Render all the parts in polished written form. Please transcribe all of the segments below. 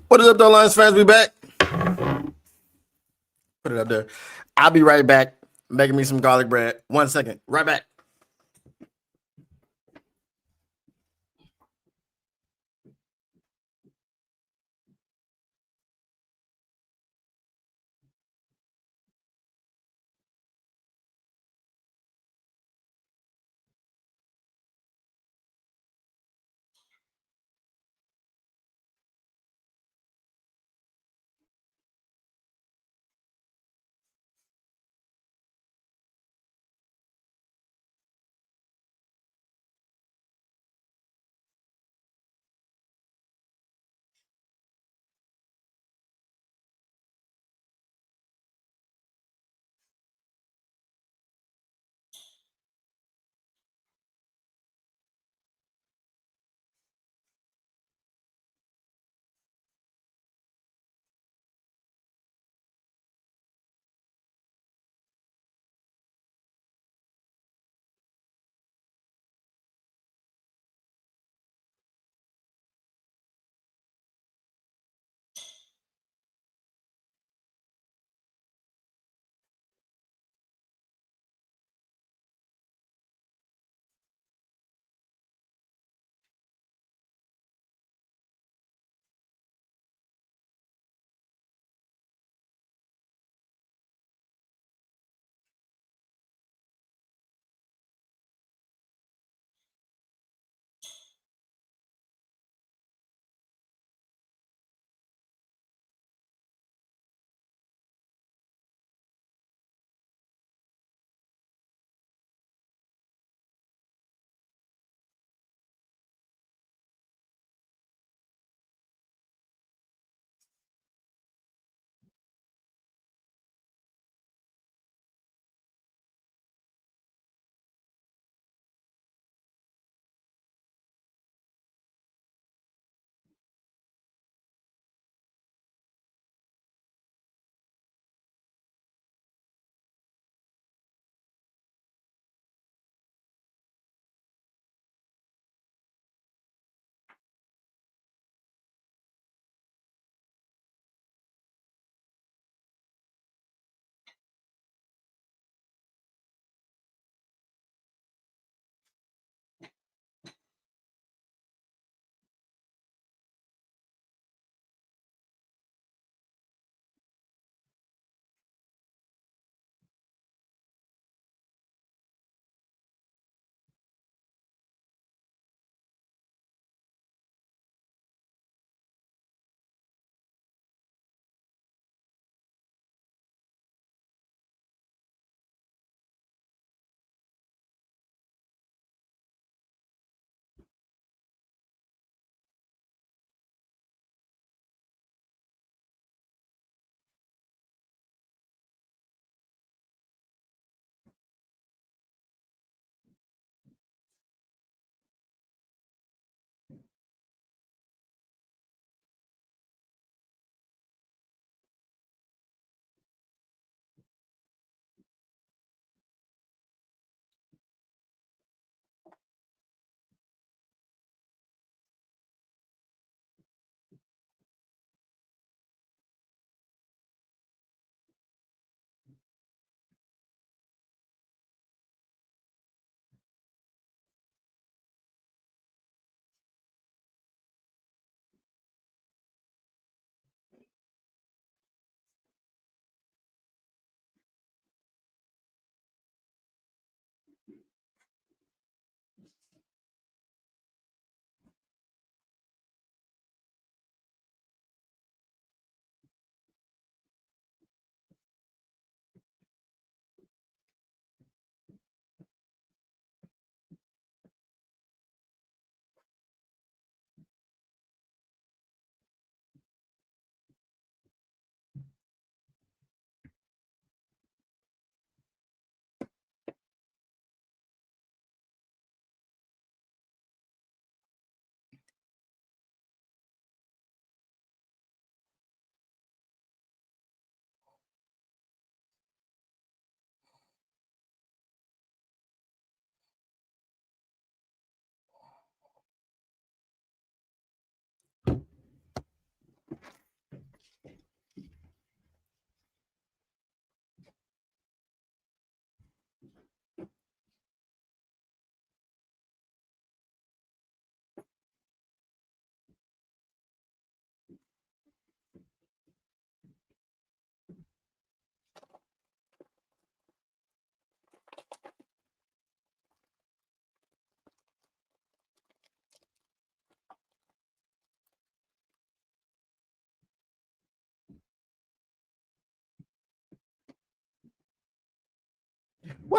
What is up, though, Lions fans? We back. Put it up there. I'll be right back. Making me some garlic bread. 1 second. Right back.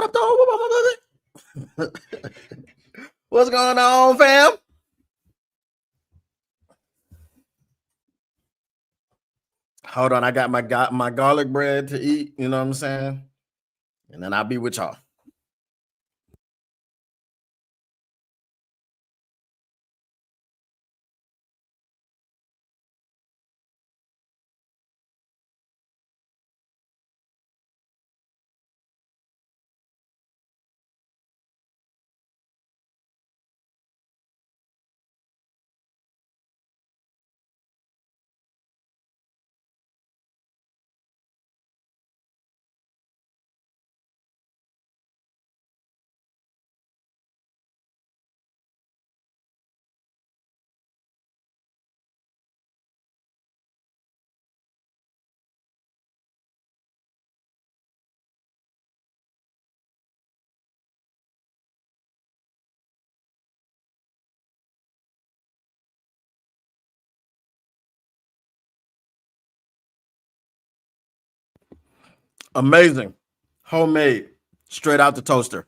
What up, though? What's going on, fam? Hold on, I got my garlic bread to eat. You know what I'm saying? And then I'll be with y'all. Amazing, homemade, straight out the toaster.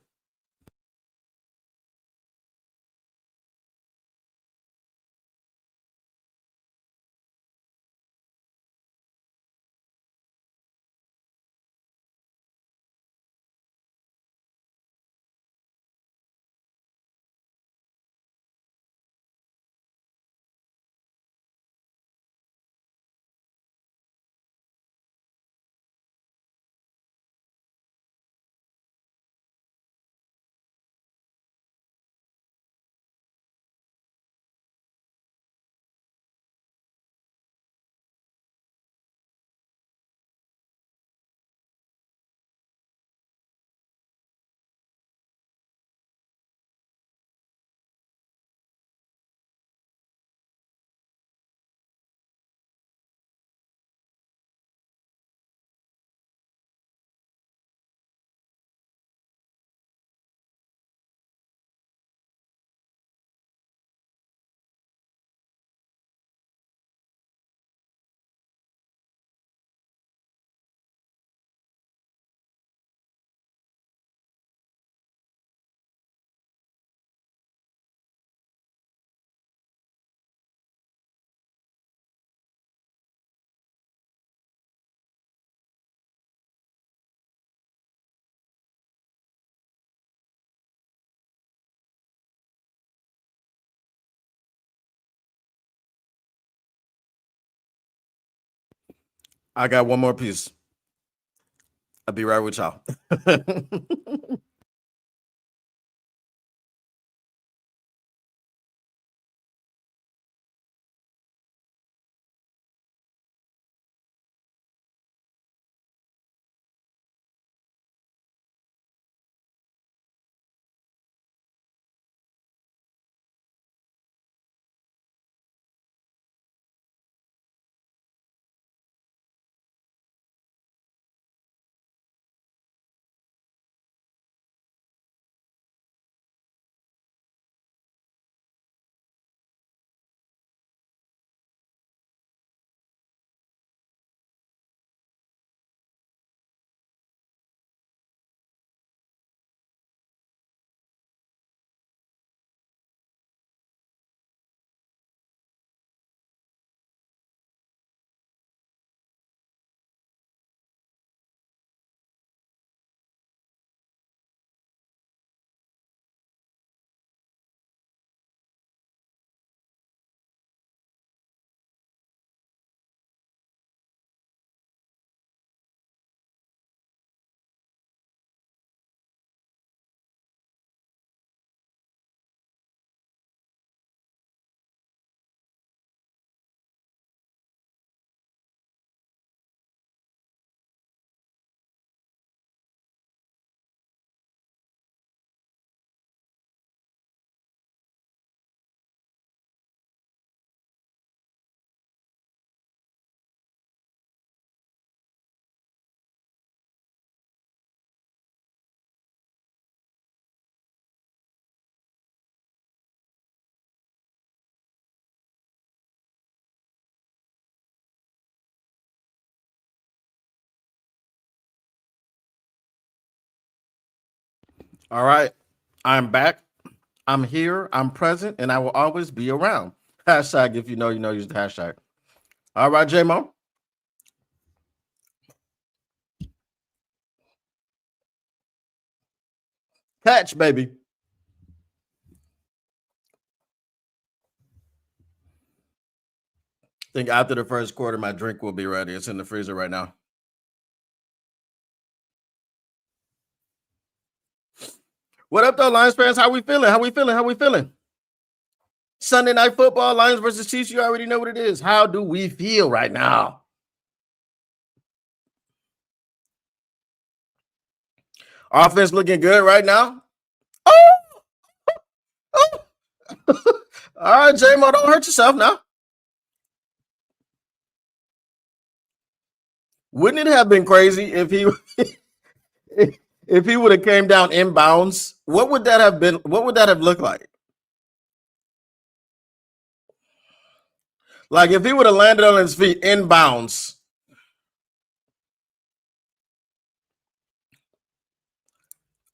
I got one more piece. I'll be right with y'all. All right. I'm back. I'm here. I'm present, and I will always be around. Hashtag if you know, you know, use the hashtag. All right, J-Mo. Catch, baby. I think after the first quarter, my drink will be ready. It's in the freezer right now. What up, though, Lions fans? How we feeling? How we feeling? How we feeling? Sunday night football, Lions versus Chiefs. You already know what it is. How do we feel right now? Offense looking good right now. Oh, oh. All right, J-Mo, don't hurt yourself now. Wouldn't it have been crazy if he if he would have came down inbounds? What would that have been? What would that have looked like? Like if he would have landed on his feet inbounds.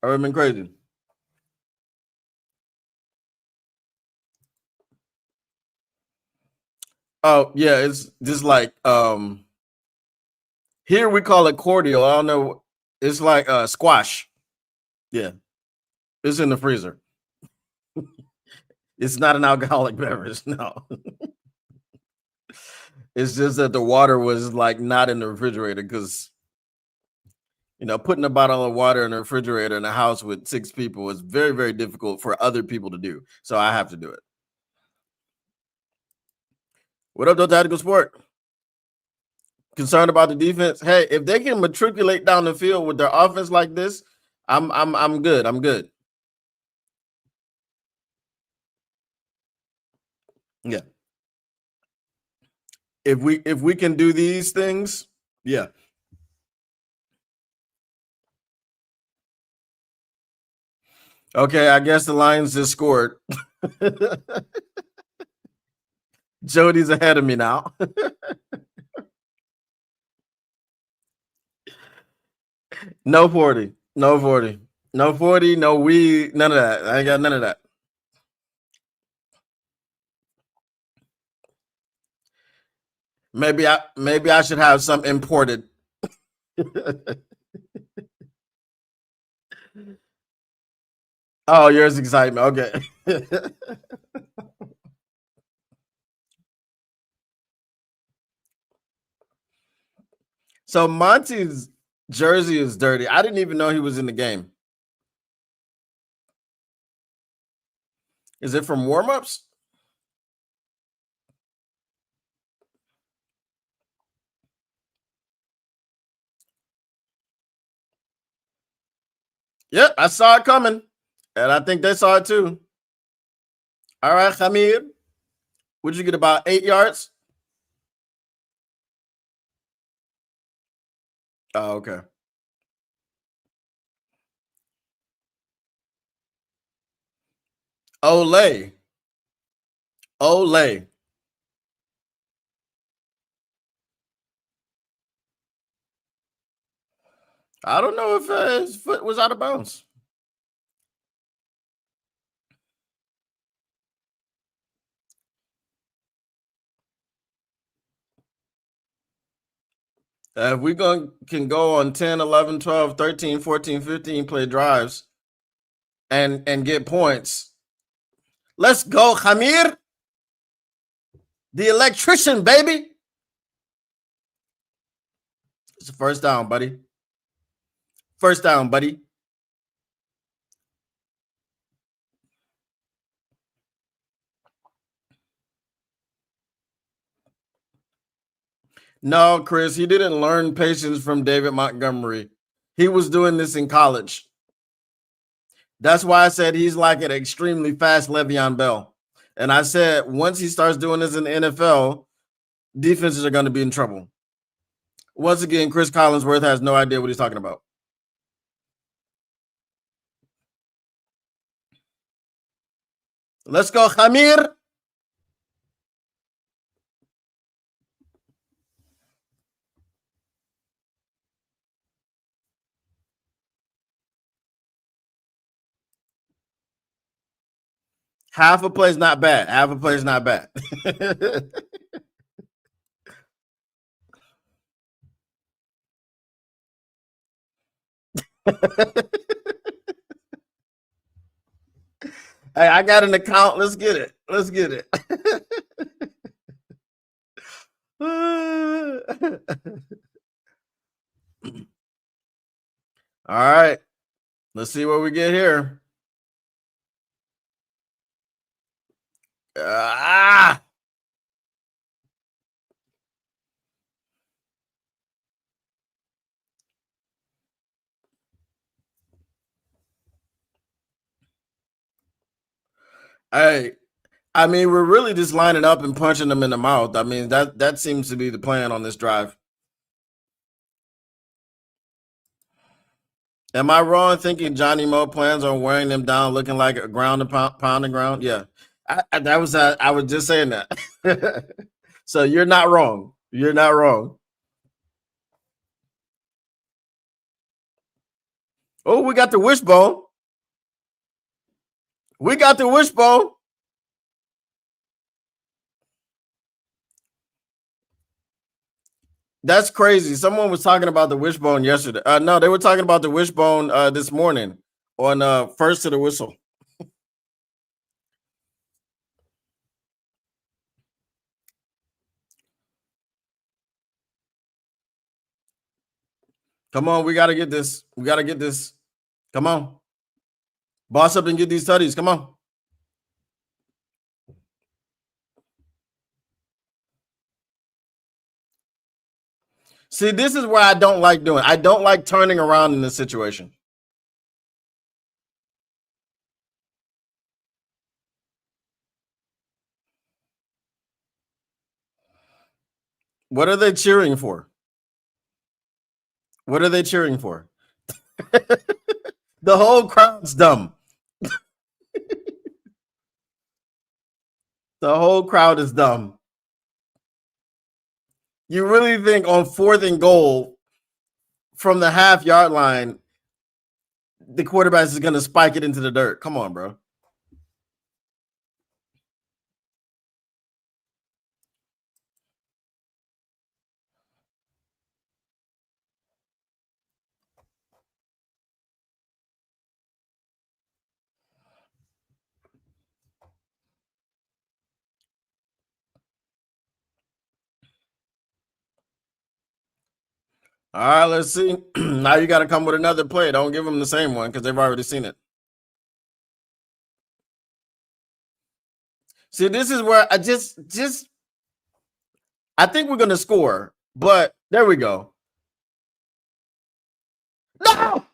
It would have been crazy. Oh yeah, it's just like here we call it cordial. I don't know. It's like squash. Yeah, it's in the freezer. It's not an alcoholic beverage. No, it's just that the water was like not in the refrigerator because putting a bottle of water in the refrigerator in a house with 6 people is very, very difficult for other people to do. So I have to do it. What up, though, Tactical Sport? Concerned about the defense? Hey, if they can matriculate down the field with their offense like this, I'm good. I'm good. Yeah. If we can do these things, yeah. Okay, I guess the Lions just scored. Jody's ahead of me now. No 40. No 40. No 40, no weed, none of that. I ain't got none of that. Maybe I should have some imported. Oh, yours excitement. Okay. So Monty's jersey is dirty. I didn't even know he was in the game. Is it from warmups? Yep, I saw it coming. And I think they saw it too. All right, Hamid. Would you get about 8 yards? Oh, okay. Olay. Olay. I don't know if his foot was out of bounds. If we can go on 10, 11, 12, 13, 14, 15 play drives and get points. Let's go, Hamir. The electrician, baby. It's a first down, buddy. First down, buddy. No, Chris, he didn't learn patience from David Montgomery. He was doing this in college. That's why I said he's like an extremely fast Le'Veon Bell. And I said once he starts doing this in the NFL, defenses are going to be in trouble. Once again, Chris Collinsworth has no idea what he's talking about. Let's go, Hamir. Half a play is not bad. Half a play is not bad. Hey, I got an account. Let's get it. Let's get it. All right. Let's see what we get here. Ah. Hey, I mean, we're really just lining up and punching them in the mouth. I mean, that seems to be the plan on this drive. Am I wrong thinking Johnny Mo plans on wearing them down, looking like a ground and pound and ground? Yeah, I was just saying that. So you're not wrong. You're not wrong. Oh, we got the wishbone. We got the wishbone. That's crazy. Someone was talking about the wishbone yesterday. No, they were talking about the wishbone this morning on First to the Whistle. Come on, we got to get this. We got to get this. Come on. Boss up and get these studies. Come on. See, this is where I don't like doing. I don't like turning around in this situation. What are they cheering for? What are they cheering for? The whole crowd's dumb. The whole crowd is dumb. You really think on 4th and goal from the half-yard line, the quarterback is going to spike it into the dirt? Come on, bro. All right, let's see. Now you got to come with another play. Don't give them the same one because they've already seen it. See, this is where I I think we're going to score, but there we go. No!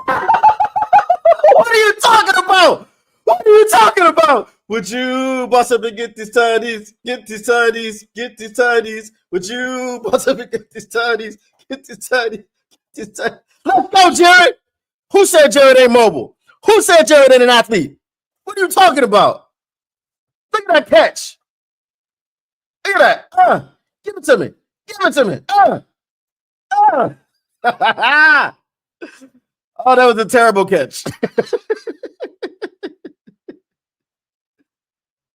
What are you talking about? What are you talking about? Would you boss up and get these tidies? Get these tidies? Get these tidies? Would you boss up and get these tidies? Get these tidies? Get these tidies? Let's go, Jared. Who said Jared ain't mobile? Who said Jared ain't an athlete? What are you talking about? Look at that catch. Look at that. Give it to me. Give it to me. Oh, that was a terrible catch.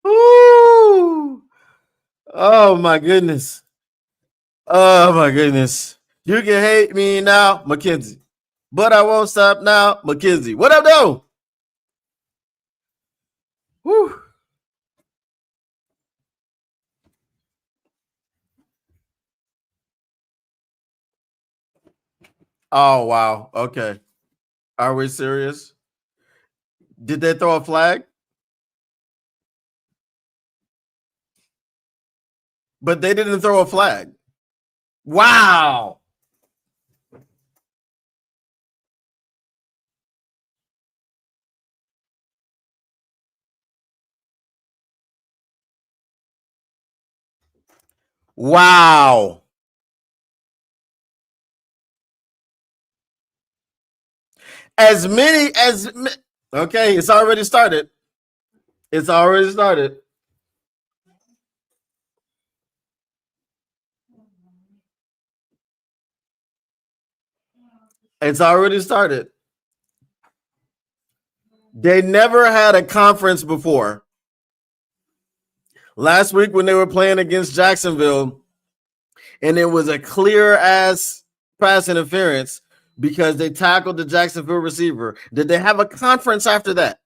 Ooh. Oh my goodness. Oh my goodness. You can hate me now, Mackenzie. But I won't stop now, Mackenzie. What up, though? Whew. Oh wow. Okay. Are we serious? Did they throw a flag? But they didn't throw a flag. Wow. Wow. As many as okay, it's already started. It's already started. It's already started. They never had a conference before. Last week when they were playing against Jacksonville, and it was a clear ass pass interference because they tackled the Jacksonville receiver. Did they have a conference after that?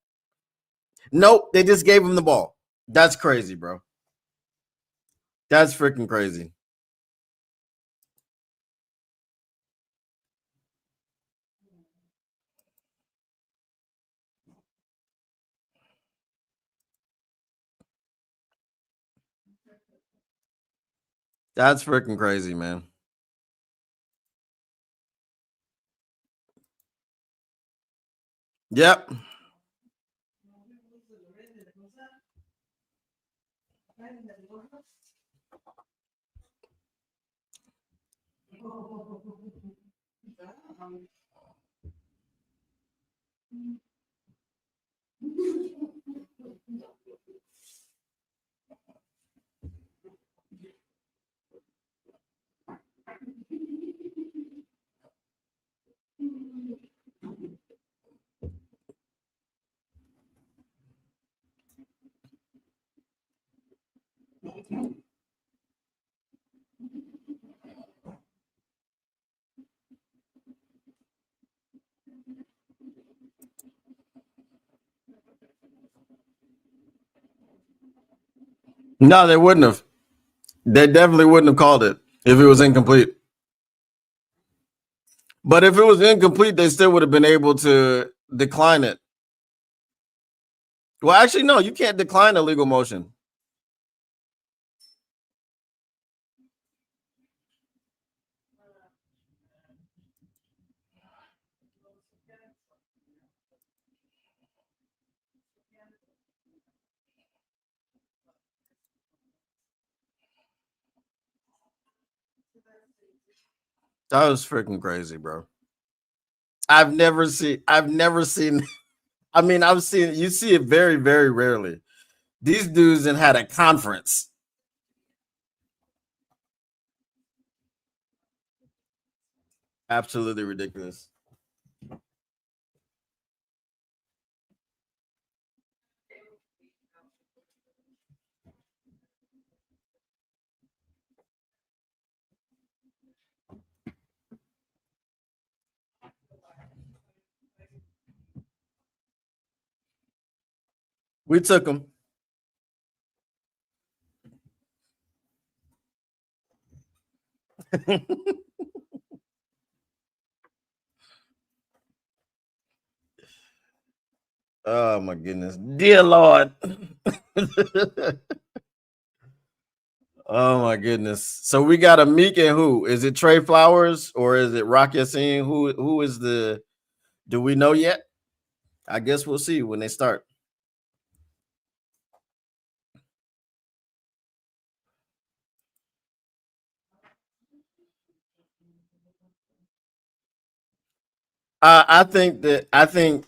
Nope, they just gave him the ball. That's crazy, bro. That's freaking crazy. That's freaking crazy, man. Yep. No, they wouldn't have. They definitely wouldn't have called it if it was incomplete. But if it was incomplete, they still would have been able to decline it. Well, actually, no, you can't decline a legal motion. That was freaking crazy, bro. I've never seen I mean, I've seen you see it very, very rarely. These dudes had a conference. Absolutely ridiculous. We took them. Oh my goodness. Dear Lord. Oh my goodness. So we got a Meek and who? Is it Trey Flowers or is it Rock Yassin? Who is the do we know yet? I guess we'll see when they start. I think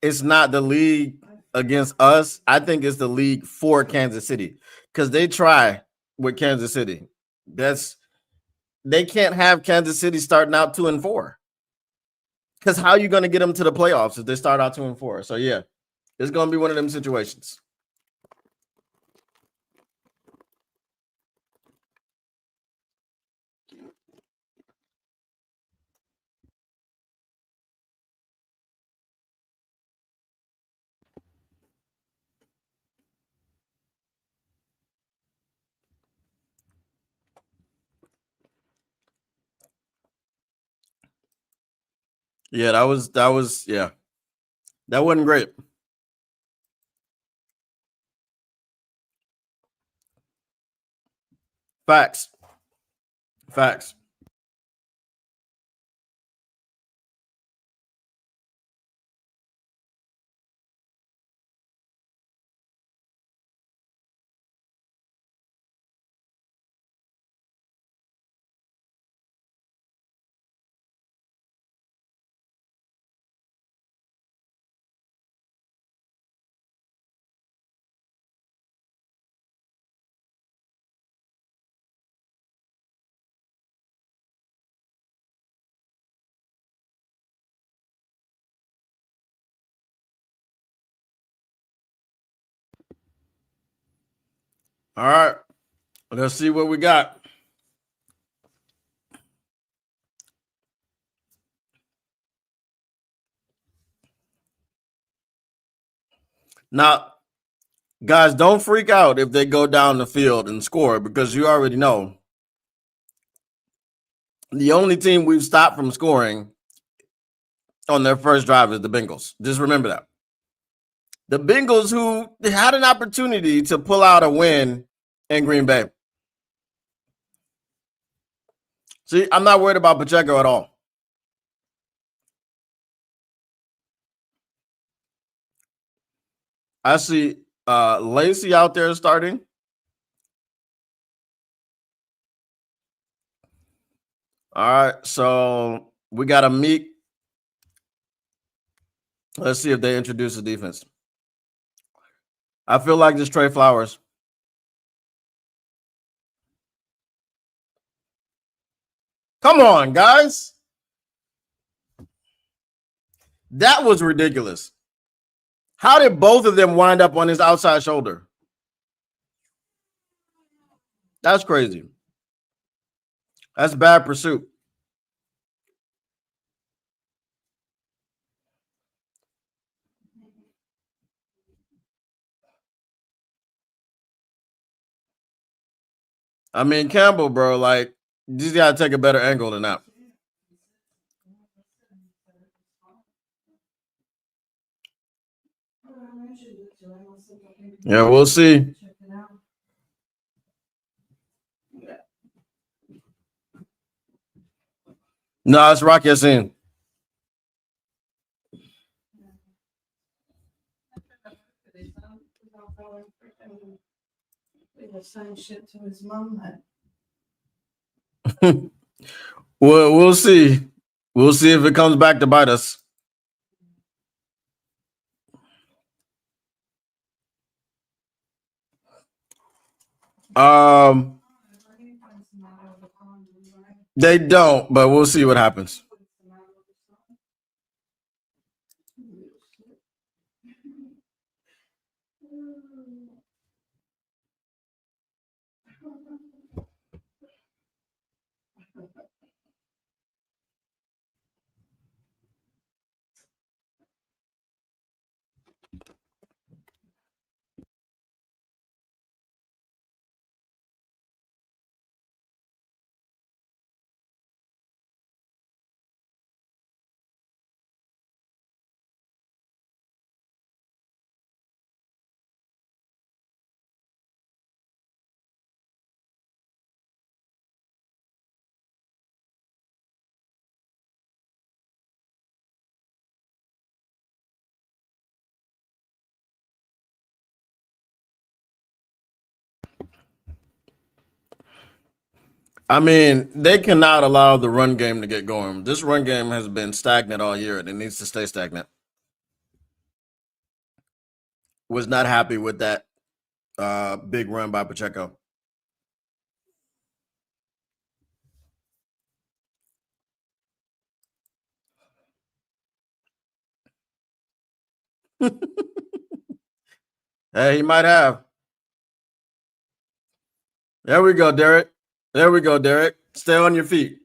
it's not the league against us. I think it's the league for Kansas City because they try with Kansas City. That's they can't have Kansas City starting out 2-4 because how are you going to get them to the playoffs if they start out 2-4? So yeah, it's going to be one of them situations. Yeah, that was yeah, that wasn't great. Facts, facts. All right. Let's see what we got. Now, guys, don't freak out if they go down the field and score, because you already know the only team we've stopped from scoring on their first drive is the Bengals. Just remember that. The Bengals, who had an opportunity to pull out a win in Green Bay. See, I'm not worried about Pacheco at all. I see Lacy out there starting. All right, so we got a Meek. Let's see if they introduce the defense. I feel like just Trey Flowers. Come on, guys. That was ridiculous. How did both of them wind up on his outside shoulder? That's crazy. That's bad pursuit. I mean, Campbell, bro, like, you just got to take a better angle than that. Yeah, we'll see. No, it's Rock Ya-Sin. The same shit to his mom. Well, we'll see. We'll see if it comes back to bite us. They don't, but we'll see what happens. I mean, they cannot allow the run game to get going. This run game has been stagnant all year, and it needs to stay stagnant. Was not happy with that big run by Pacheco. Hey, he might have. There we go, Derek. There we go, Derek. Stay on your feet.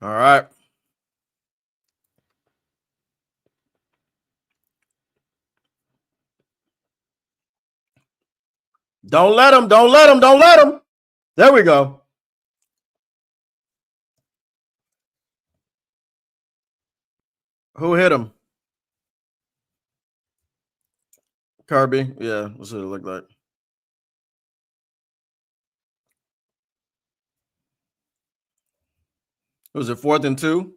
All right. Don't let him. Don't let him. Don't let him. There we go. Who hit him? Kirby. Yeah, that's what it looked like. Was it 4th and 2?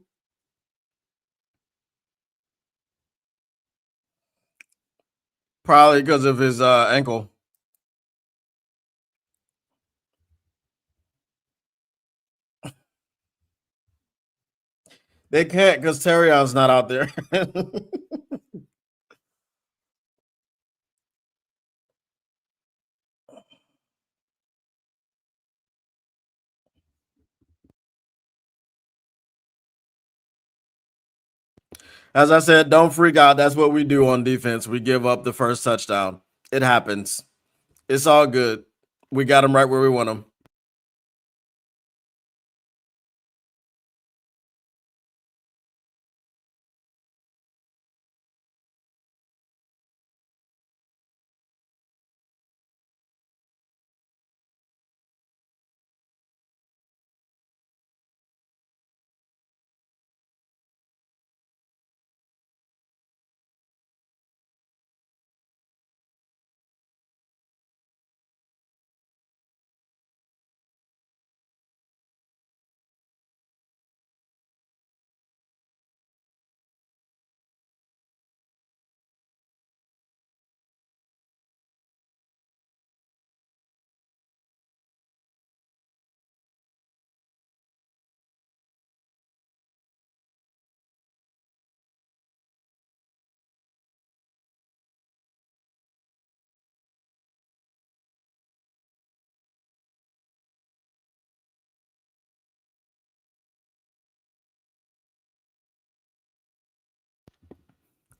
Probably because of his ankle. They can't because Terrion's not out there. As I said, don't freak out. That's what we do on defense. We give up the first touchdown. It happens. It's all good. We got them right where we want them.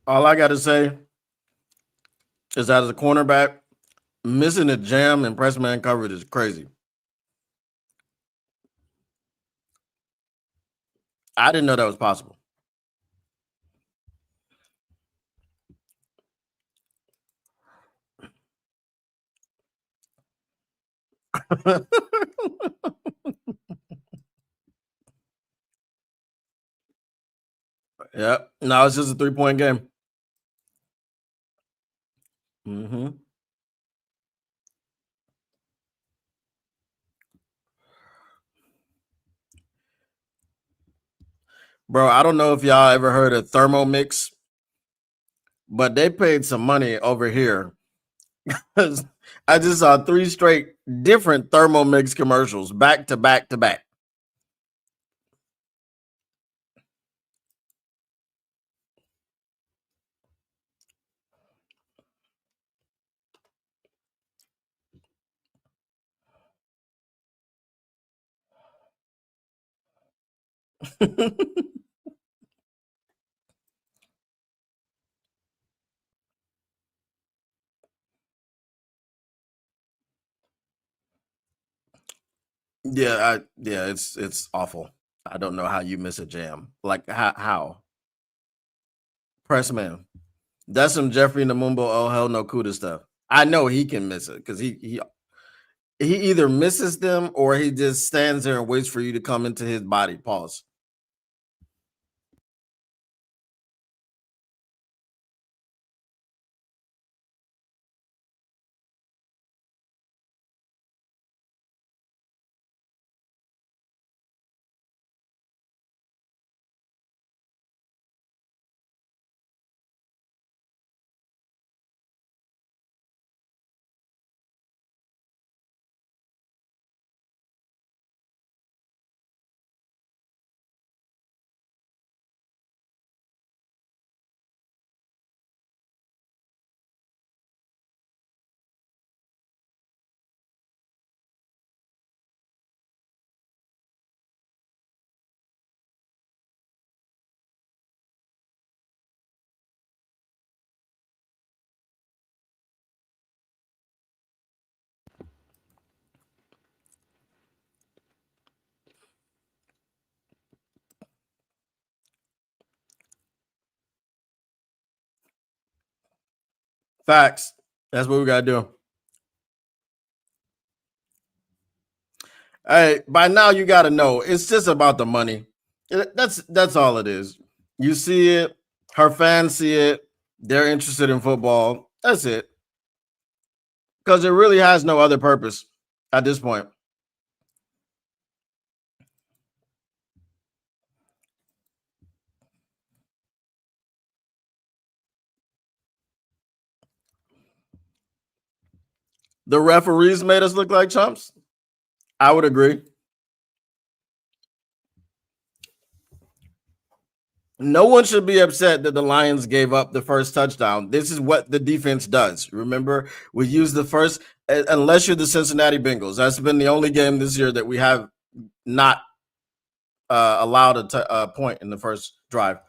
All I got to say is that as a cornerback, missing a jam and press man coverage is crazy. I didn't know that was possible. Yeah. No, it's just a 3-point game. Mm-hmm. Bro, I don't know if y'all ever heard of Thermomix, but they paid some money over here. I just saw 3 straight different Thermomix commercials back to back to back. It's awful. I don't know how you miss a jam. Like how? Press man. That's some Jeffrey Namumbo oh hell no Kuda stuff. I know he can miss it because he either misses them or he just stands there and waits for you to come into his body. Pause. Facts. That's what we gotta do. Hey, by now you gotta know it's just about the money. That's all it is. You see it, her fans see it, they're interested in football. That's it. Because it really has no other purpose at this point. The referees made us look like chumps. I would agree. No one should be upset that the Lions gave up the first touchdown. This is what the defense does. Remember, we use the first, unless you're the Cincinnati Bengals. That's been the only game this year that we have not allowed a point in the first drive.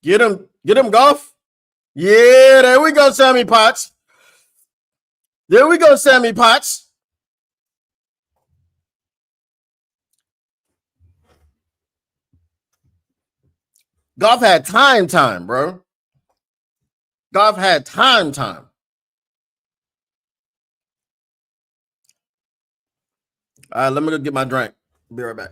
Get him, Goff. Yeah, there we go, Sammy Potts. There we go, Sammy Potts. Goff had time, bro. Goff had time. All right, let me go get my drink. Be right back.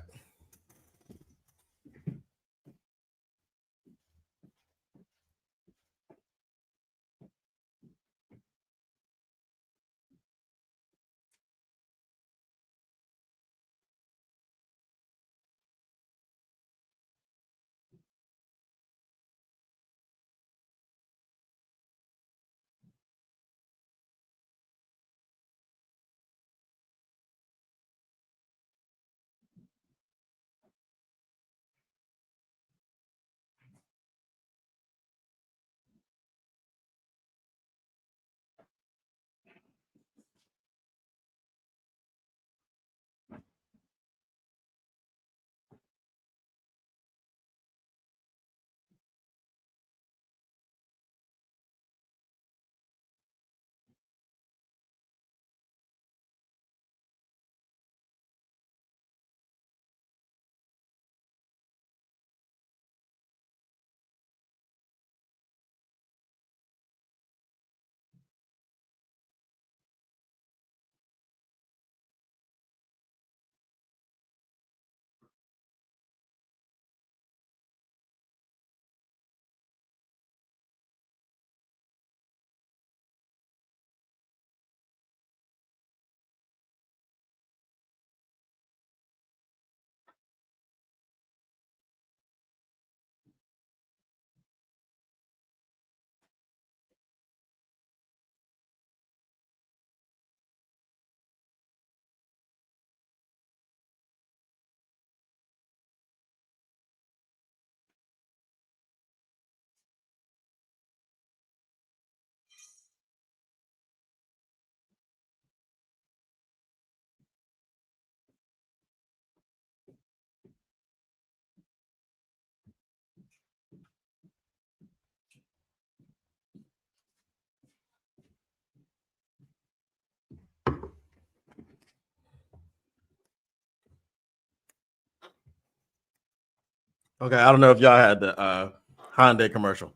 Okay, I don't know if y'all had the Hyundai commercial.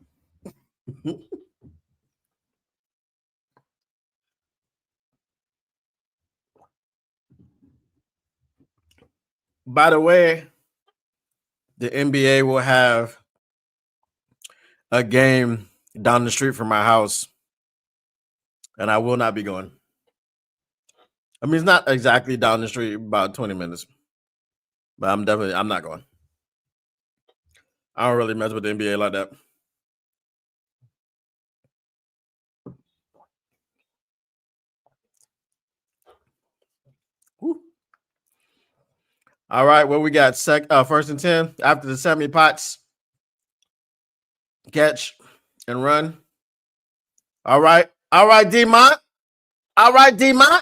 By the way, the NBA will have a game down the street from my house, and I will not be going. I mean, it's not exactly down the street, about 20 minutes, but I'm not going. I don't really mess with the NBA like that. Whew. All right, what we got? First and 10 after the Sammy Potts catch and run. All right, Demont. All right, Demont.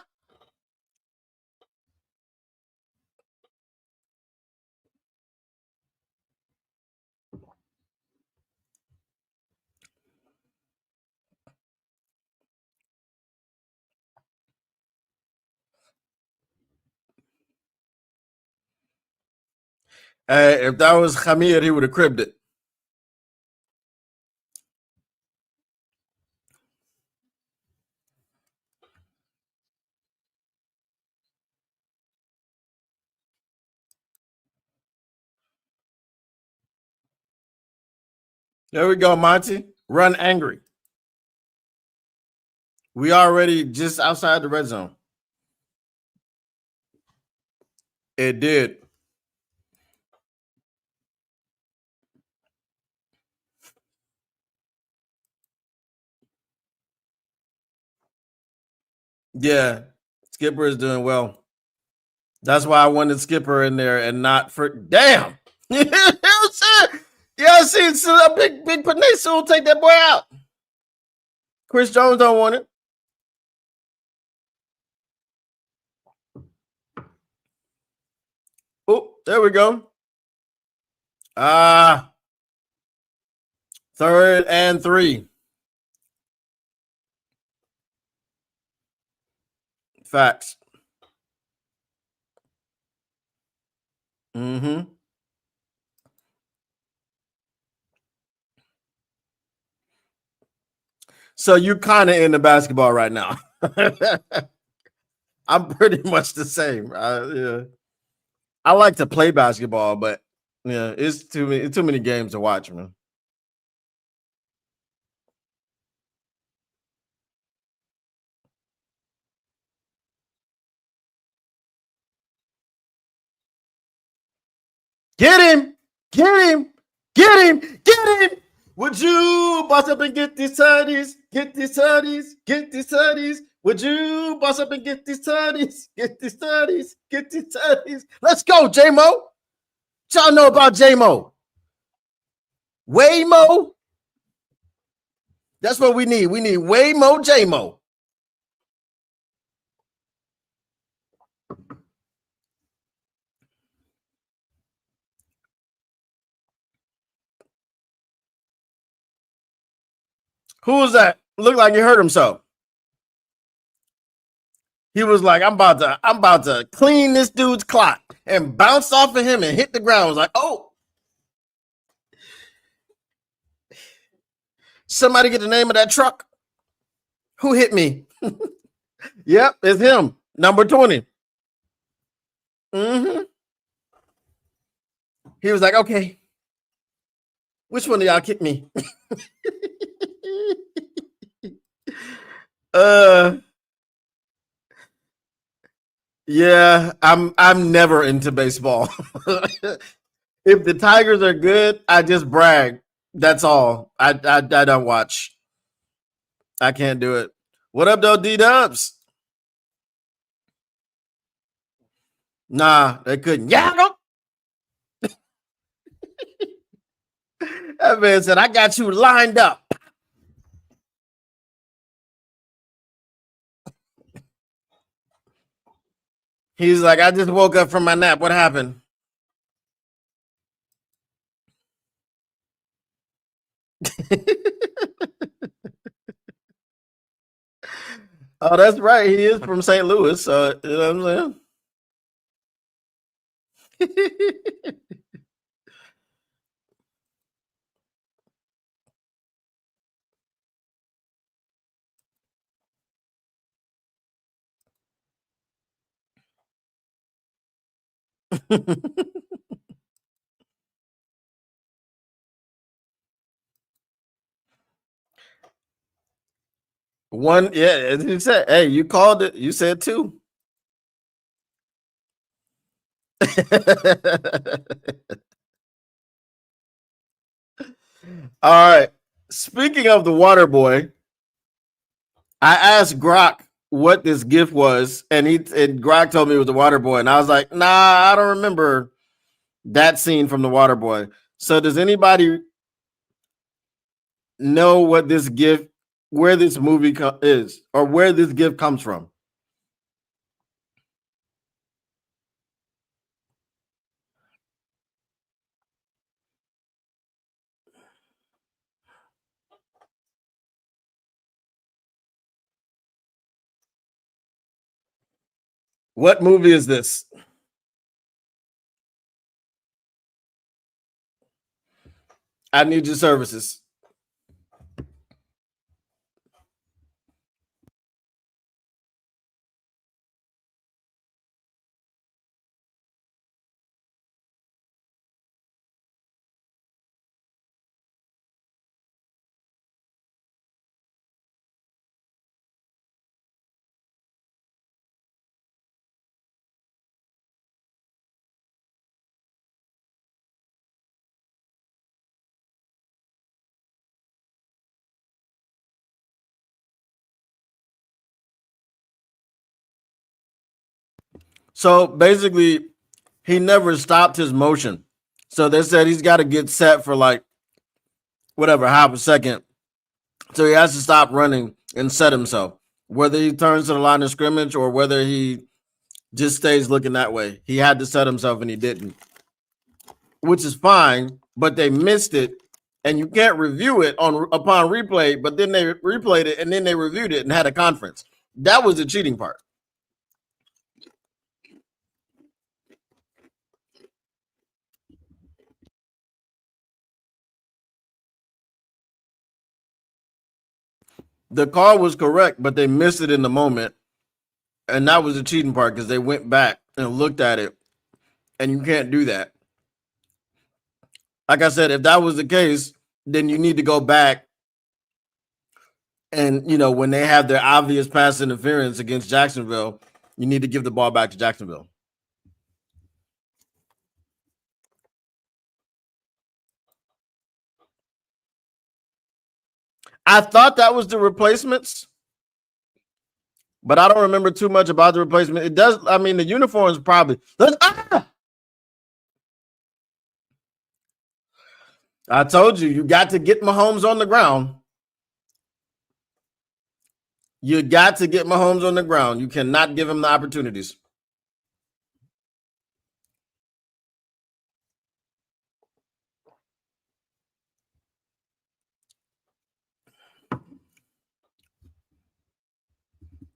If that was Hamid, he would have cribbed it. There we go, Monty. Run angry. We already just outside the red zone. It did. Yeah, Skipper is doing well. That's why I wanted Skipper in there and not for damn. You know what I'm saying? Yeah, see, so a big Panay will take that boy out. Chris Jones don't want it. Oh, there we go. Third and 3. Facts. Mm-hmm. So you kind of into basketball right now. I'm pretty much the same. Yeah. I like to play basketball, but yeah, it's too many games to watch, man. Get him! Get him! Get him! Get him! Would you boss up and get these tutties? Get these tutties? Get these tutties? Would you boss up and get these tutties? Get these tutties? Get these tutties? Let's go, J-Mo. What y'all know about J-Mo? Waymo? That's what we need. We need Waymo J-Mo. Who was that? Looked like he hurt himself. He was like, I'm about to clean this dude's clock, and bounced off of him and hit the ground. I was like, oh, somebody get the name of that truck. Who hit me? Yep, it's him. Number 20. Mm-hmm. He was like, okay, which one of y'all kicked me? uh yeah, I'm never into baseball. If the Tigers are good, I just brag. That's all. I don't watch. I can't do it. What up, though, D Dubs? Nah, they couldn't. Yeah, no. That man said, I got you lined up. He's like, I just woke up from my nap. What happened? Oh, that's right. He is from St. Louis. So, you know what I'm saying? One, yeah, as you said, hey, you called it. You said 2. All right. Speaking of the water boy, I asked Grok what this gift was, and Grok told me it was the water boy, and I was like, nah, I don't remember that scene from the water boy. So does anybody know what this gift, where this movie is, or where this gift comes from? What movie is this? I need your services. So basically, he never stopped his motion. So they said he's got to get set for like whatever half a second. So he has to stop running and set himself. Whether he turns to the line of scrimmage or whether he just stays looking that way, he had to set himself and he didn't, which is fine. But they missed it, and you can't review it on upon replay. But then they replayed it and then they reviewed it and had a conference. That was the cheating part. The call was correct, but they missed it in the moment, and that was the cheating part because they went back and looked at it, and you can't do that. Like I said, if that was the case, then you need to go back and when they have their obvious pass interference against Jacksonville, you need to give the ball back to Jacksonville. I thought that was the replacements, but I don't remember too much about the replacement. It does. I mean, the uniforms probably. I told you, you got to get Mahomes on the ground. You got to get Mahomes on the ground. You cannot give him the opportunities.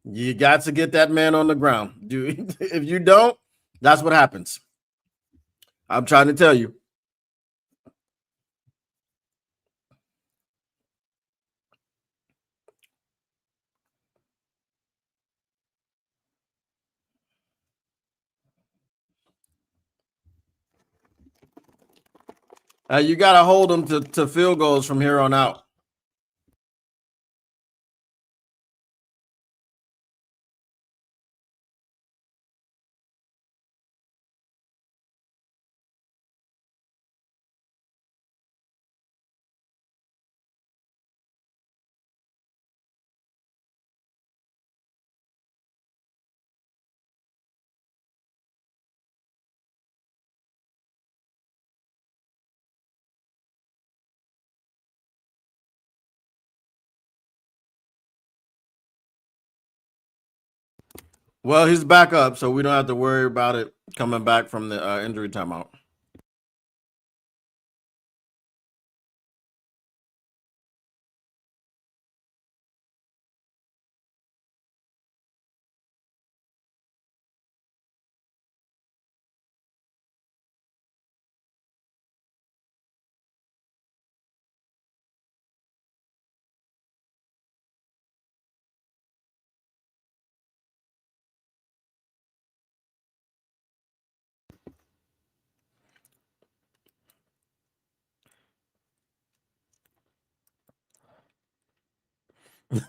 You got to get that man on the ground. Dude, if you don't, that's what happens. I'm trying to tell you. You got to hold them to field goals from here on out. Well, he's back up, so we don't have to worry about it coming back from the injury timeout.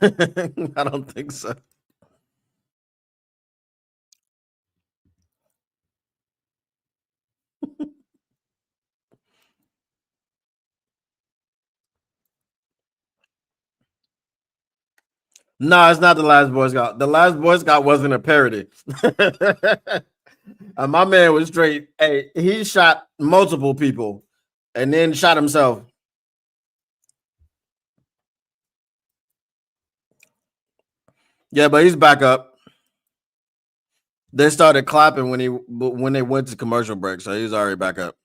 I don't think so. No, it's not the last Boy Scout. The last Boy Scout wasn't a parody. My man was straight. Hey, he shot multiple people and then shot himself. Yeah, but he's back up. They started clapping when they went to commercial break, so he's already back up.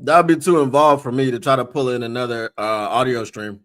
That would be too involved for me to try to pull in another audio stream.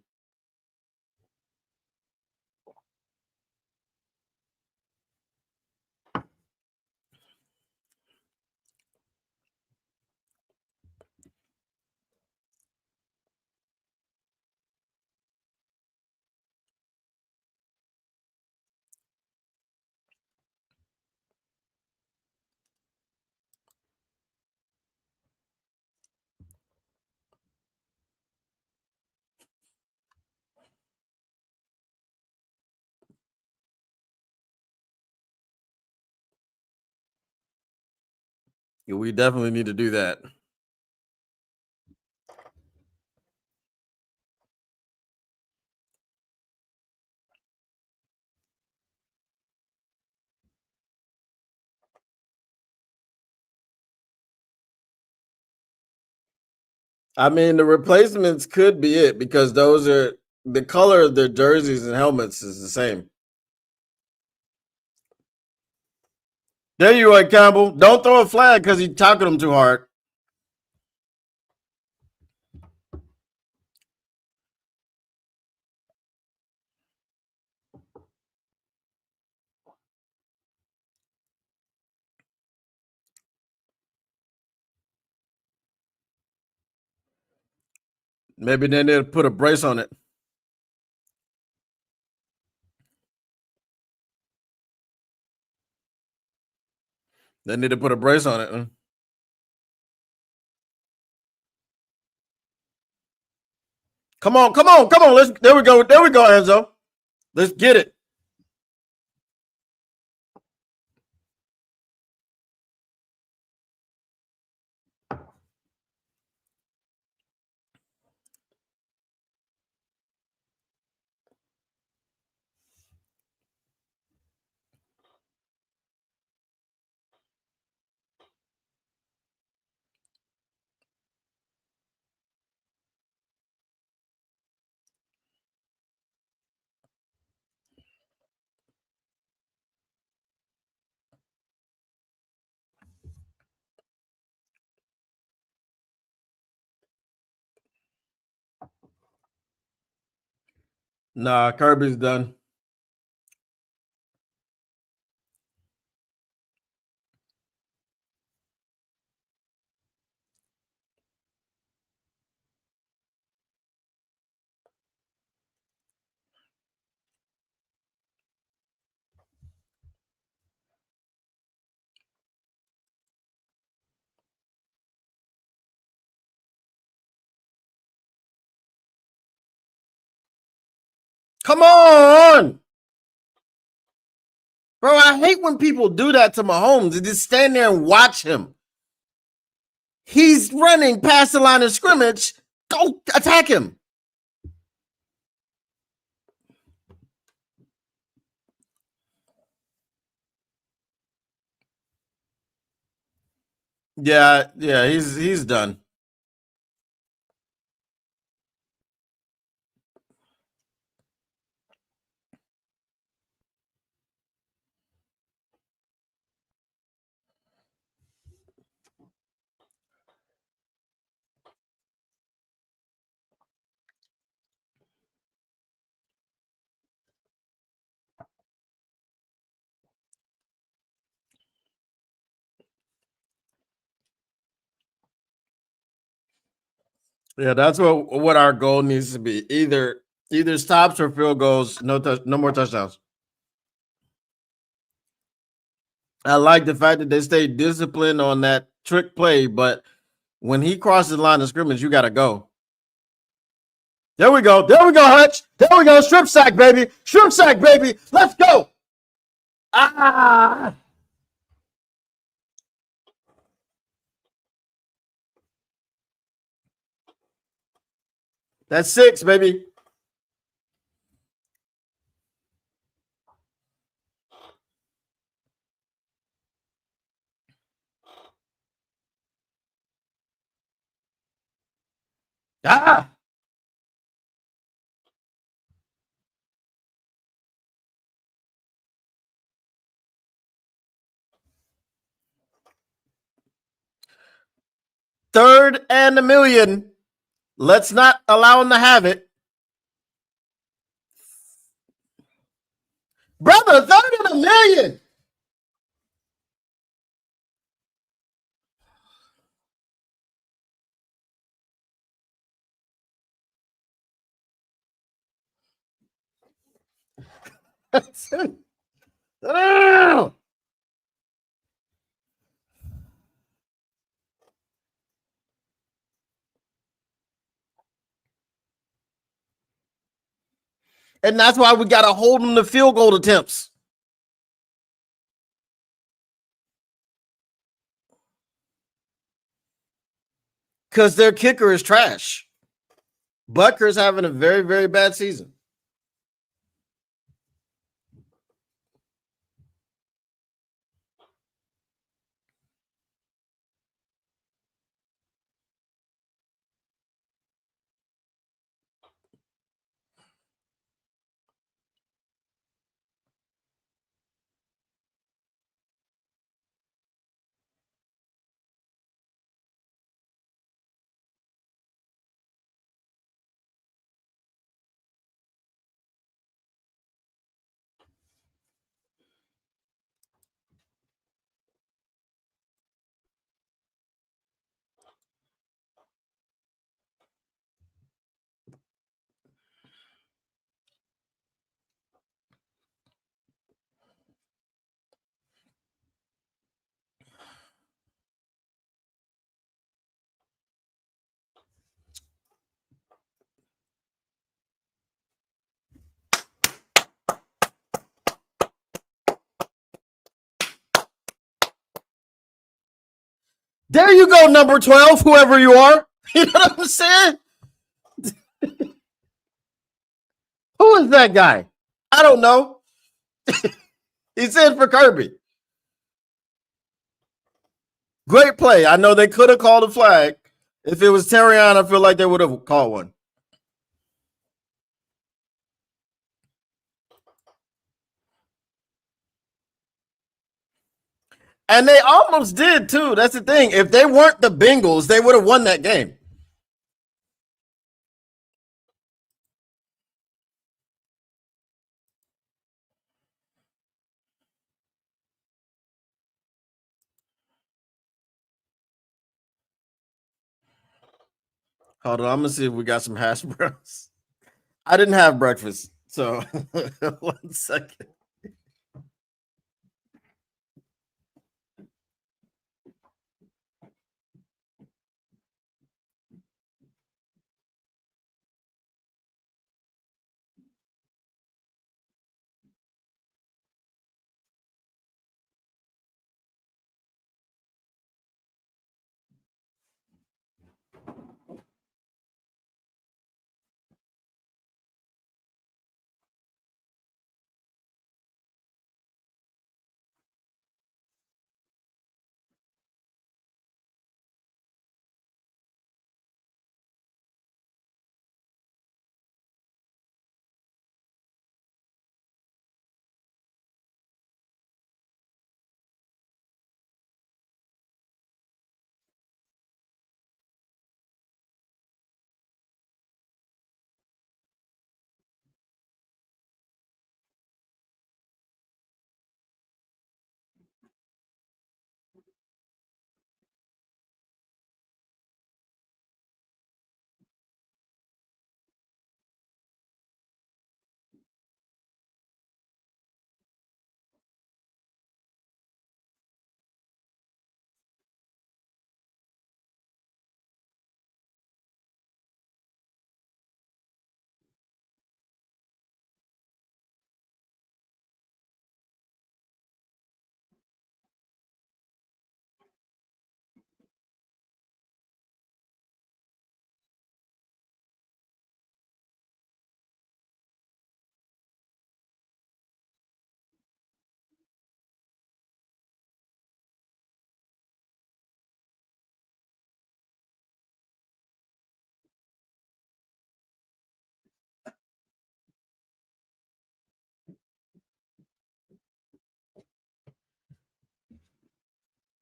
We definitely need to do that. I mean, the replacements could be it because those are the color of their jerseys and helmets is the same. There you are, Campbell. Don't throw a flag because you're talking them too hard. Maybe they need to put a brace on it. They need to put a brace on it. Come on, come on, come on. There we go. There we go, Enzo. Let's get it. Nah, Kirby's done. Come on. Bro, I hate when people do that to Mahomes and just stand there and watch him. He's running past the line of scrimmage. Go attack him. Yeah, he's done. Yeah, that's what our goal needs to be. Either stops or field goals. No more touchdowns. I like the fact that they stay disciplined on that trick play, but when he crosses the line of scrimmage, you got to go. There we go. There we go, Hutch. There we go. Strip sack, baby. Strip sack, baby. Let's go. Ah. That's 6, baby. Ah. Third and a million. Let's not allow him to have it. Brother, third and a million. Oh. And that's why we got to hold them to field goal attempts. because their kicker is trash. Butker's having a very, very bad season. There you go, number 12, whoever you are. You know what I'm saying? Who is that guy? I don't know. He said for Kirby. Great play. I know they could have called a flag. If it was Terrion, I feel like they would have called one. And they almost did too. That's the thing. If they weren't the Bengals, they would have won that game. Hold on, I'm gonna see if we got some hash browns. I didn't have breakfast, so 1 second.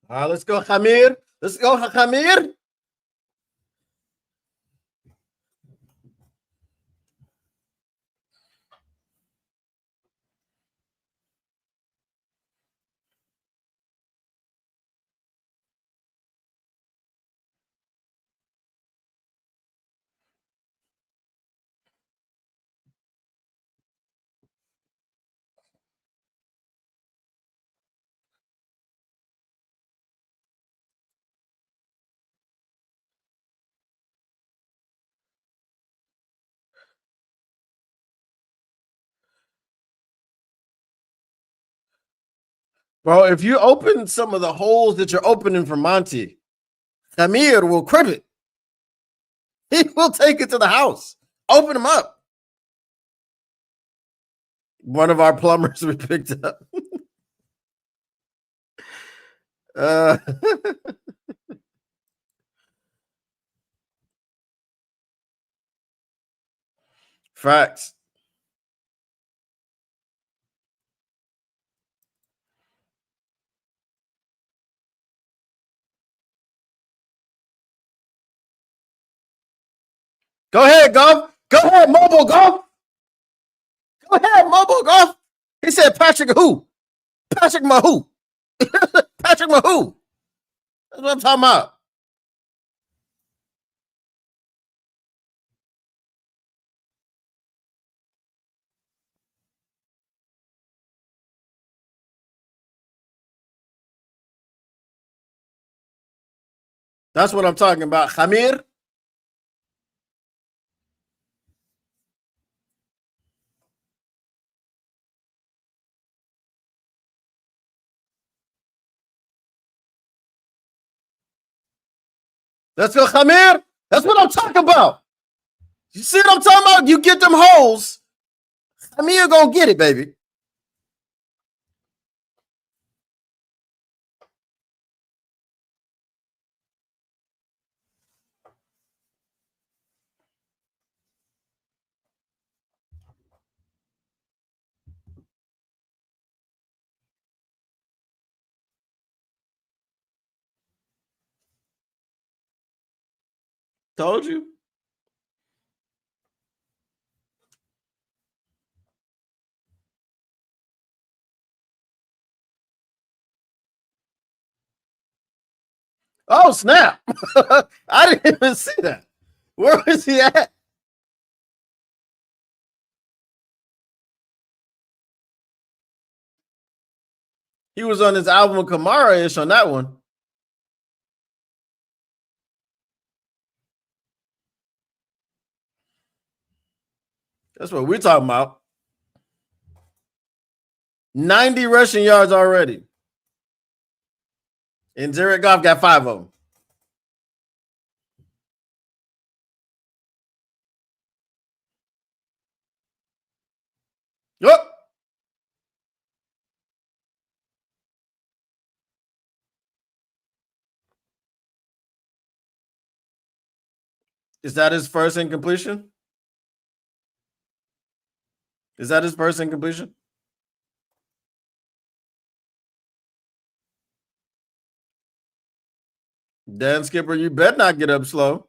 Let's go, Hamir. Let's go, Hamir. Bro, if you open some of the holes that you're opening for Monty, Hamir will crib it. He will take it to the house. Open them up. One of our plumbers we picked up. uh, Facts. Go ahead, Golf. Go ahead, Mobile Golf. Go ahead, Mobile Golf. He said Patrick who? Patrick Mahu. Patrick Mahu. That's what I'm talking about. That's what I'm talking about. Khamir. Let's go, Khamir. That's what I'm talking about. You see what I'm talking about? You get them holes. Khamir gonna get it, baby. Told you. Oh, snap. I didn't even see that. Where was he at? He was on his album Kamara ish on that one. That's what we're talking about. 90 rushing yards already. And Jared Goff got 5 of them. Yep. Is that his first incompletion? Is that his first incompletion? Dan Skipper, you better not get up slow.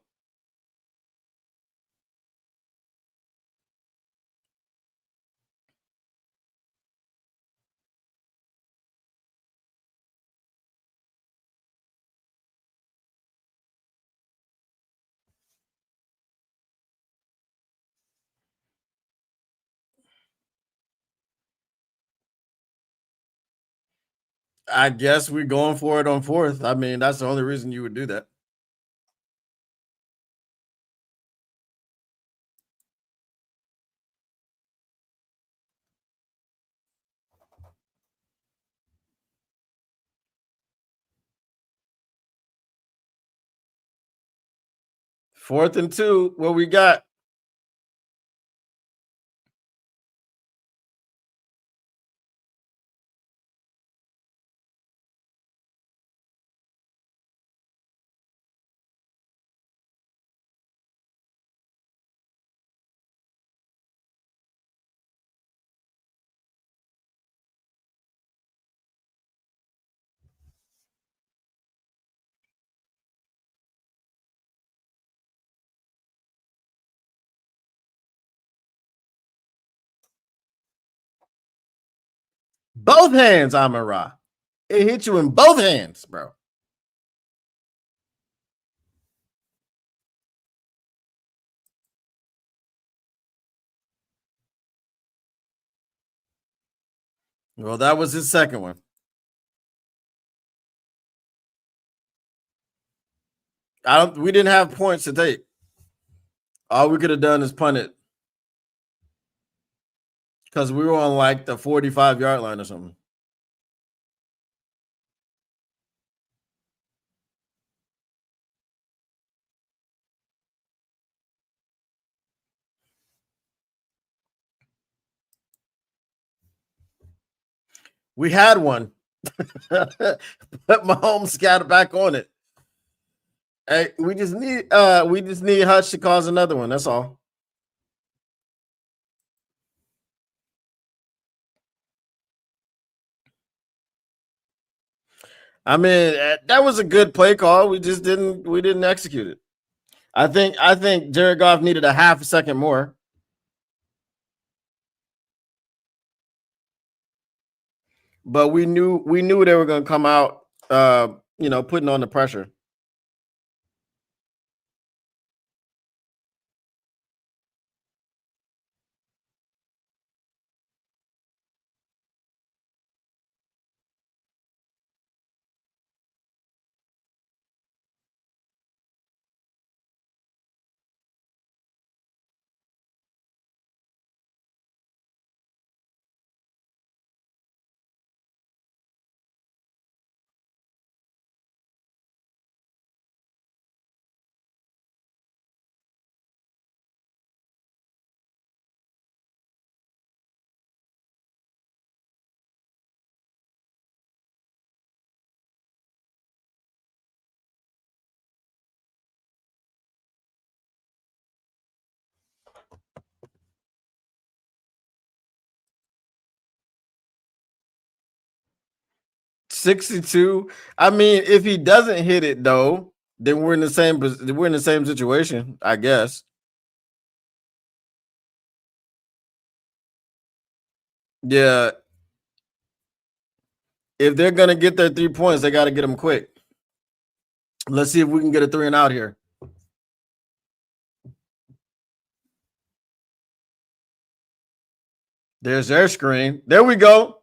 I guess we're going for it on 4th. I mean, that's the only reason you would do that. Fourth and 2, what we got? Both hands, Amon Ra. It hit you in both hands, bro. Well, that was his second one. We didn't have points to take. All we could have done is punt it. Because we were on like the 45-yard line or something. We had one. But Mahomes got back on it. Hey, we just need Hutch to cause another one. That's all. I mean, that was a good play call. We didn't execute it. I think Jared Goff needed a half a second more. But we knew they were going to come out putting on the pressure. $62. I mean, if he doesn't hit it though, then we're in the same situation, I guess. Yeah. If they're gonna get their 3 points, they got to get them quick. Let's see if we can get a 3 and out here. There's their screen. There we go.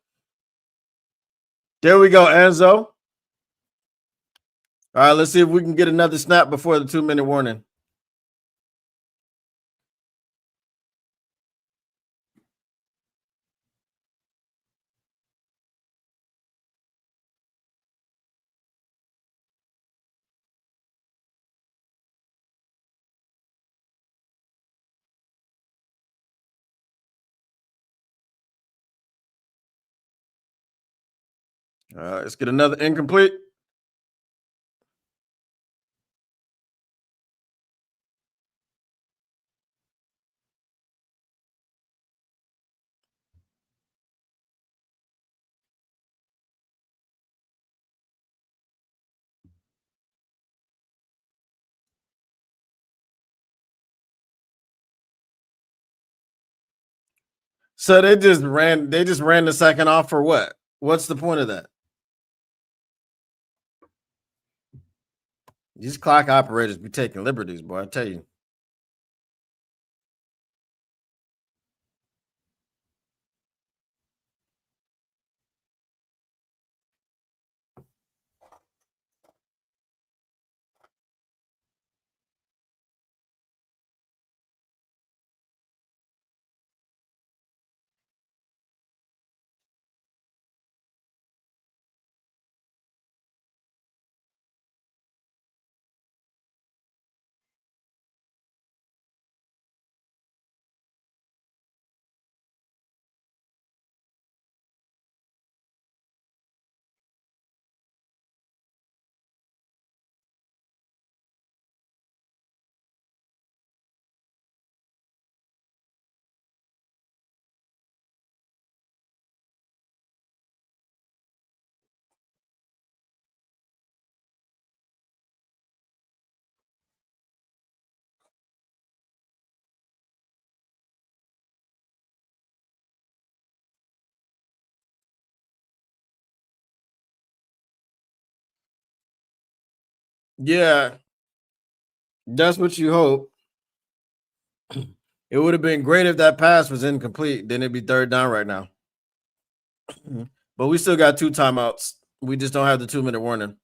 There we go, Enzo. All right, let's see if we can get another snap before the 2-minute warning. Let's get another incomplete. So they just ran the second off for what? What's the point of that? These clock operators be taking liberties, boy. I tell you. Yeah, that's what you hope. It would have been great if that pass was incomplete. Then it'd be third down right now. But we still got 2 timeouts. We just don't have the 2-minute warning.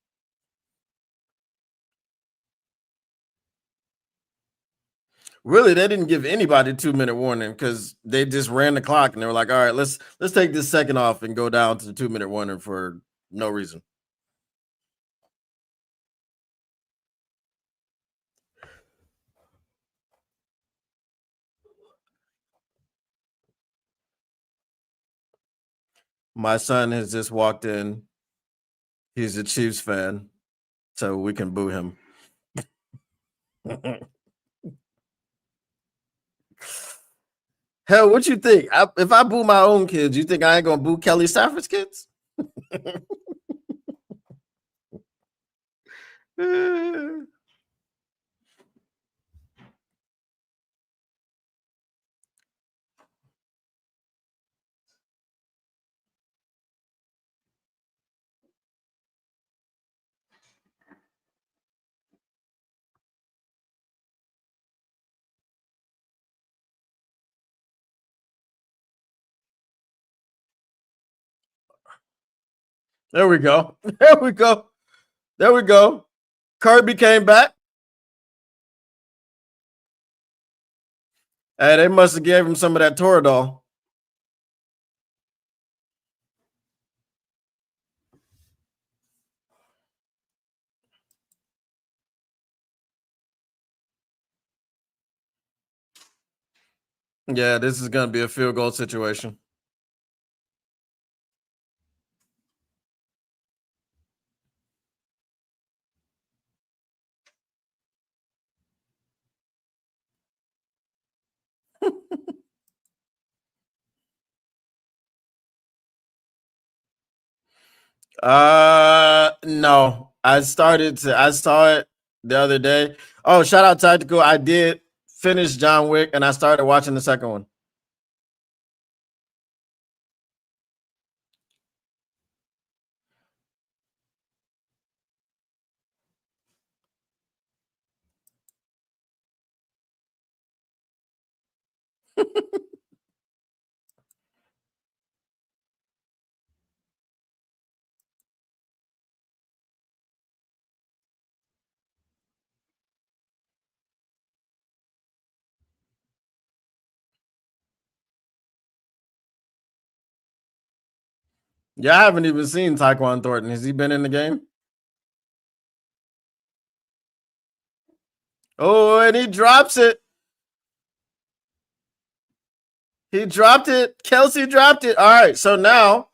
Really, they didn't give anybody 2-minute warning because they just ran the clock and they were like, all right, let's take this second off and go down to the 2-minute warning for no reason. My son has just walked in. He's a Chiefs fan, so we can boo him. Hell, what you think? If I boo my own kids, you think I ain't gonna boo Kelly Stafford's kids? There we go. There we go. There we go. Kirby came back. Hey, they must have gave him some of that Toradol. Yeah, this is going to be a field goal situation. No. I saw it the other day. Oh, shout out Tactical. I did finish John Wick and I started watching the second one. Yeah, I haven't even seen Tyquan Thornton. Has he been in the game? Oh, and he drops it. He dropped it. Kelsey dropped it. All right. So now,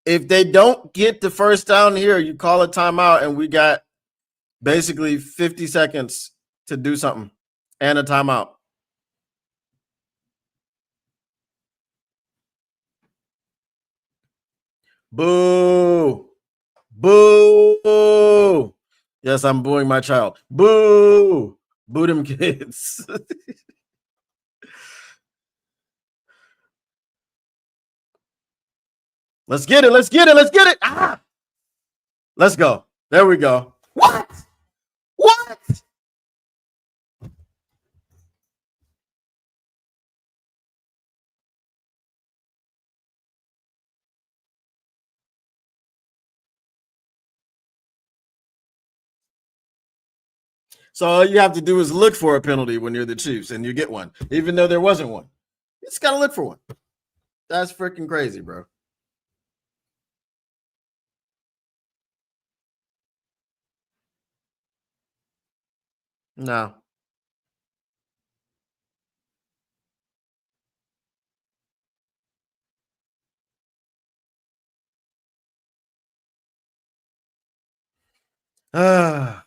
if they don't get the first down here, you call a timeout, and we got basically 50 seconds to do something and a timeout. Boo. Boo. Yes, I'm booing my child. Boo. Boo them kids. Let's get it. Let's get it. Let's get it. Ah. Let's go. There we go. What? What? So all you have to do is look for a penalty when you're the Chiefs, and you get one, even though there wasn't one. You just gotta look for one. That's freaking crazy, bro. No. Ah.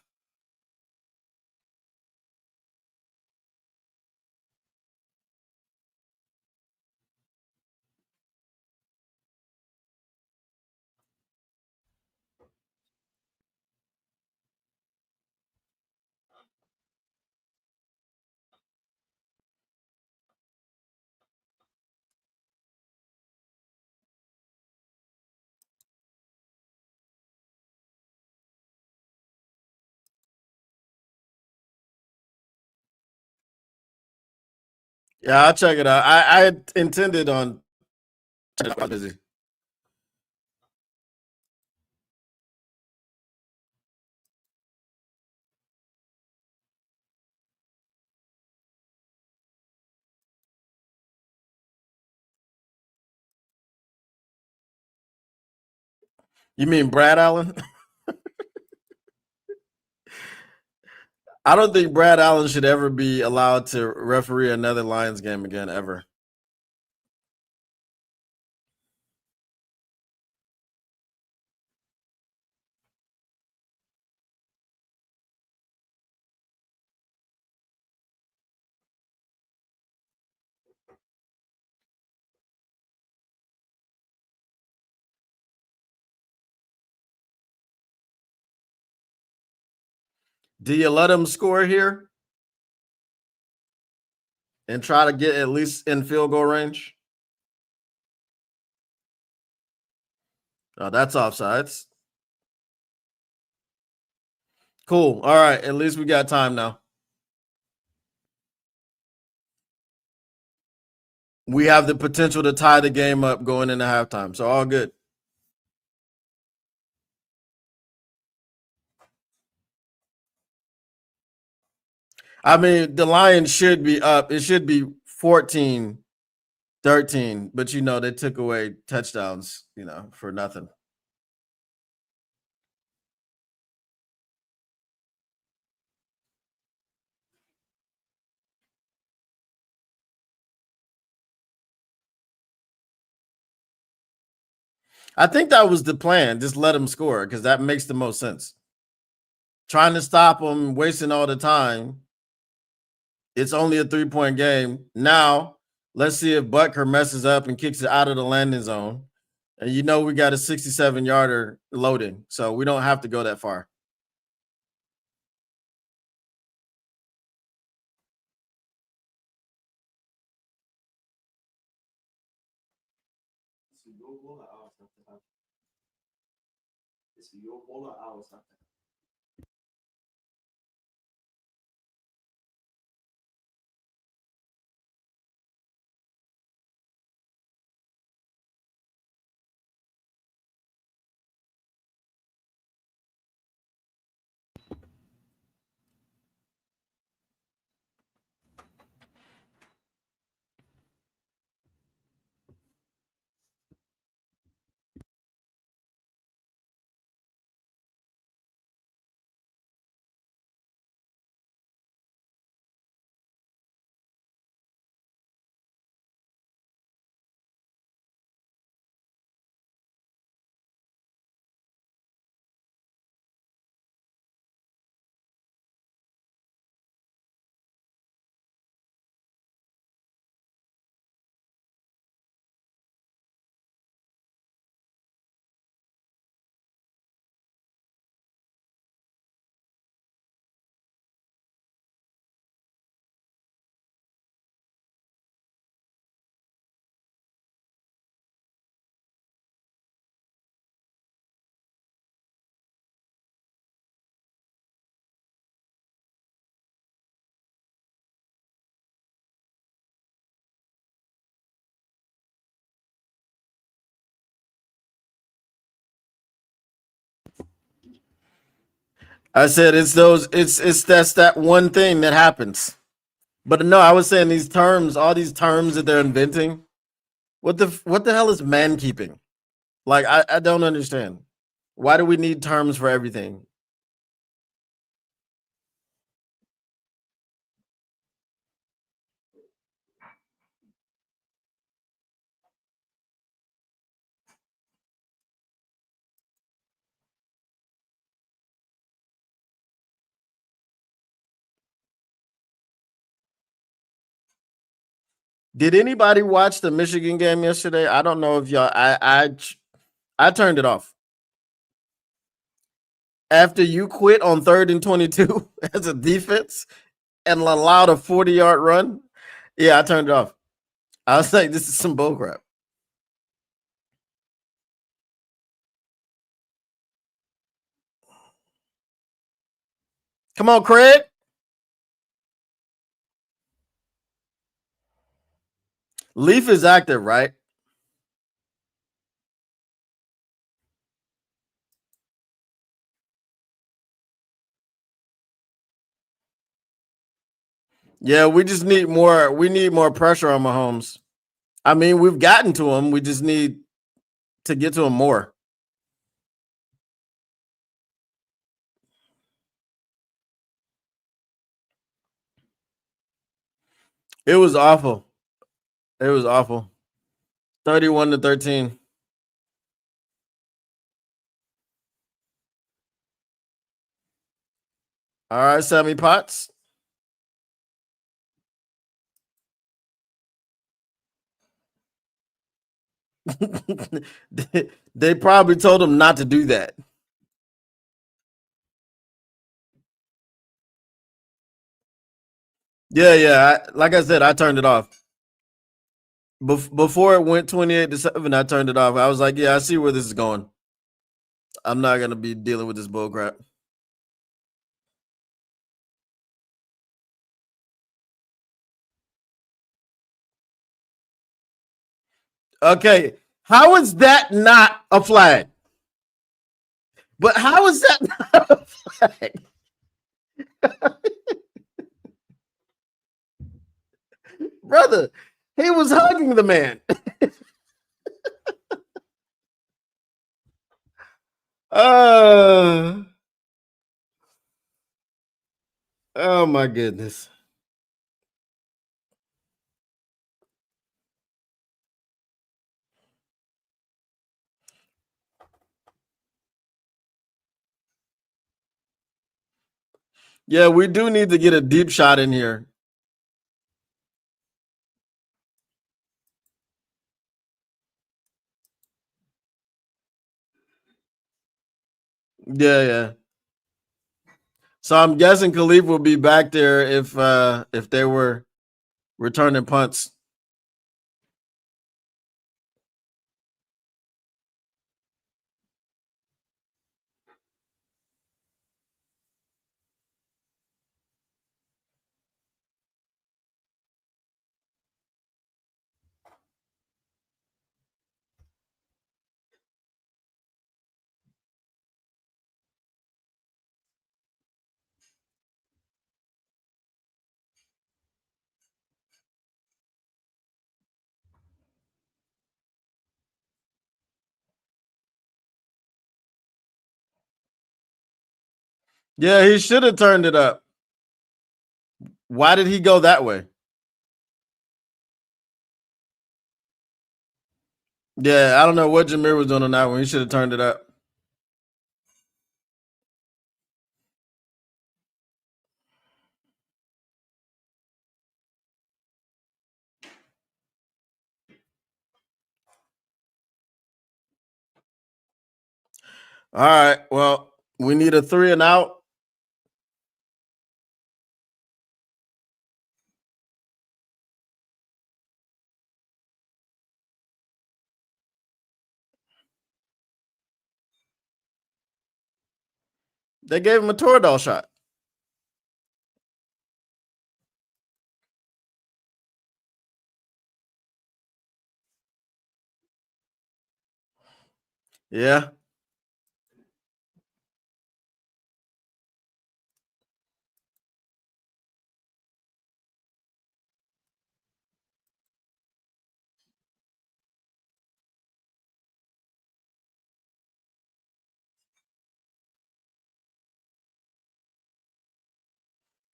Yeah, I'll check it out. I intended on busy. You mean Brad Allen? I don't think Brad Allen should ever be allowed to referee another Lions game again, ever. Do you let them score here and try to get at least in field goal range? Oh, that's offsides. Cool. All right. At least we got time now. We have the potential to tie the game up going into halftime. So all good. I mean, the Lions should be up. It should be 14-13, but they took away touchdowns, for nothing. I think that was the plan. Just let them score because that makes the most sense. Trying to stop them, wasting all the time. It's only a 3-point game. Now, let's see if Butker messes up and kicks it out of the landing zone. And we got a 67-yarder loading, so we don't have to go that far. I said it's that's that one thing that happens. But no, I was saying these terms, all these terms that they're inventing. What the hell is man keeping? Like I don't understand. Why do we need terms for everything? Did anybody watch the Michigan game yesterday? I don't know if y'all. I turned it off after you quit on 3rd and 22 as a defense and allowed a 40-yard run. Yeah, I turned it off. I was like, this is some bullcrap. Come on, Craig. Leaf is active, right? Yeah, we just need more. We need more pressure on Mahomes. I mean, we've gotten to him. We just need to get to him more. It was awful. It was awful. 31-13. All right, Sammy Potts. they probably told him not to do that. Yeah, yeah. Like I said, I turned it off. Before it went 28-7, I turned it off. I was like, yeah, I see where this is going. I'm not gonna be dealing with this bull crap. Okay, how is that not a flag? But how is that not a flag? Brother, he was hugging the man. Uh, oh my goodness. Yeah, we do need to get a deep shot in here. Yeah, yeah. So I'm guessing Khalif will be back there if they were returning punts. Yeah, he should have turned it up. Why did he go that way? Yeah, I don't know what Jameer was doing on that one. He should have turned it up. All right. Well, we need a 3 and out. They gave him a Toradol shot. Yeah.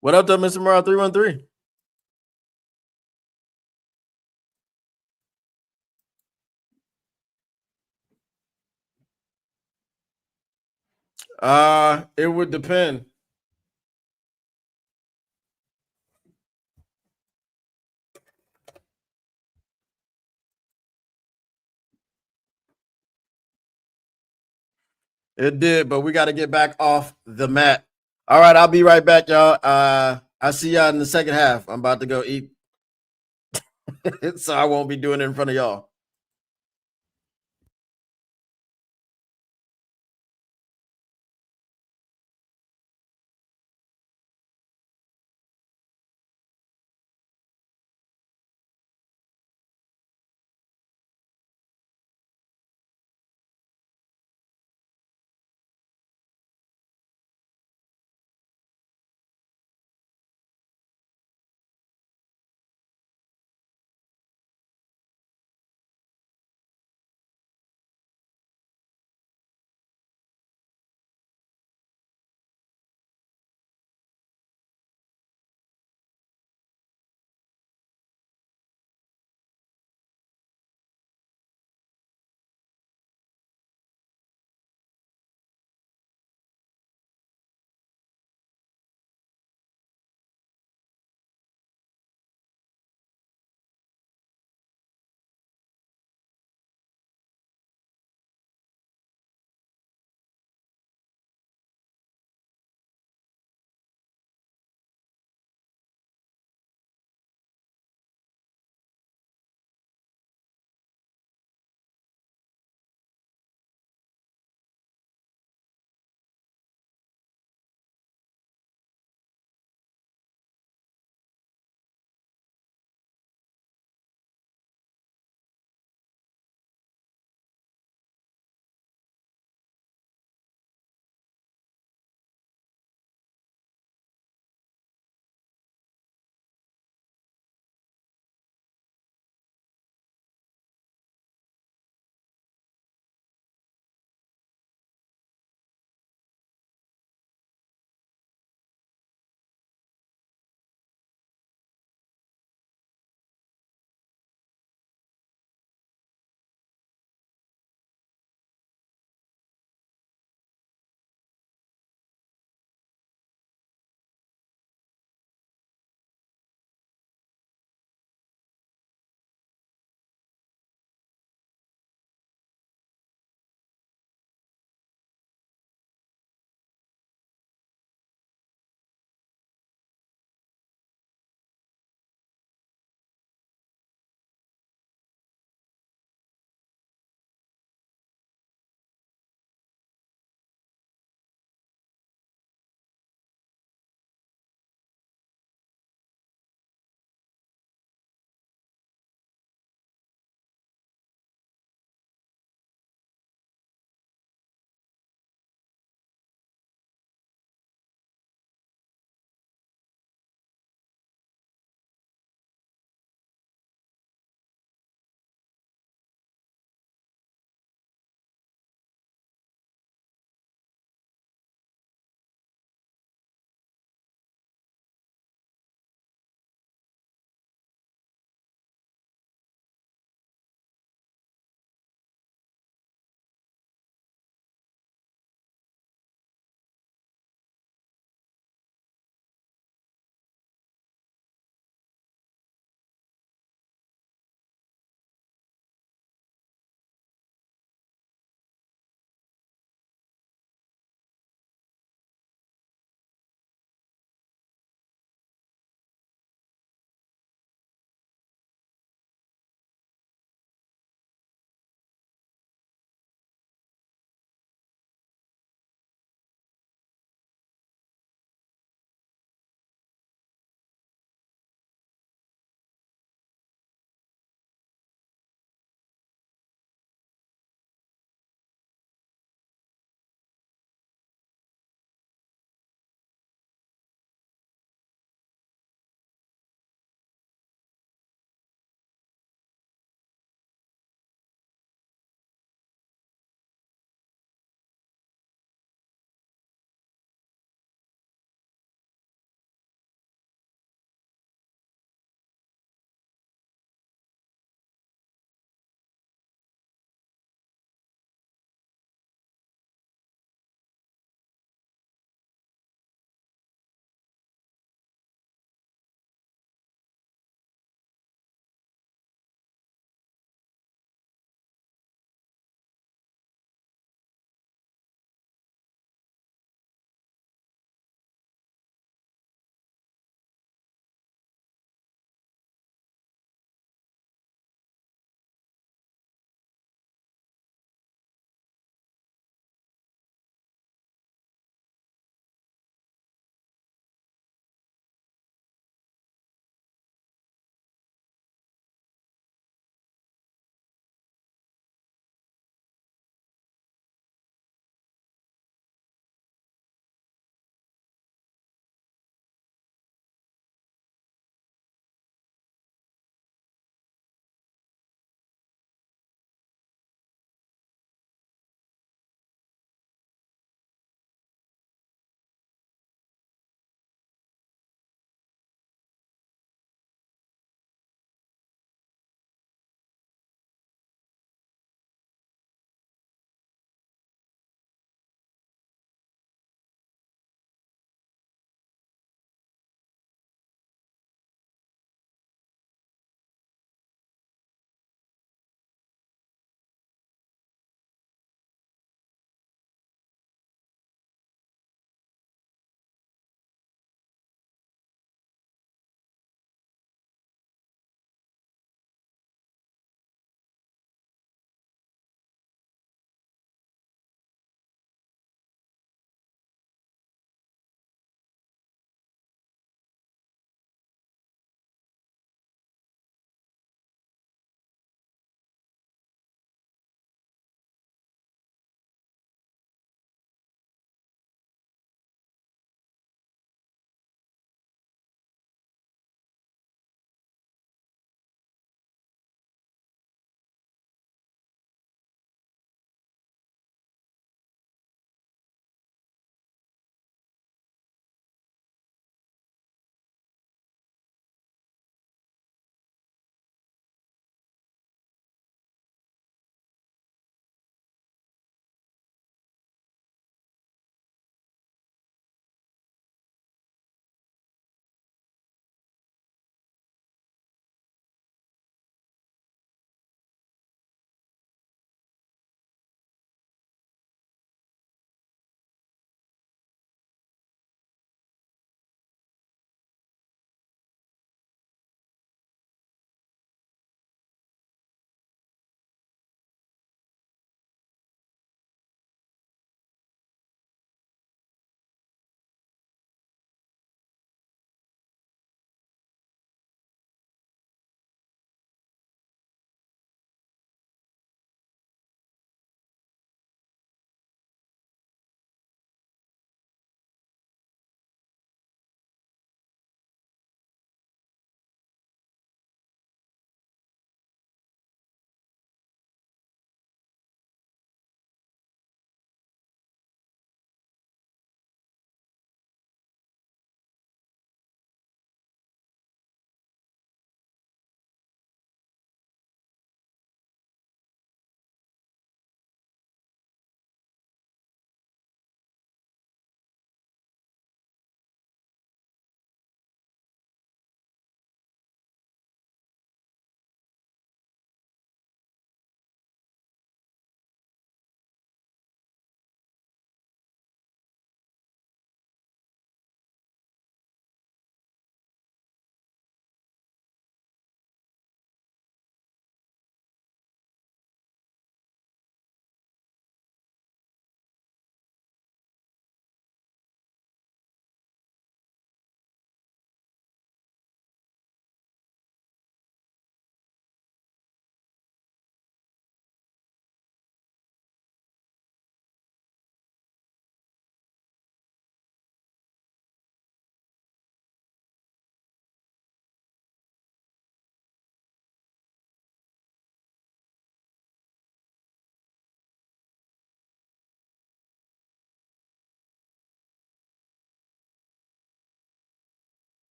What up, though, Mr. Morale 313? It would depend. It did, but we got to get back off the mat. All right, I'll be right back, y'all. I'll see y'all in the second half. I'm about to go eat, so I won't be doing it in front of y'all.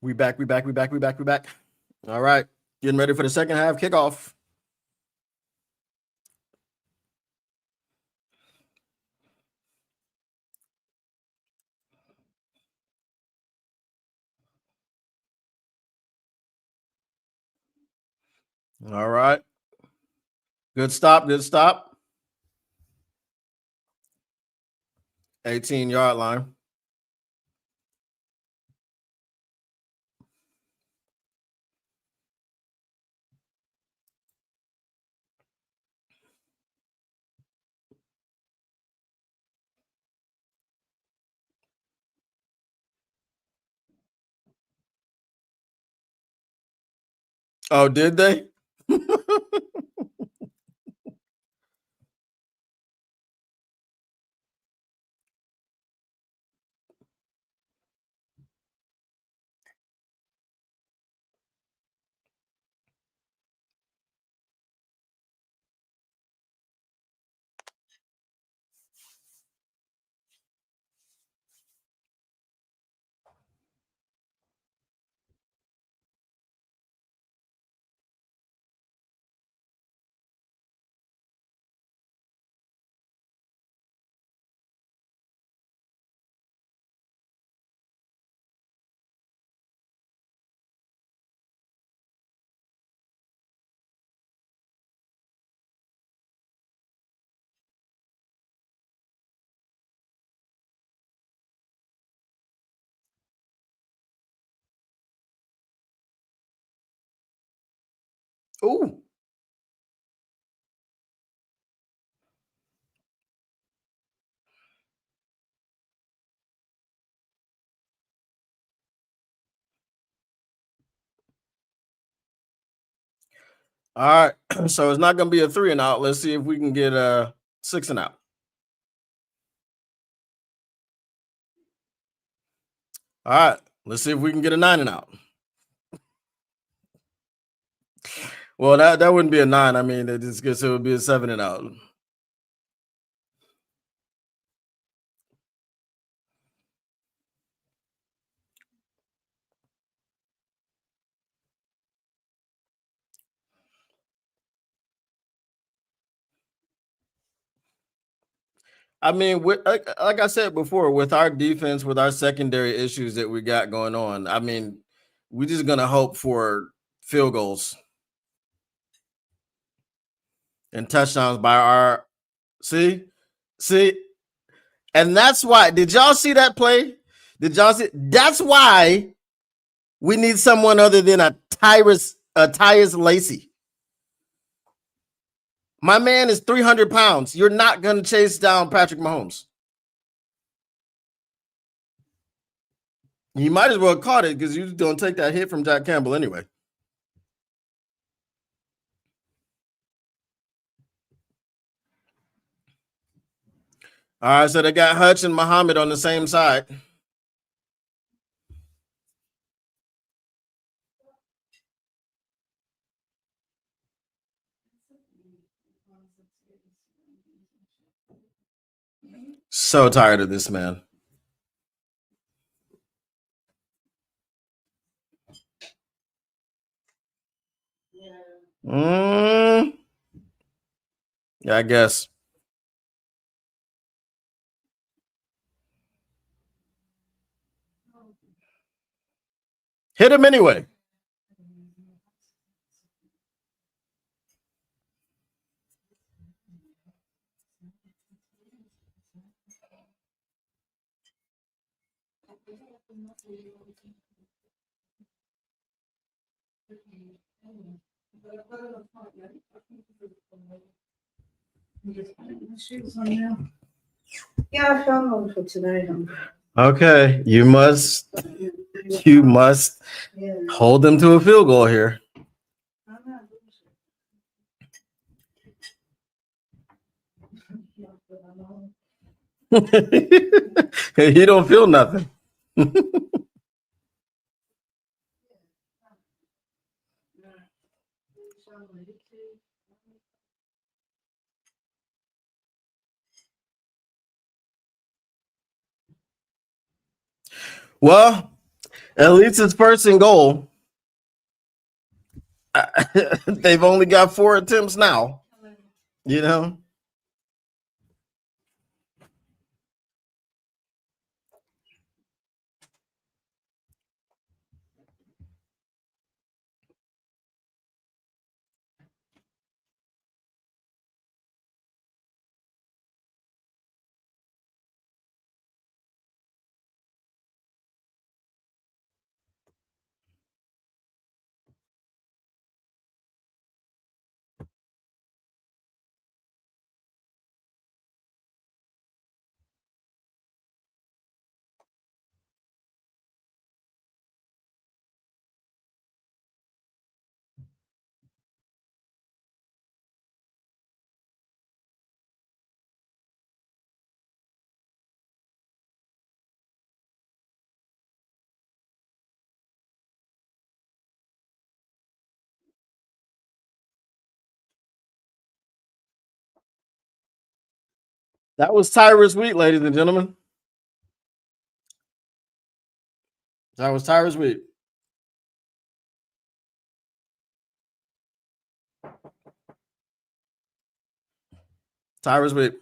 We back. All right. Getting ready for the second half kickoff. All right. Good stop. 18-yard line. Oh, did they? Ooh. All right. So it's not going to be a 3 and out. Let's see if we can get a 6 and out. All right. Let's see if we can get a 9 and out. Well, that wouldn't be a 9. I mean, it would be a 7 and out. I mean, like I said before, with our defense, with our secondary issues that we got going on, I mean, we're just going to hope for field goals and touchdowns by our see, and that's why. Did y'all see that play? Did y'all see? That's why we need someone other than a Tyus Lacey. My man is 300 pounds. You're not going to chase down Patrick Mahomes. You might as well have caught it because you're going to take that hit from Jack Campbell anyway. All right, so they got Hutch and Muhammad on the same side. So tired of this man. Yeah, I guess. Hit him anyway. Yeah, I found one for today. Okay, you must hold them to a field goal here. He don't feel nothing. Well, At least it's first and goal. They've only got 4 attempts now. You know. That was Tyrus Wheat, ladies and gentlemen. That was Tyrus Wheat. Tyrus Wheat.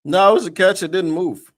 No, it was a catch. It didn't move.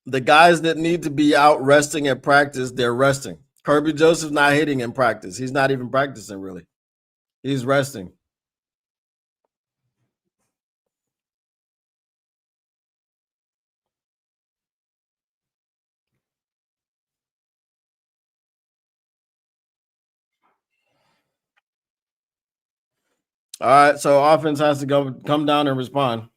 The guys that need to be out resting at practice, they're resting. Kirby Joseph's not hitting in practice. He's not even practicing really. He's resting. All right, so offense has to come down and respond.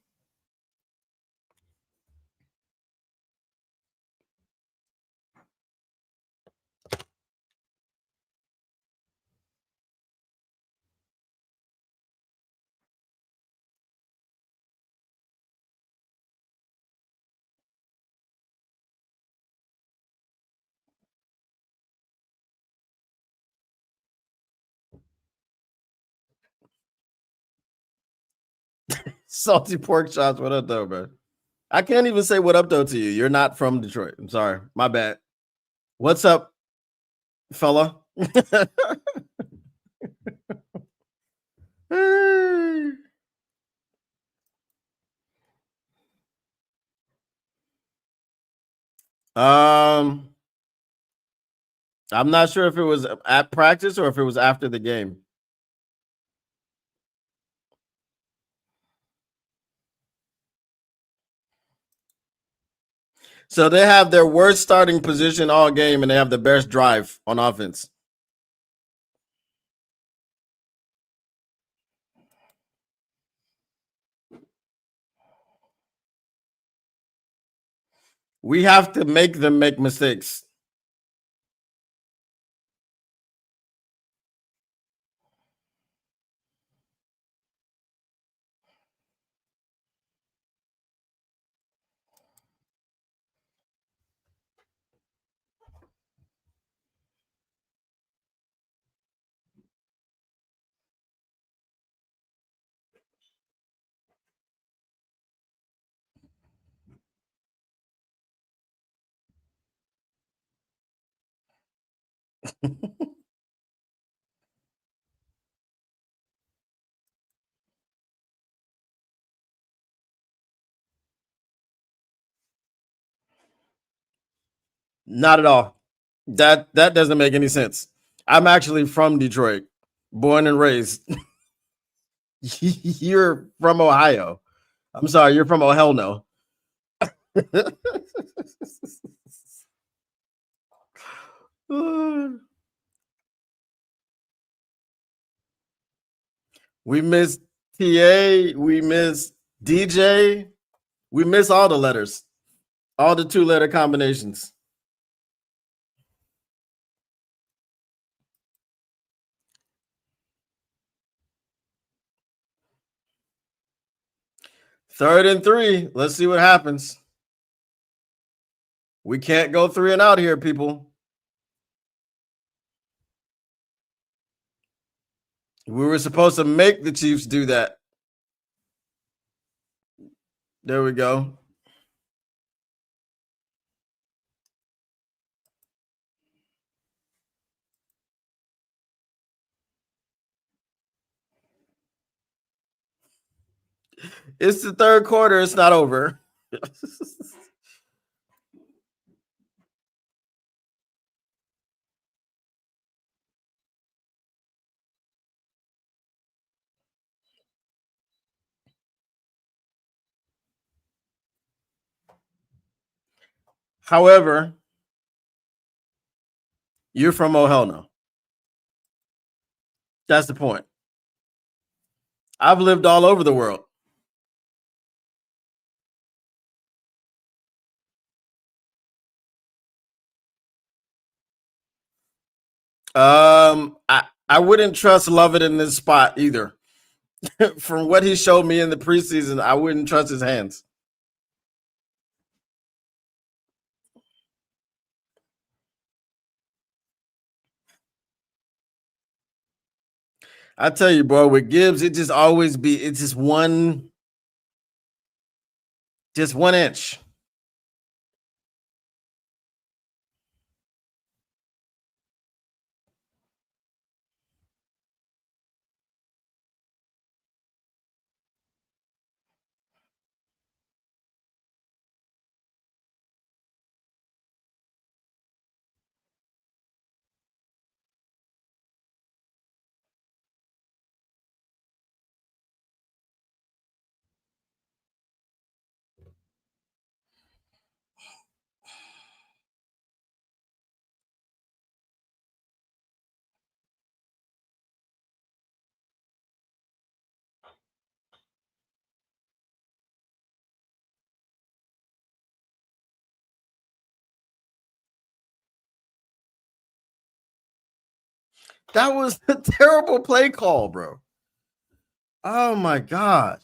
Salty pork chops. What up, though, bro? I can't even say what up though to you. You're not from Detroit. I'm sorry. My bad. What's up, fella? I'm not sure if it was at practice or if it was after the game. So they have their worst starting position all game, and they have the best drive on offense. We have to make them make mistakes. Not at all. That doesn't make any sense. I'm actually from Detroit, born and raised. You're from Ohio. I'm sorry, you're from Oh hell no. We miss TA, we miss DJ, we miss all the letters, all the 2-letter combinations. Third and 3. Let's see what happens. We can't go 3 and out here, people. We were supposed to make the Chiefs do that. There we go. It's the third quarter. It's not over. However, you're from Oh hell no. That's the point. I've lived all over the world. I wouldn't trust Lovett in this spot either. From what he showed me in the preseason, I wouldn't trust his hands. I tell you, bro, with Gibbs, it just always be it's just one inch. That was a terrible play call, bro. Oh my god.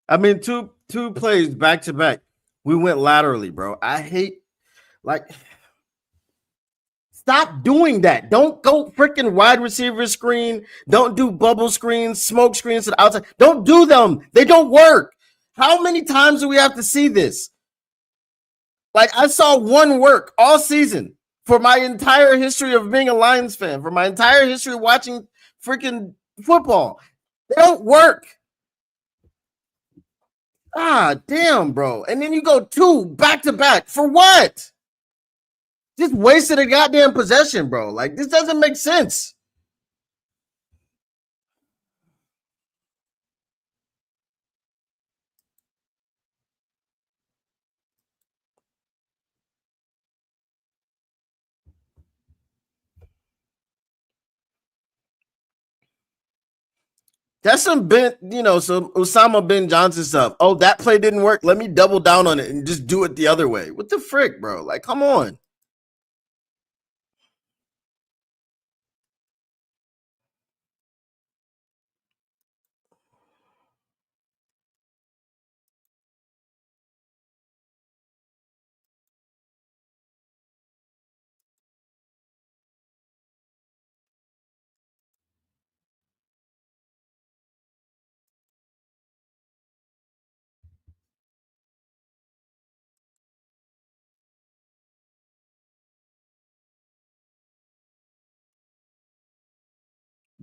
I mean, two plays back to back. We went laterally, bro. I hate like stop doing that. Don't go freaking wide receiver screen. Don't do bubble screens, smoke screens to the outside. Don't do them. They don't work. How many times do we have to see this? Like I saw one work all season. For my entire history of being a Lions fan, for my entire history of watching freaking football, they don't work. Ah, damn, bro. And then you go 2 back to back. For what? Just wasted a goddamn possession, bro. Like, this doesn't make sense. That's some some Osama bin Johnson stuff. Oh, that play didn't work. Let me double down on it and just do it the other way. What the frick, bro? Like, come on.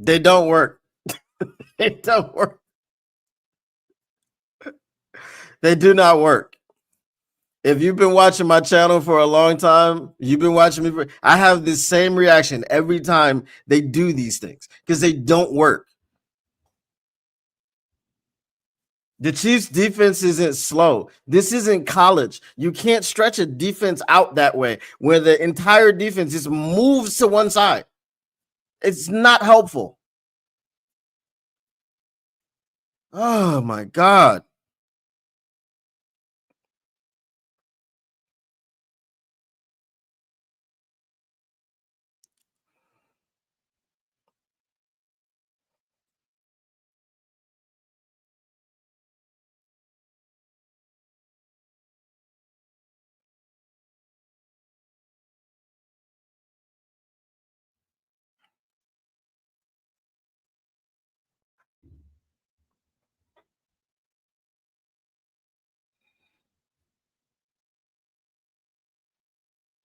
They don't work. They don't work. They do not work. If you've been watching my channel for a long time, you've been watching me I have this same reaction every time they do these things because they don't work. The Chiefs defense isn't slow. This isn't college. You can't stretch a defense out that way where the entire defense just moves to one side. It's not helpful. Oh my God.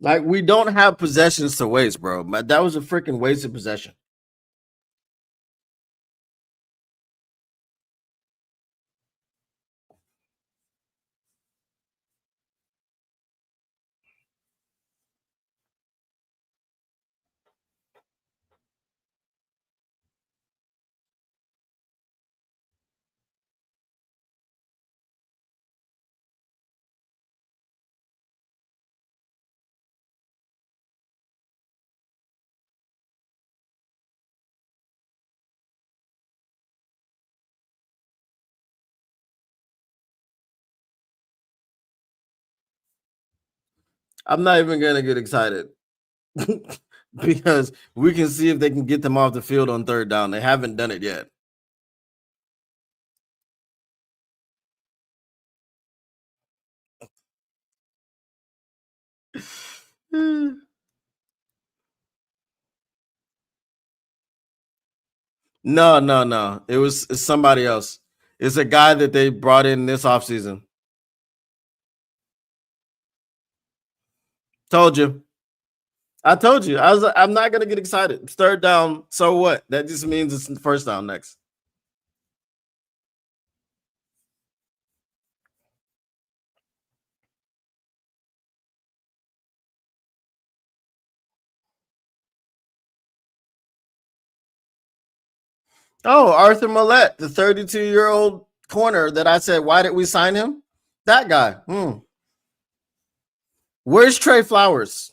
Like, we don't have possessions to waste, bro. That was a freaking wasted possession. I'm not even gonna get excited because we can see if they can get them off the field on third down. They haven't done it yet. No, no, no. It's somebody else. It's a guy that they brought in this offseason. Told you. I told you. I'm not gonna get excited. It's third down. So what? That just means it's the first down next. Oh, Arthur Millette, the 32-year-old corner that I said, why did we sign him? That guy. Where's Trey Flowers?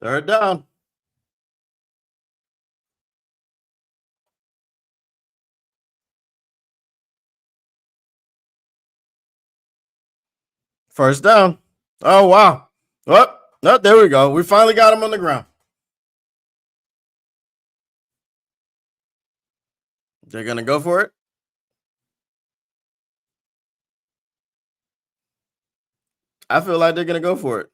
Third down. First down. Oh, wow. Oh, no, there we go. We finally got him on the ground. They're going to go for it. I feel like they're going to go for it.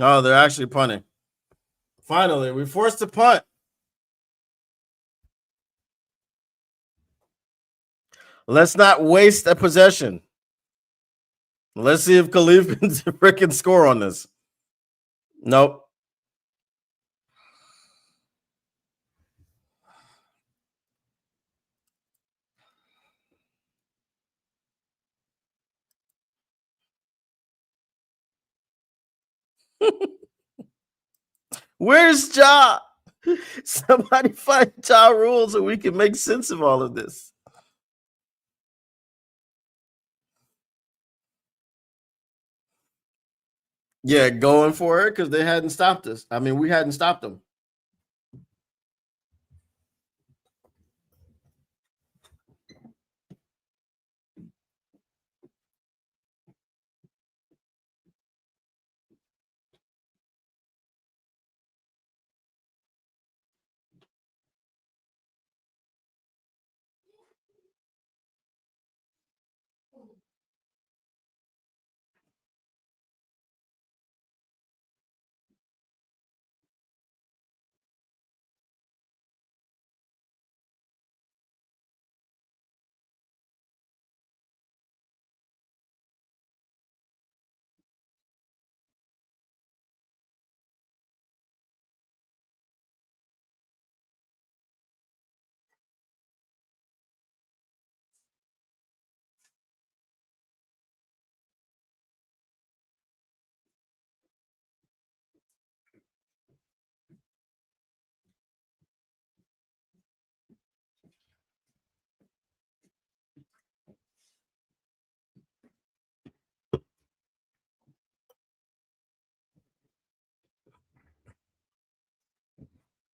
Oh, they're actually punting. Finally, we forced to punt. Let's not waste a possession. Let's see if Khalif can freaking score on this. Nope. Where's Ja? Somebody find Ja Rule so we can make sense of all of this. Yeah, going for it because they hadn't stopped us. I mean, we hadn't stopped them.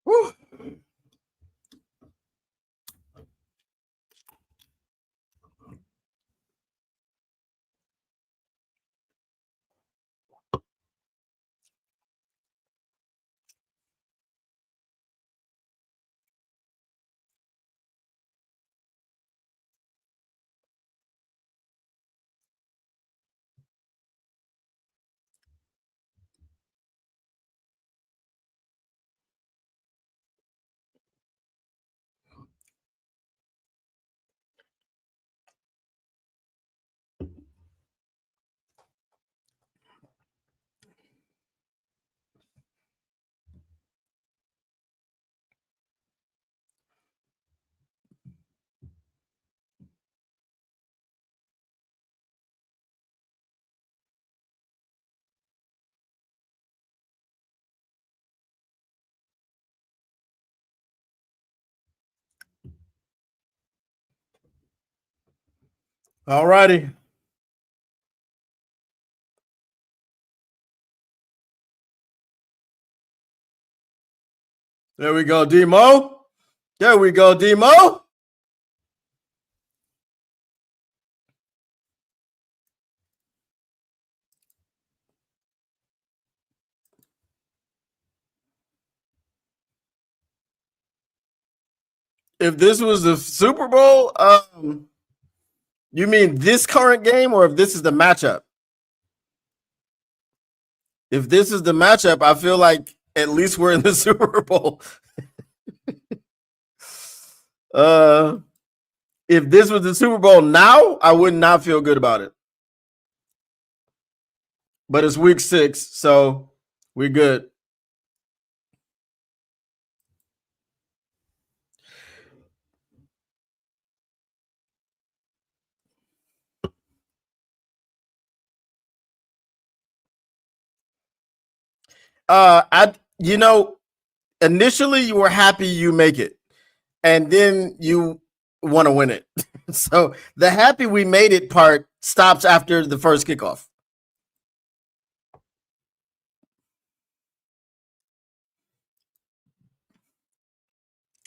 Whew. All righty. There we go, Demo. There we go, Demo. If this was the Super Bowl, you mean this current game or if this is the matchup? If this is the matchup, I feel like at least we're in the Super Bowl. If this was the Super Bowl now, I would not feel good about it. But it's week 6, so we're good. I initially you were happy you make it, and then you want to win it. So the happy we made it part stops after the first kickoff.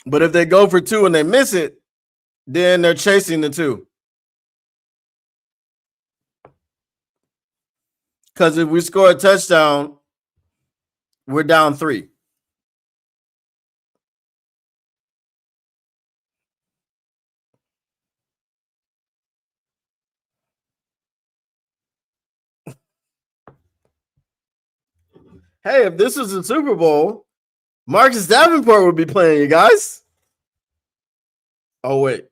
But if they go for two and they miss it, then they're chasing the two. Because if we score a touchdown, we're down 3. Hey, if this was a Super Bowl, Marcus Davenport would be playing, you guys. Oh, wait.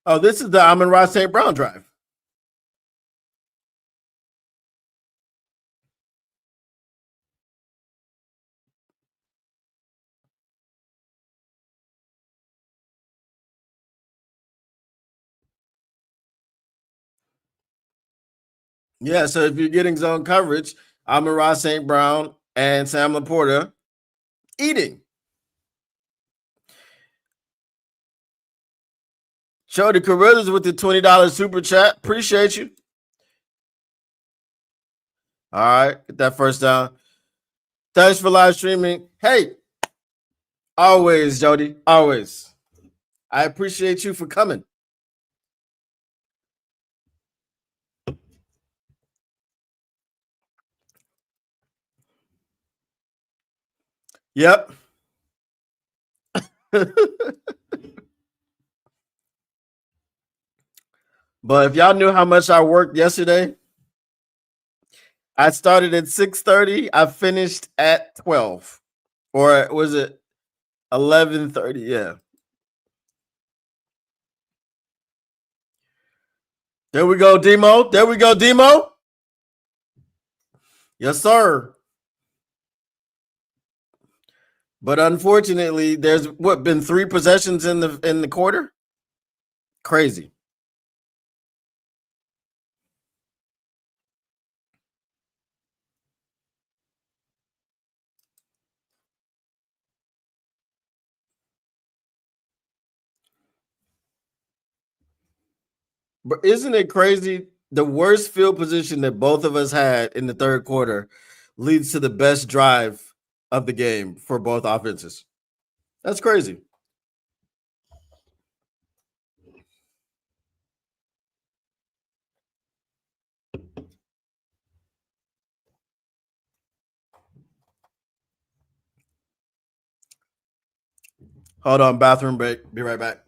Oh, this is the Amon-Ra St. Brown drive. Yeah, so if you're getting zone coverage, Amon-Ra St. Brown and Sam Laporta eating. Jody Carruthers with the $20 super chat. Appreciate you. All right, get that first down. Thanks for live streaming. Hey, always, Jody, always. I appreciate you for coming. Yep. But if y'all knew how much I worked yesterday, I started at 6:30. I finished at 12. Or was it 11:30? Yeah. There we go, Demo. There we go, Demo. Yes, sir. But unfortunately, there's been 3 possessions in the quarter? Crazy. But isn't it crazy? The worst field position that both of us had in the third quarter leads to the best drive of the game for both offenses. That's crazy. Hold on, bathroom break. Be right back.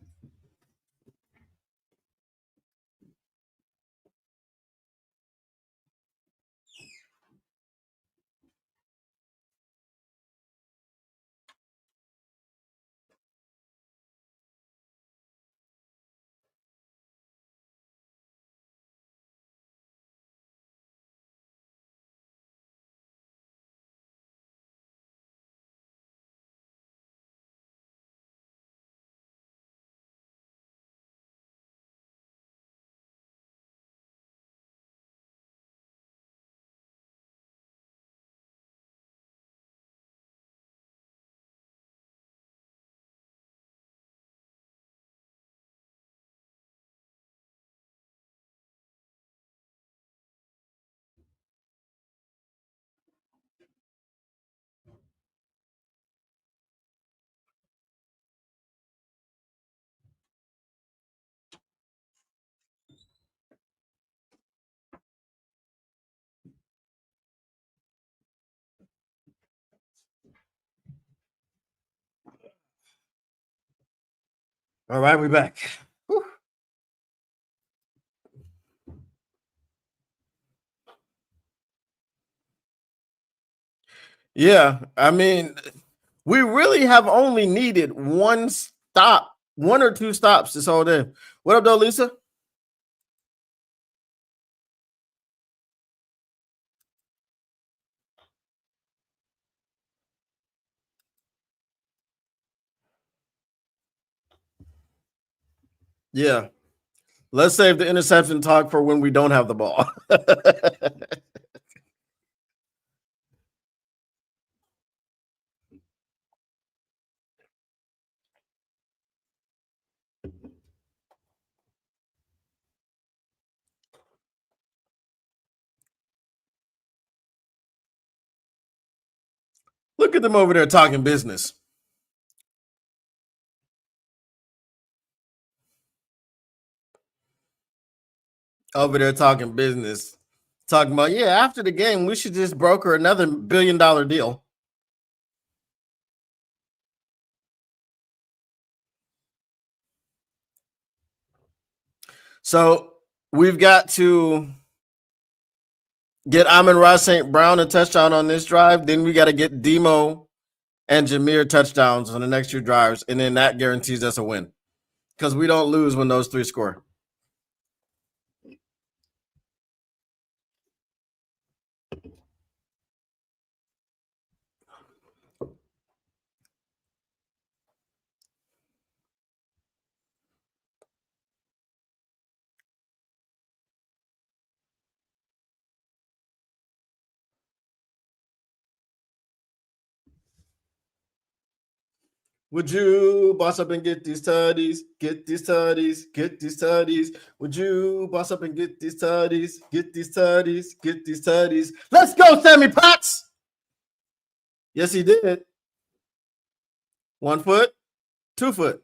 All right, we're back. Whew. Yeah, I mean, we really have only needed one or two stops this whole day. What up, though, Lisa? Yeah. Let's save the interception talk for when we don't have the ball. Look at them over there talking business. Over there talking business. Talking about, yeah, after the game, we should just broker another $1 billion deal. So we've got to get Amon-Ra St. Brown a touchdown on this drive. Then we got to get Demo and Jameer touchdowns on the next 2 drives. And then that guarantees us a win. Because we don't lose when those 3 score. Would you boss up and get these tutties? Get these tutties, get these tutties. Would you boss up and get these tutties? Get these tutties, get these tutties. Let's go, Sammy Potts. Yes, he did. 1 foot, 2 foot.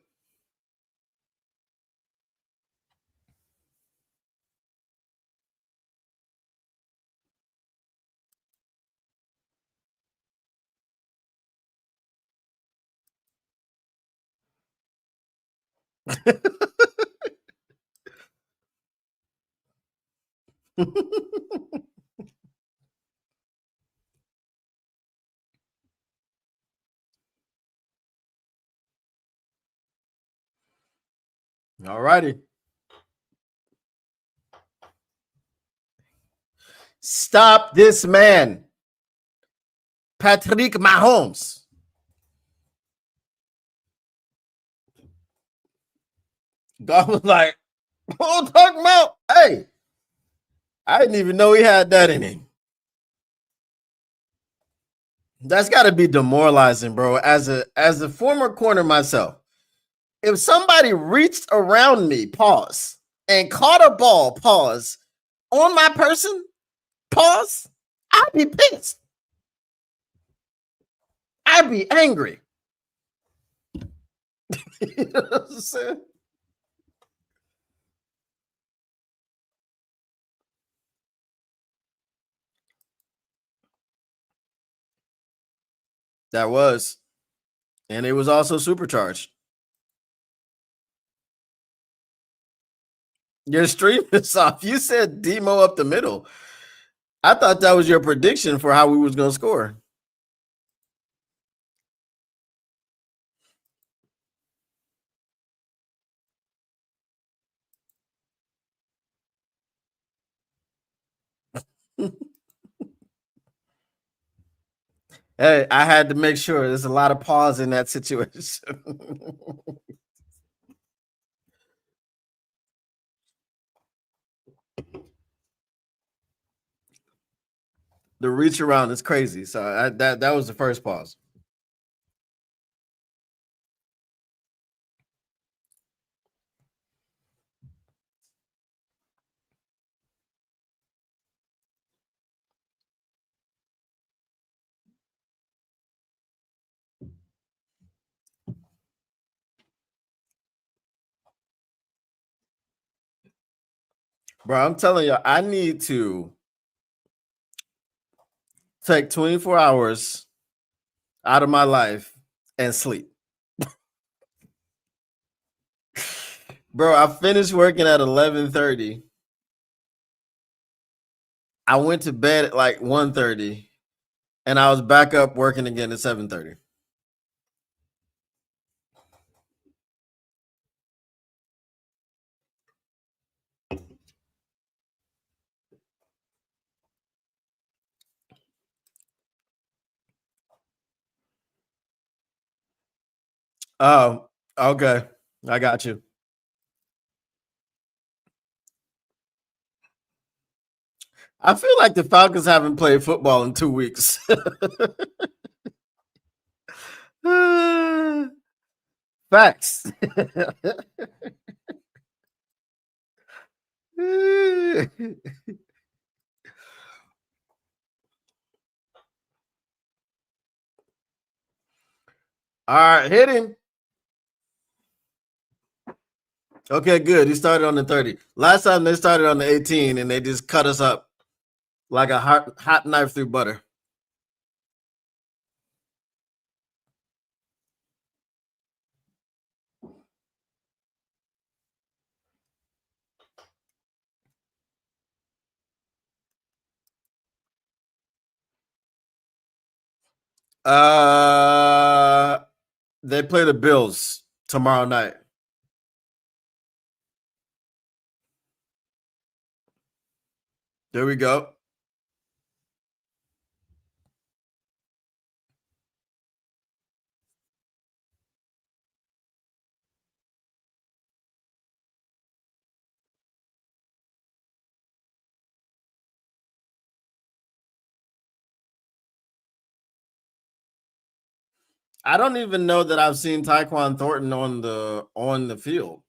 All righty. Stop this man, Patrick Mahomes. God was like, "Oh, talking about, hey, I didn't even know he had that in him." That's got to be demoralizing, bro. As a former corner myself, if somebody reached around me, pause, and caught a ball, pause, on my person, pause, I'd be pissed. I'd be angry. You know what I'm saying? That was. And it was also supercharged. Your stream is off. You said Demo up the middle. I thought that was your prediction for how we was going to score. Hey, I had to make sure there's a lot of pause in that situation. The reach around is crazy. So that was the first pause. Bro, I'm telling you, I need to take 24 hours out of my life and sleep. Bro, I finished working at 11:30. I went to bed at like 1:30 and I was back up working again at 7:30. Oh, okay. I got you. I feel like the Falcons haven't played football in 2 weeks. Facts. All right, hit him. Okay, good. He started on the 30. Last time they started on the 18 and they just cut us up like a hot knife through butter. They play the Bills tomorrow night. There we go. I don't even know that I've seen Tyquan Thornton on the field.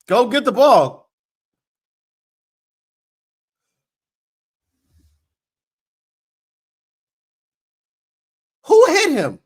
Go get the ball. Who hit him?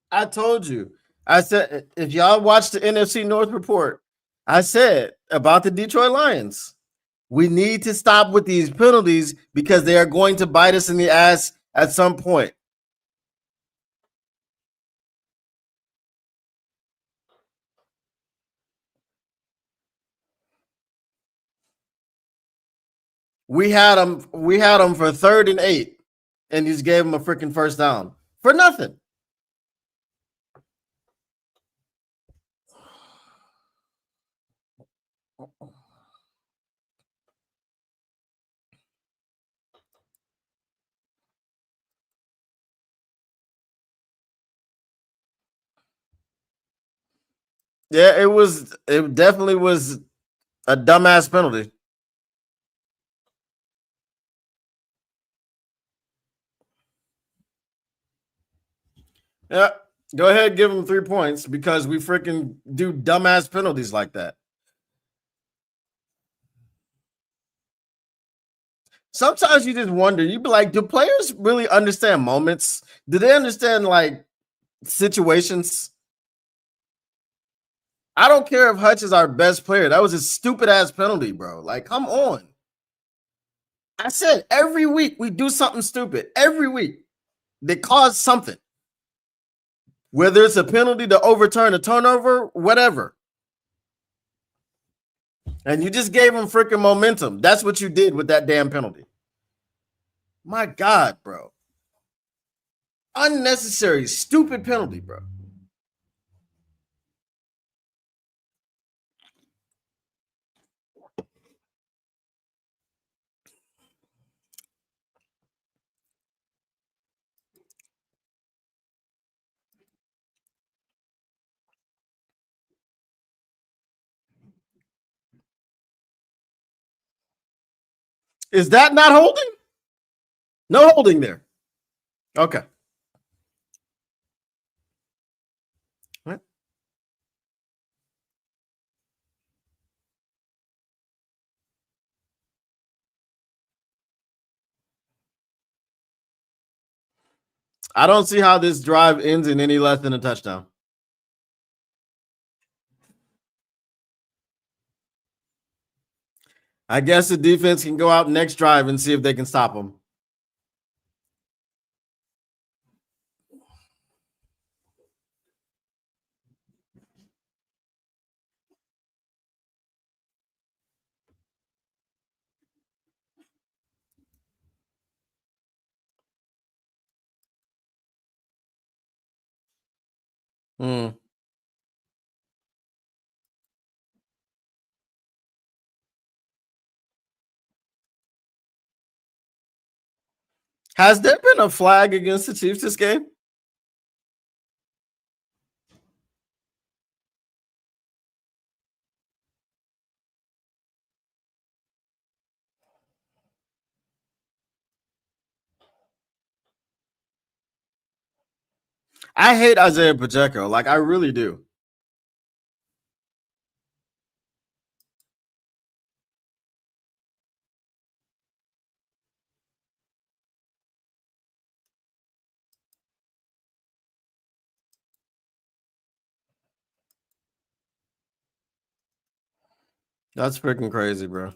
I told you. I said if y'all watch the NFC North report, I said about the Detroit Lions. We need to stop with these penalties because they are going to bite us in the ass at some point. We had them for 3rd and 8, and you just gave them a freaking first down for nothing. Yeah, it definitely was a dumbass penalty. Yeah, go ahead, give them 3 points because we freaking do dumbass penalties like that. Sometimes you just wonder, you be like, do players really understand moments? Do they understand like situations? I don't care if Hutch is our best player. That was a stupid ass penalty, bro. Like, come on. I said every week we do something stupid. Every week they cause something. Whether it's a penalty to overturn a turnover, whatever. And you just gave them freaking momentum. That's what you did with that damn penalty. My God, bro. Unnecessary, stupid penalty, bro. Is that not holding? No holding there. Okay. What? I don't see how this drive ends in any less than a touchdown. I guess the defense can go out next drive and see if they can stop them. Mm. Has there been a flag against the Chiefs this game? I hate Isaiah Pacheco. Like, I really do. That's freaking crazy, bro.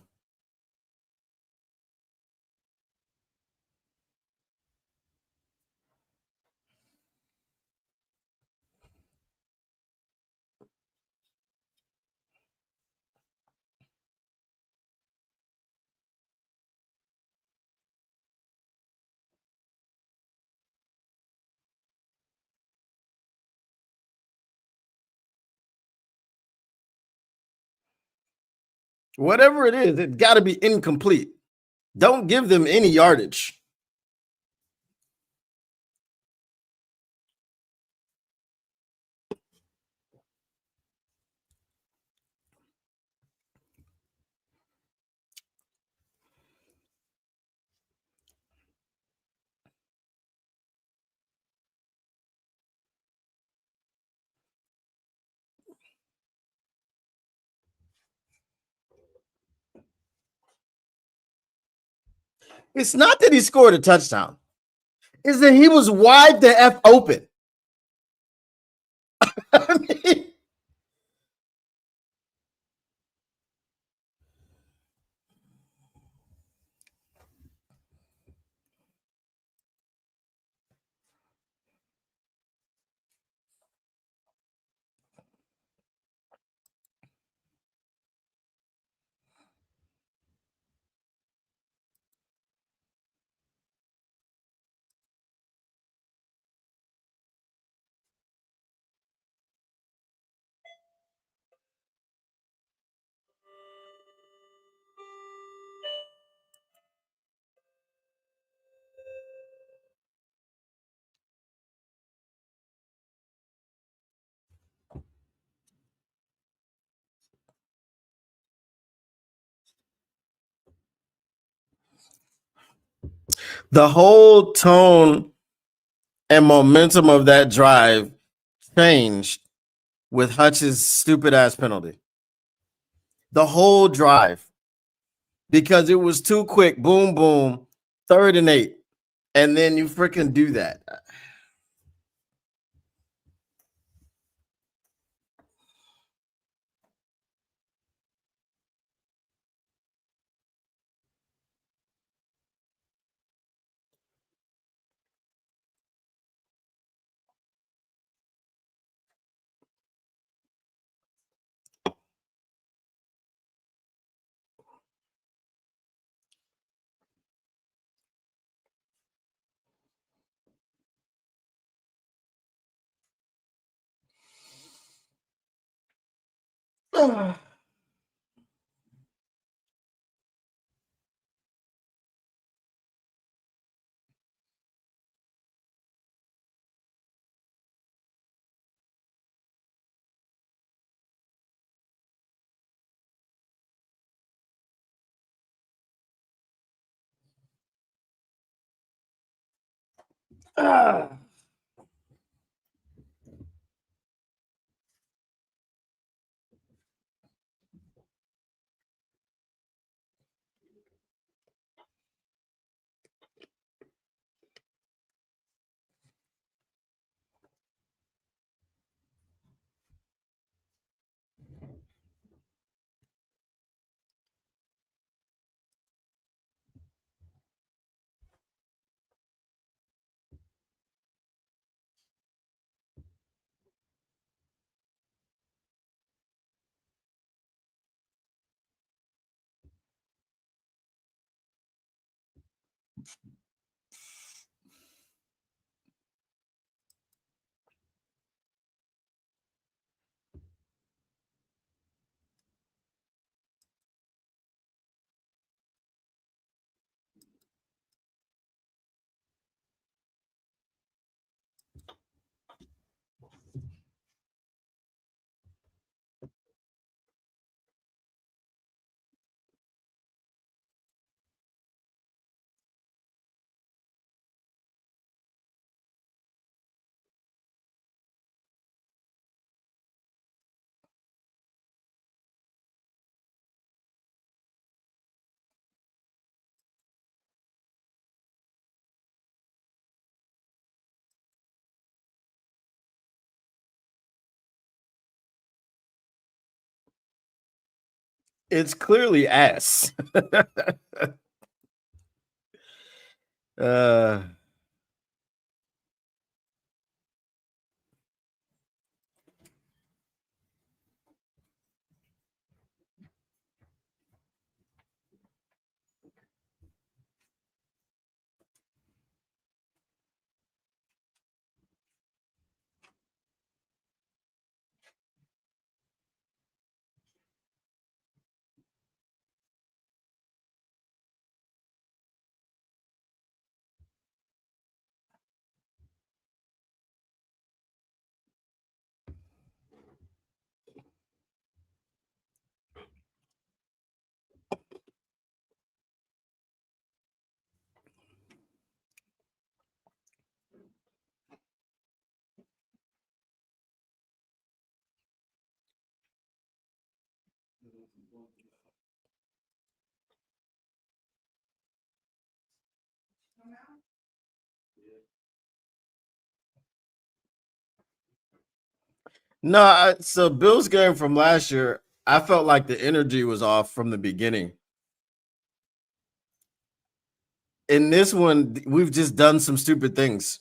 Whatever it is, it's got to be incomplete. Don't give them any yardage. It's not that he scored a touchdown. It's that he was wide the F open. I mean, the whole tone and momentum of that drive changed with Hutch's stupid ass penalty. The whole drive, because it was too quick. Boom, boom, 3rd and 8. And then you freaking do that. It's clearly ass. uh no, so Bill's game from last year, I felt like the energy was off from the beginning. In this one, we've just done some stupid things.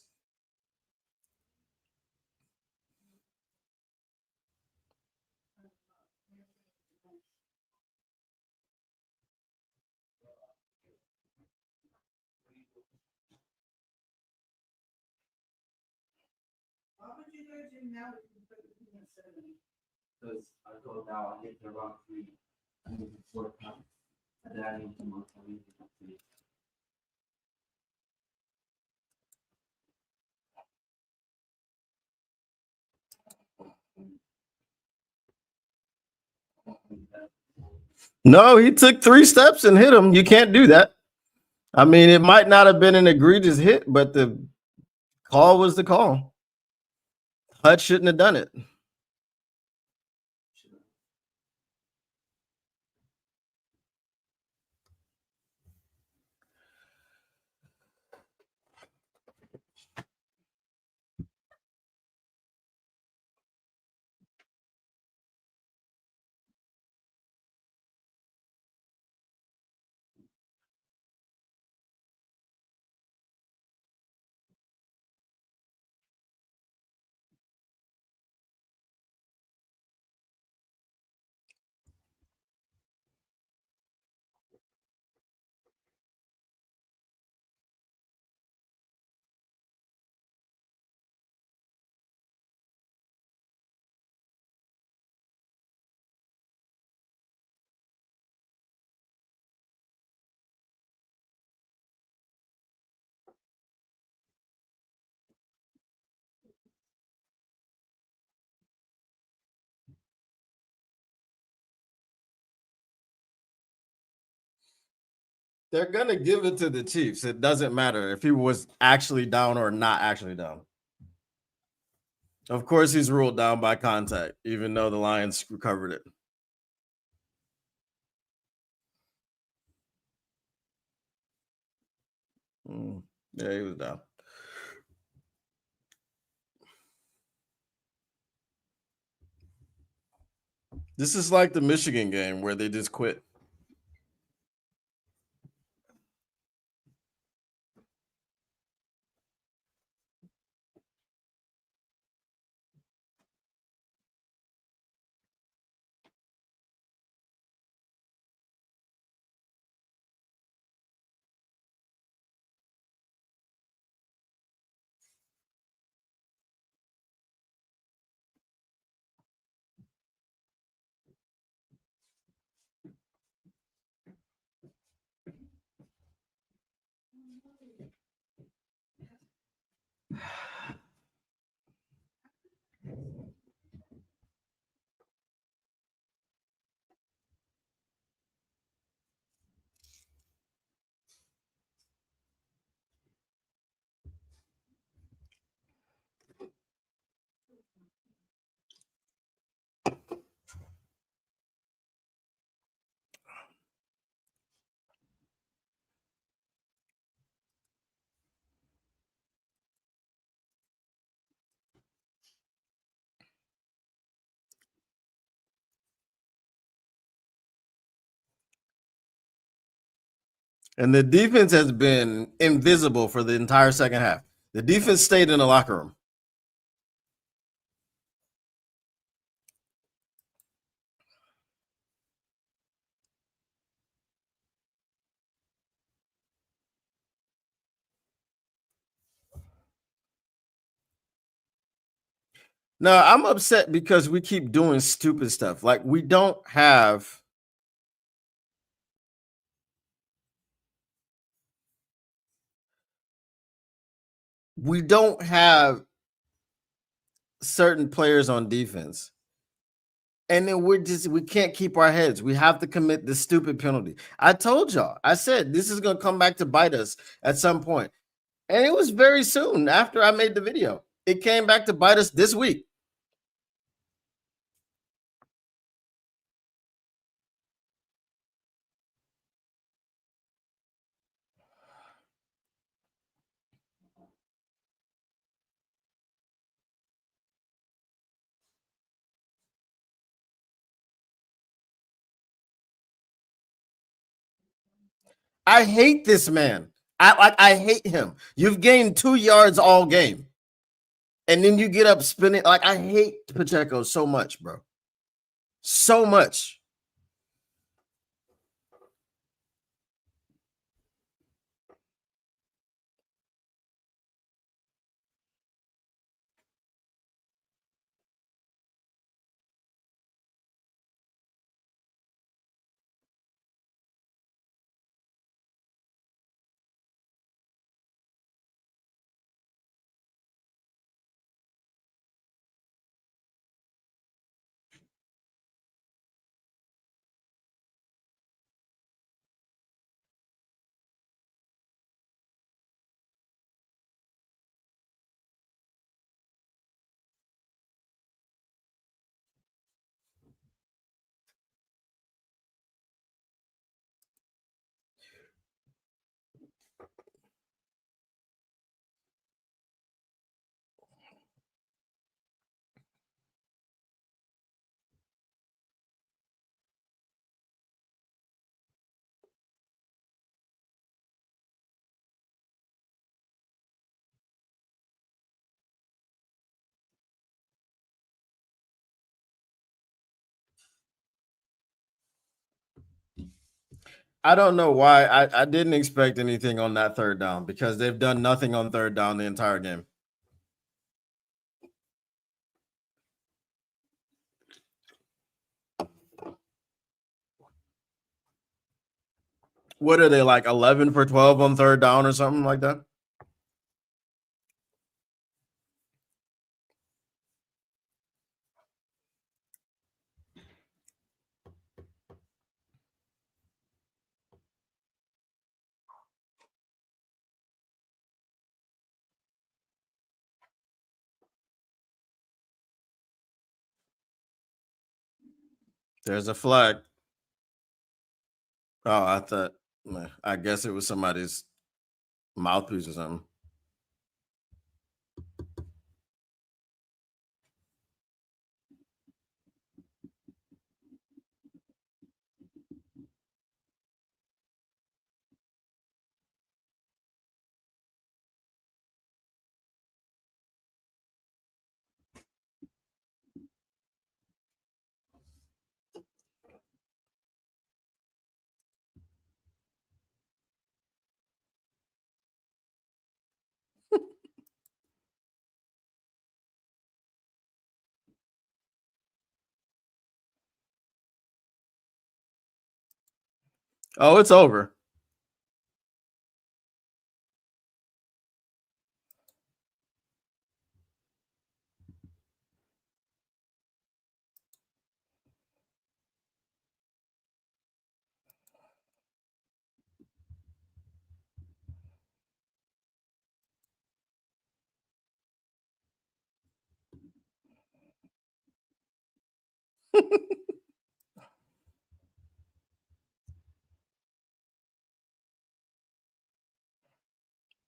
Why would you go to now that you put the peanut cinnamon? Because I go now, I hit the wrong three. I need to 4 pounds. And then I need to move. I need to complete. No, he took 3 steps and hit him. You can't do that. I mean, it might not have been an egregious hit, but the call was the call. Hutch shouldn't have done it. They're gonna give it to the Chiefs. It doesn't matter if he was actually down or not actually down. Of course, he's ruled down by contact, even though the Lions recovered it. Yeah, he was down. This is like the Michigan game where they just quit. And the defense has been invisible for the entire second half. The defense stayed in the locker room. No, I'm upset because we keep doing stupid stuff. Like we don't have certain players on defense. And then we can't keep our heads. We have to commit this stupid penalty. I told y'all, I said this is gonna come back to bite us at some point. And it was very soon after I made the video. It came back to bite us this week. I hate this man. I hate him. You've gained 2 yards all game. And then you get up spinning. Like I hate Pacheco so much, bro. So much. I don't know why. I didn't expect anything on that third down because they've done nothing on third down the entire game. What are they like 11 for 12 on third down or something like that? There's a flag. Oh, I guess it was somebody's mouthpiece or something. Oh, it's over.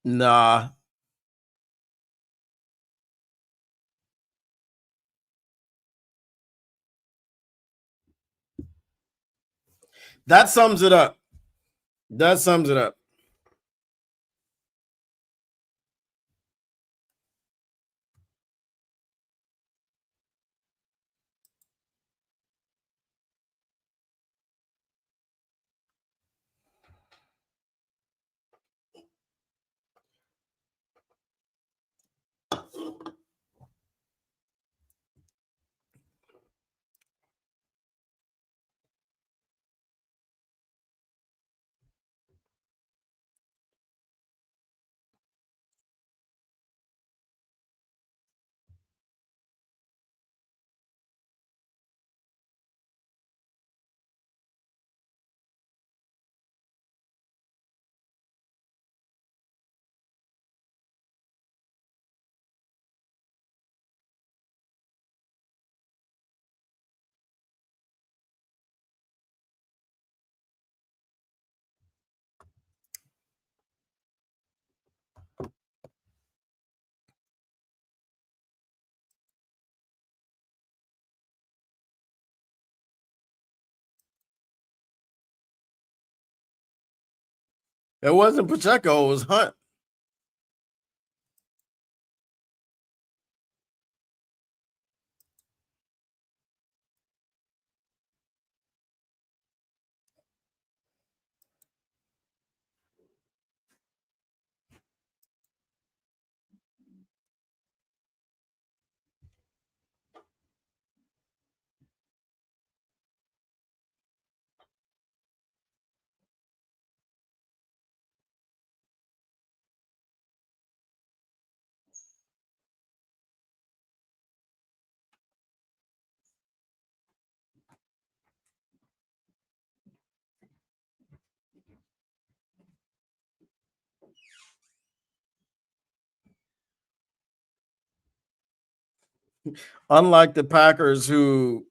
Nah. That sums it up. That sums it up. It wasn't Pacheco, it was Hunt. Unlike the Packers, who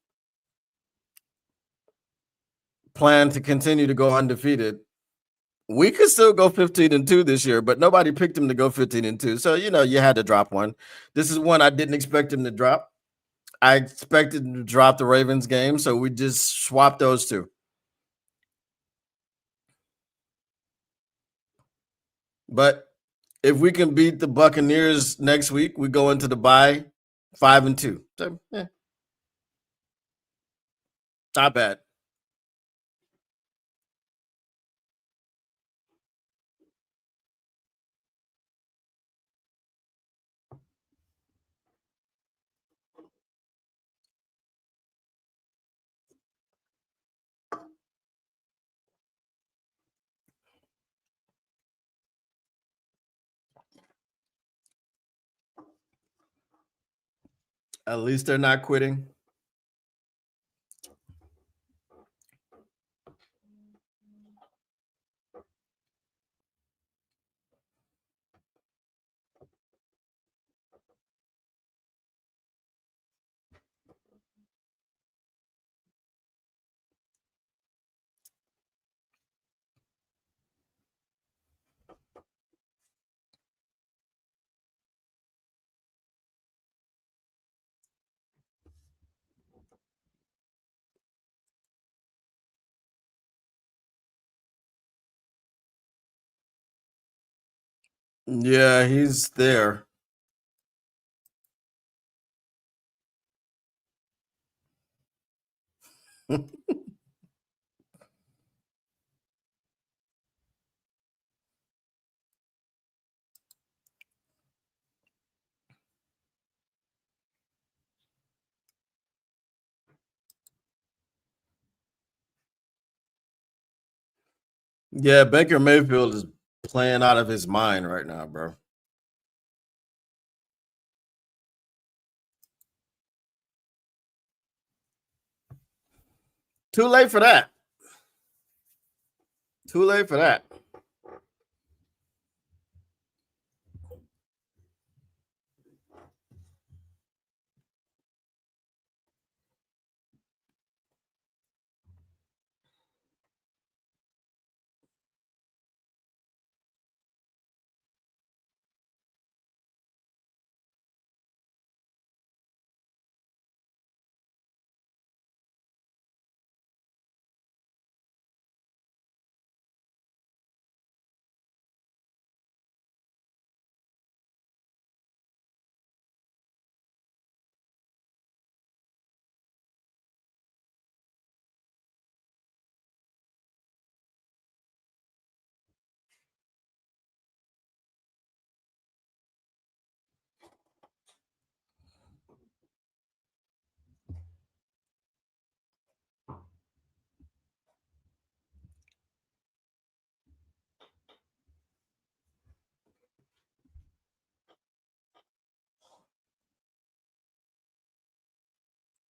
plan to continue to go undefeated, we could still go 15-2 this year, but nobody picked him to go 15-2. So, you had to drop one. This is one I didn't expect him to drop. I expected him to drop the Ravens game, so we just swapped those two. But if we can beat the Buccaneers next week, we go into the bye 5-2. So, not bad. At least they're not quitting. Yeah, he's there. Yeah, Baker Mayfield is playing out of his mind right now, bro. Too late for that. Too late for that.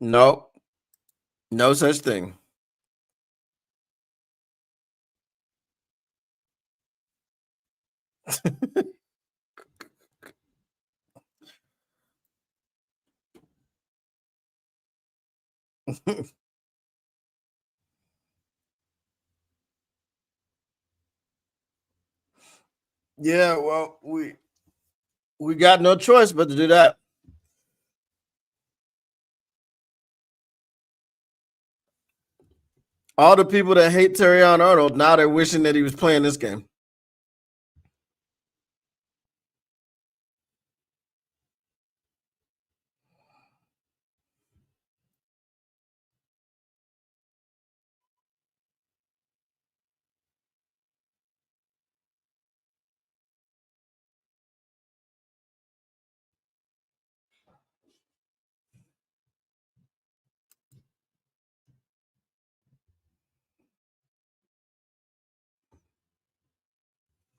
Nope. No such thing. Yeah, well, we got no choice but to do that. All the people that hate Terrion Arnold, now they're wishing that he was playing this game.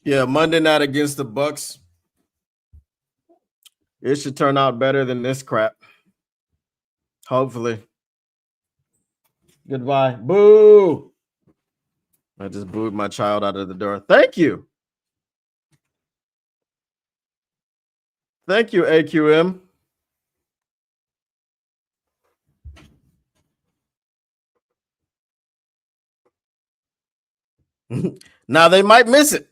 Yeah, Monday night against the Bucks. It should turn out better than this crap. Hopefully. Goodbye. Boo. I just booed my child out of the door. Thank you. Thank you, AQM. Now they might miss it.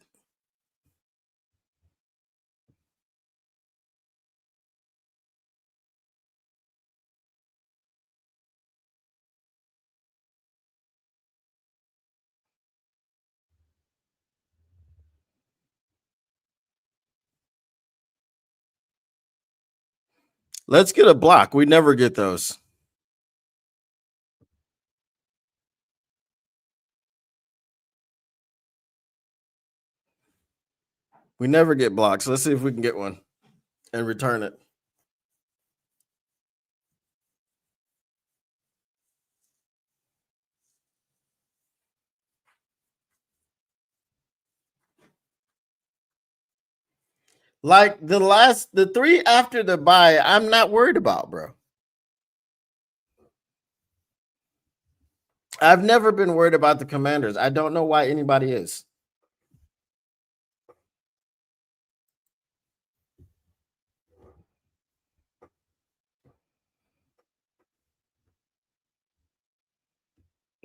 Let's get a block. We never get those. We never get blocks. Let's see if we can get one and return it. Like the three after the bye, I'm not worried about, bro. I've never been worried about the Commanders. I don't know why anybody is.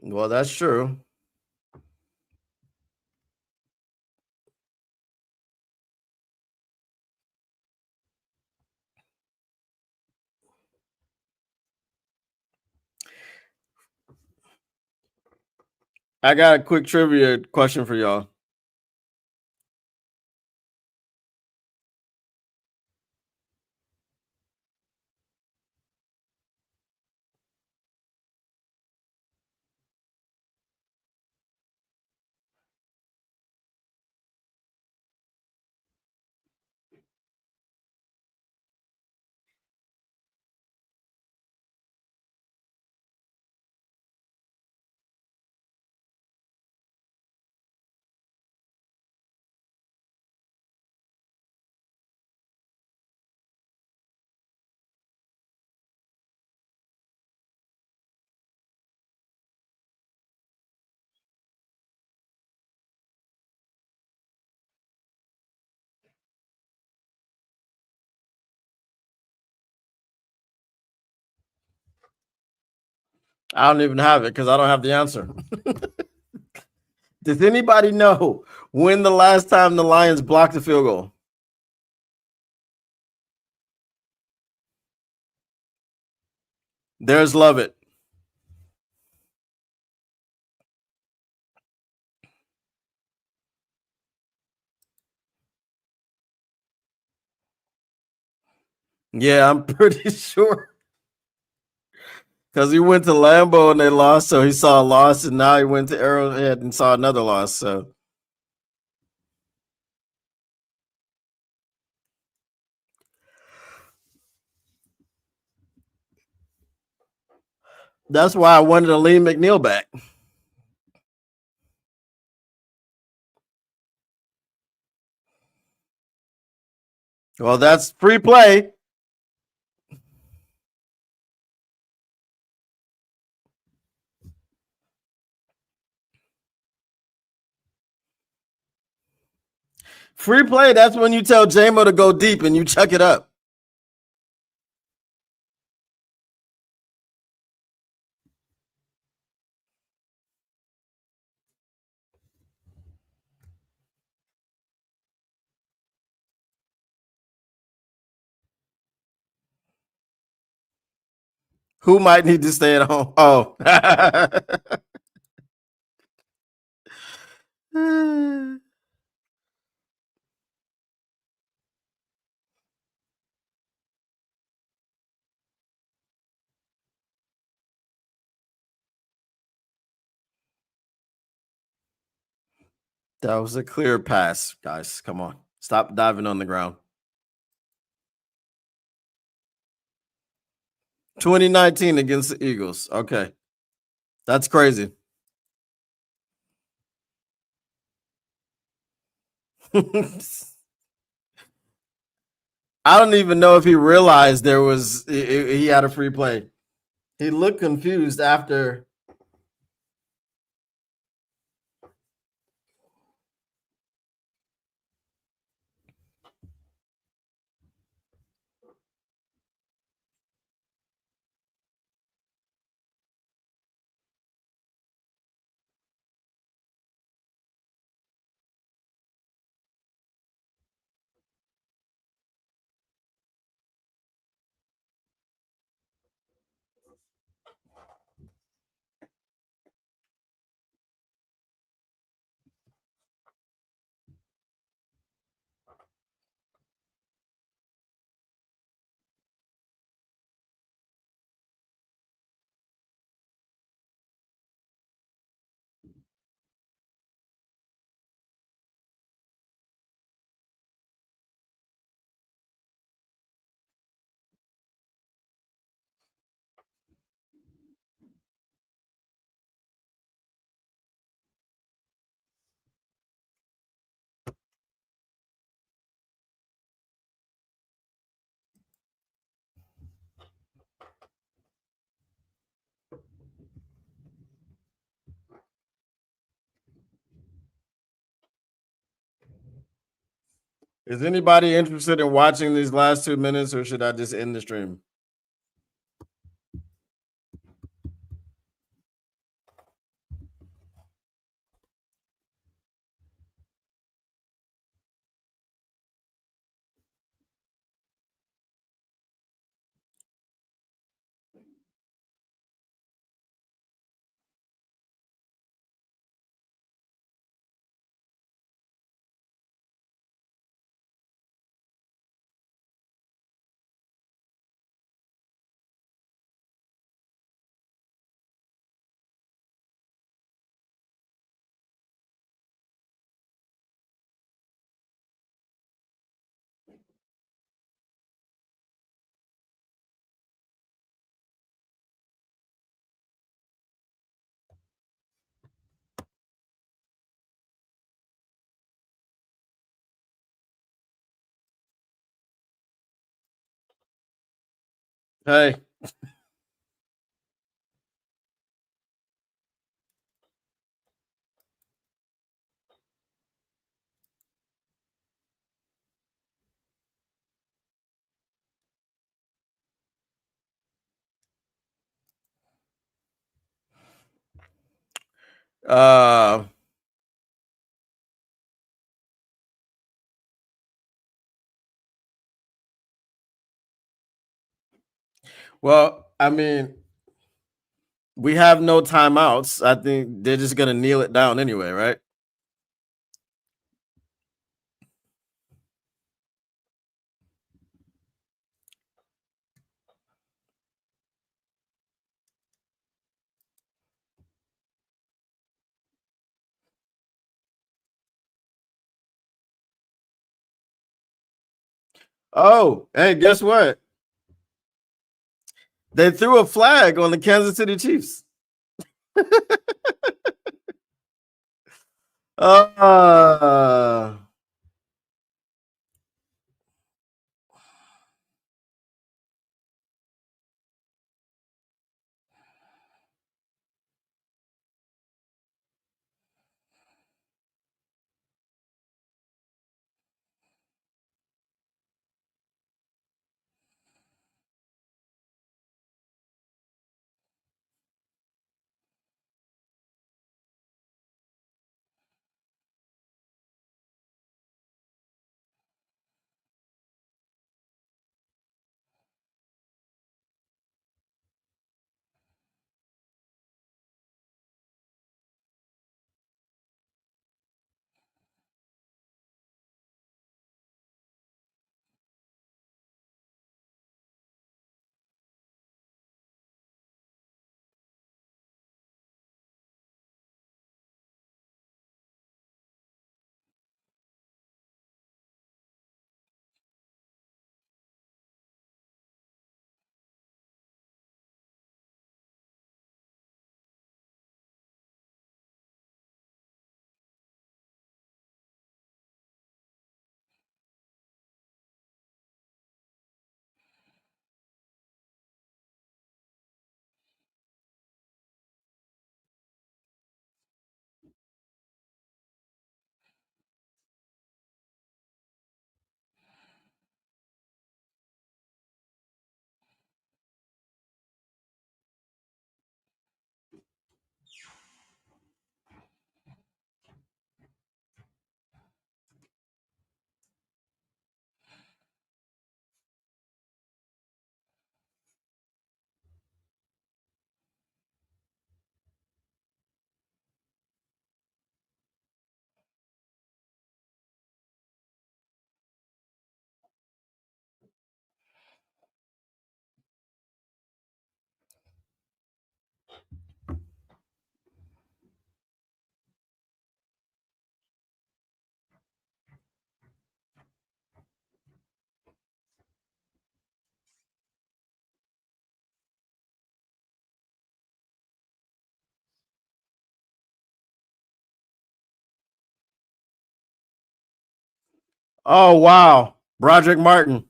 Well, that's true. I got a quick trivia question for y'all. I don't even have it because I don't have the answer. Does anybody know when the last time the Lions blocked a field goal? There's Lovett. Yeah, I'm pretty sure. Because he went to Lambeau and they lost, so he saw a loss, and now he went to Arrowhead and saw another loss. So that's why I wanted to lean McNeil back. Well, that's free play. Free play, that's when you tell JMO to go deep and you chuck it up. Who might need to stay at home? Oh. That was a clear pass, guys. Come on. Stop diving on the ground. 2019 against the Eagles. Okay. That's crazy. I don't even know if he realized there was he had a free play. He looked confused after. Is anybody interested in watching these last 2 minutes, or should I just end the stream? Hey, uh, well, I mean, we have no timeouts. I think they're just gonna kneel it down anyway, right? Oh, hey, guess what? They threw a flag on the Kansas City Chiefs. Uh, Oh wow, Broderick Martin.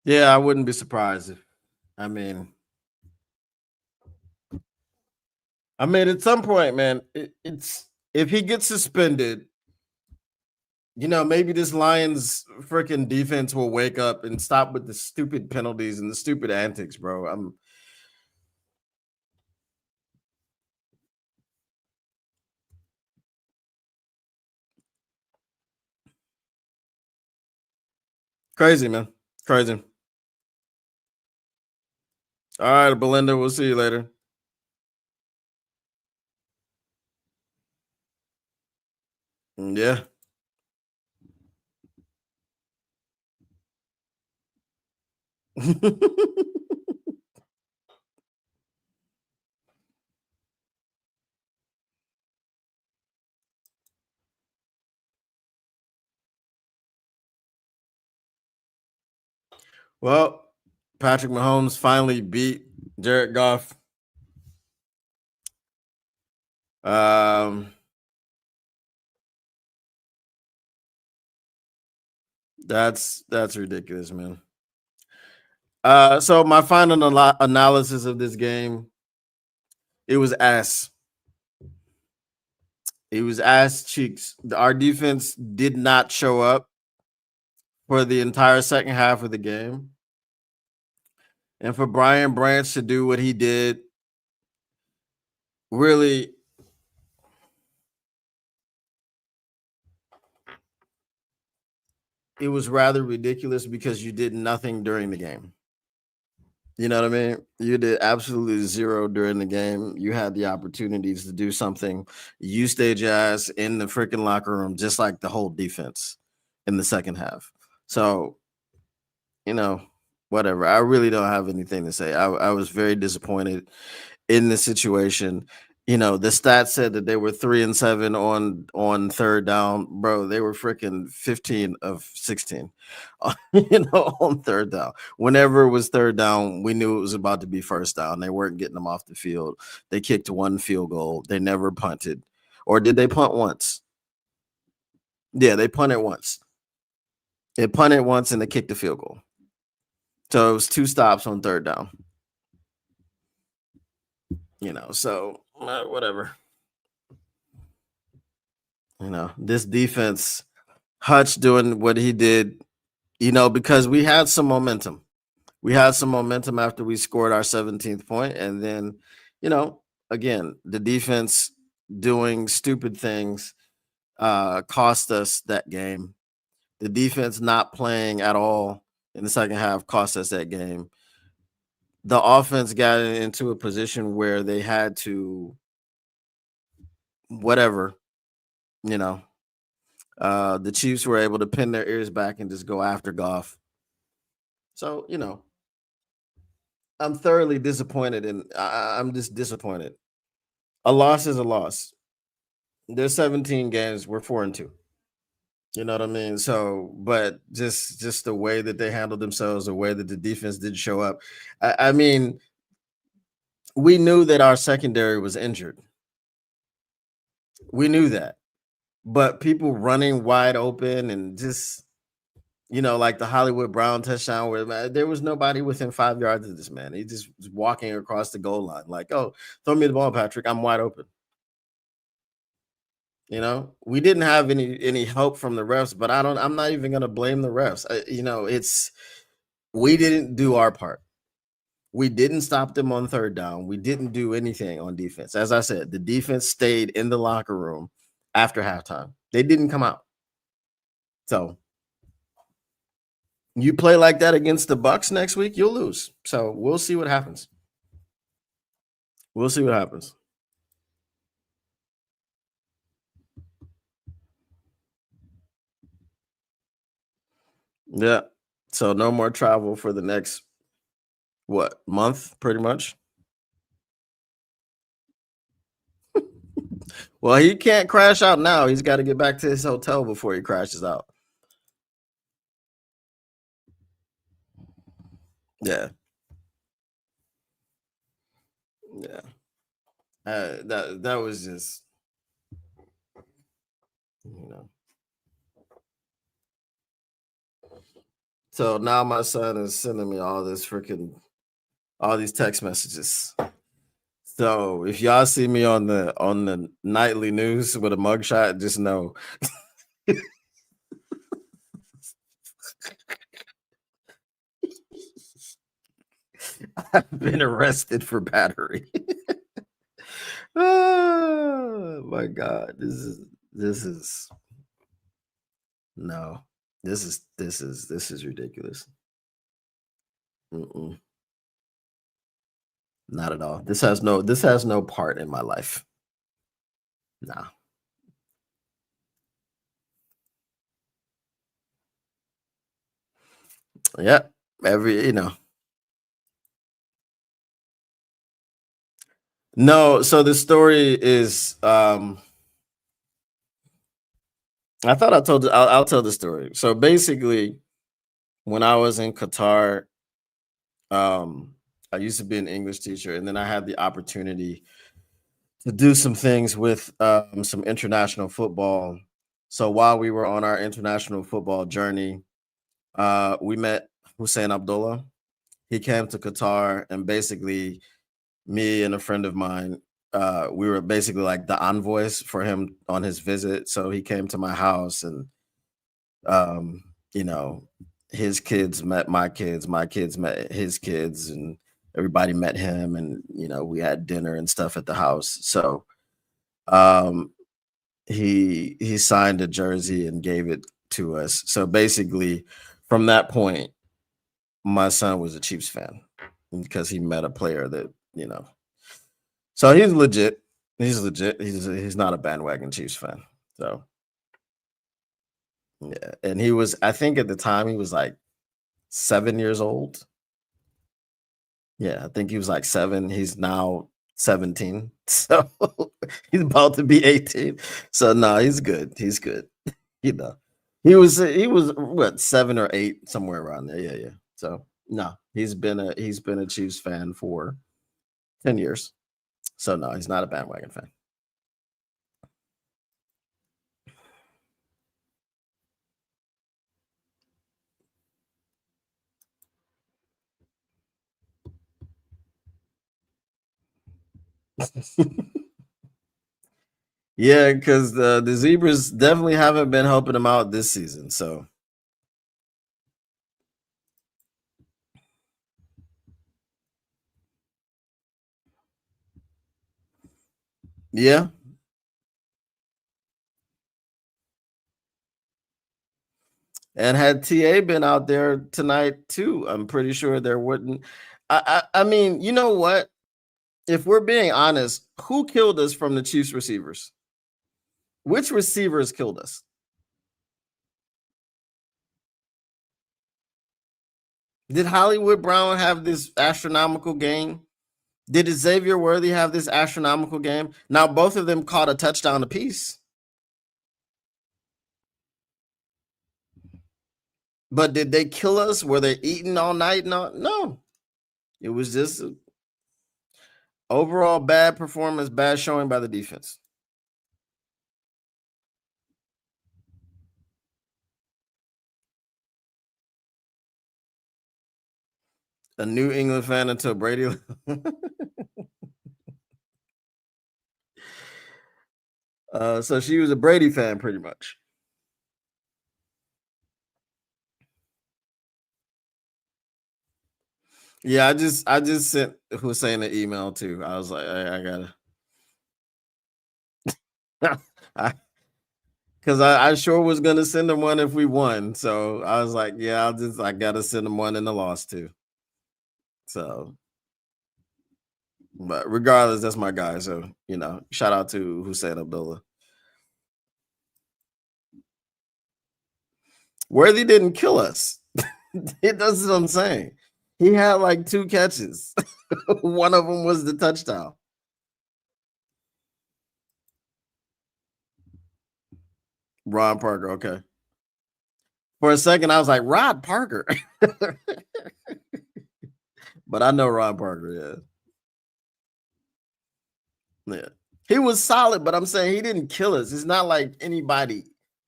Yeah, I wouldn't be surprised if. I mean, at some point, man, it's if he gets suspended, maybe this Lions freaking defense will wake up and stop with the stupid penalties and the stupid antics, bro. I'm crazy, man. Crazy. All right, Belinda, we'll see you later. Yeah. Well, Patrick Mahomes finally beat Jared Goff. Um, that's ridiculous, man. So my final analysis of this game, it was ass. It was ass cheeks. Our defense did not show up for the entire second half of the game. And for Brian Branch to do what he did, really, it was rather ridiculous because you did nothing during the game. You know what I mean? You did absolutely zero during the game. You had the opportunities to do something. You stayed your ass in the freaking locker room, just like the whole defense in the second half. So, whatever. I really don't have anything to say. I was very disappointed in the situation. The stats said that they were 3-7 on third down, bro. They were freaking 15 of 16, on third down. Whenever it was third down, we knew it was about to be first down. They weren't getting them off the field. They kicked one field goal. They never punted, or did they punt once? Yeah, they punted once. They punted once and they kicked the field goal. So it was 2 stops on third down. So whatever. This defense, Hutch doing what he did, because we had some momentum. We had some momentum after we scored our 17th point, and then, again, the defense doing stupid things cost us that game. The defense not playing at all in the second half cost us that game. The offense got into a position where they had to whatever, you know. The Chiefs were able to pin their ears back and just go after Goff. So, I'm thoroughly disappointed, and I'm just disappointed. A loss is a loss. There's 17 games. We're 4-2. You know what I mean? So, but just the way that they handled themselves, the way that the defense did show up. I mean, we knew that our secondary was injured. We knew that, but people running wide open and just like the Hollywood Brown touchdown where there was nobody within 5 yards of this man. He just was walking across the goal line like, "Oh, throw me the ball, Patrick. I'm wide open." We didn't have any help from the refs, but I'm not even going to blame the refs. It's we didn't do our part. We didn't stop them on third down. We didn't do anything on defense. As I said, the defense stayed in the locker room after halftime. They didn't come out. So you play like that against the Bucks next week, you'll lose. So we'll see what happens. We'll see what happens. Yeah. So no more travel for the next month, pretty much. Well, he can't crash out now. He's got to get back to his hotel before he crashes out. Yeah. Yeah. That was just, So now my son is sending me all these text messages. So if y'all see me on the nightly news with a mugshot, just know I've been arrested for battery. Oh my God. This is no. This is ridiculous. Mm-mm. Not at all. This has no part in my life. Nah. Yeah. No, so the story is I thought I told I'll tell the story. So basically, when I was in Qatar, I used to be an English teacher, and then I had the opportunity to do some things with some international football. So while we were on our international football journey, we met Hussein Abdullah. He came to Qatar, and basically, me and a friend of mine, we were basically like the envoys for him on his visit. So he came to my house, and um, you know, his kids met my kids met his kids, and everybody met him, and we had dinner and stuff at the house. So um, he signed a jersey and gave it to us. So basically, from that point, my son was a Chiefs fan because he met a player that. So he's legit. He's legit. He's not a bandwagon Chiefs fan. So yeah, and he was. I think at the time he was like 7 years old. Yeah, I think he was like 7. He's now 17. So he's about to be 18. So no, he's good. He's good. You know. He was what, 7 or 8, somewhere around there. Yeah, yeah. So no, he's been a Chiefs fan for 10 years. So no, he's not a bandwagon fan. Yeah, because the Zebras definitely haven't been helping him out this season. So yeah. And had TA been out there tonight too, I'm pretty sure there wouldn't. I mean, you know what? If we're being honest, who killed us from the Chiefs receivers? Which receivers killed us? Did Hollywood Brown have this astronomical game? Did Xavier Worthy have this astronomical game? Now, both of them caught a touchdown apiece. But did they kill us? Were they eating all night? No. It was just overall bad performance, bad showing by the defense. A New England fan until Brady. So she was a Brady fan pretty much. Yeah, I just sent Hussein an email too. I was like, I gotta because I sure was gonna send him one if we won. So I was like, yeah, I gotta send him one in the loss too. So but regardless, that's my guy. So shout out to Hussein Abdullah. Worthy didn't kill us. That's what I'm saying. He had like 2 catches. One of them was the touchdown. Ron Parker, okay. For a second, I was like, Rod Parker. But I know Ron Parker, yeah. He was solid, but I'm saying he didn't kill us. It's not like anybody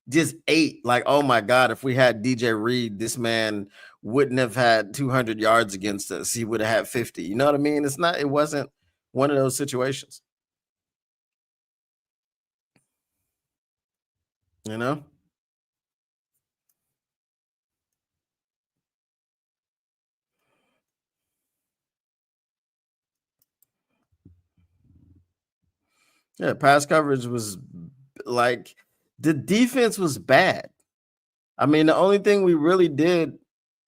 just ate. Like, oh my God, if we had DJ Reed, this man wouldn't have had 200 yards against us. He would have had 50. You know what I mean? It wasn't one of those situations. You know? Yeah, pass coverage was like the defense was bad. I mean, the only thing we really did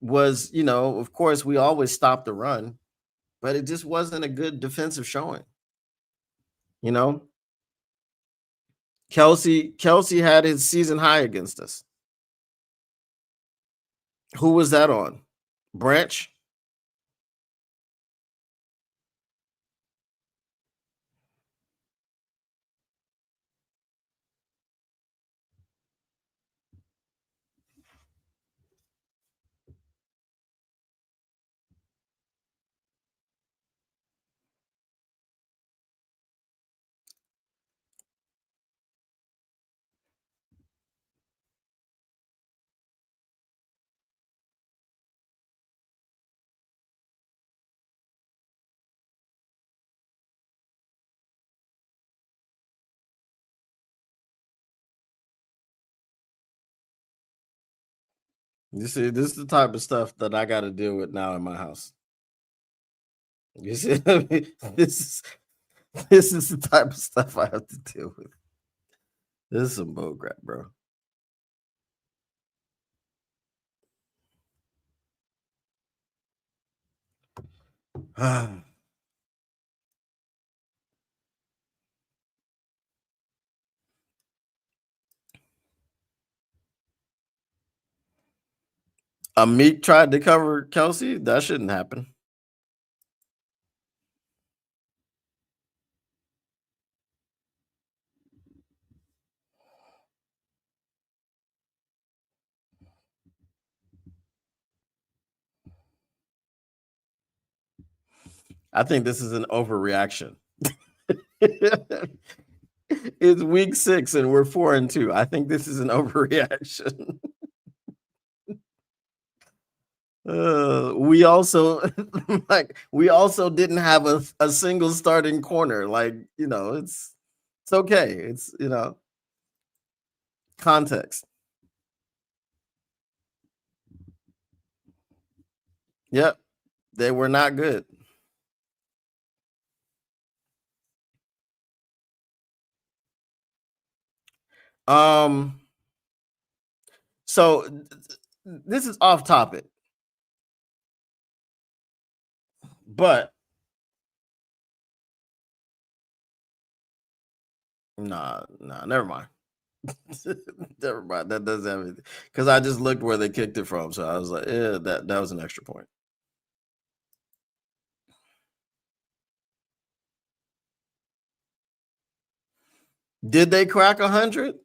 was, of course, we always stopped the run, but it just wasn't a good defensive showing. Kelsey had his season high against us. Who was that on? Branch? You see, this is the type of stuff that I got to deal with now in my house. You see, this is the type of stuff I have to deal with. This is some bullcrap, bro. Meek tried to cover Kelsey. That shouldn't happen. I think this is an overreaction. It's week 6 and we're 4-2. I think this is an overreaction. We also we also didn't have a single starting corner. Like, it's It's okay. It's context. Yep, they were not good. So this is off topic, but nah, never mind. Never mind. That doesn't have anything because I just looked where they kicked it from, so I was like, yeah, that was an extra point. Did they crack 100?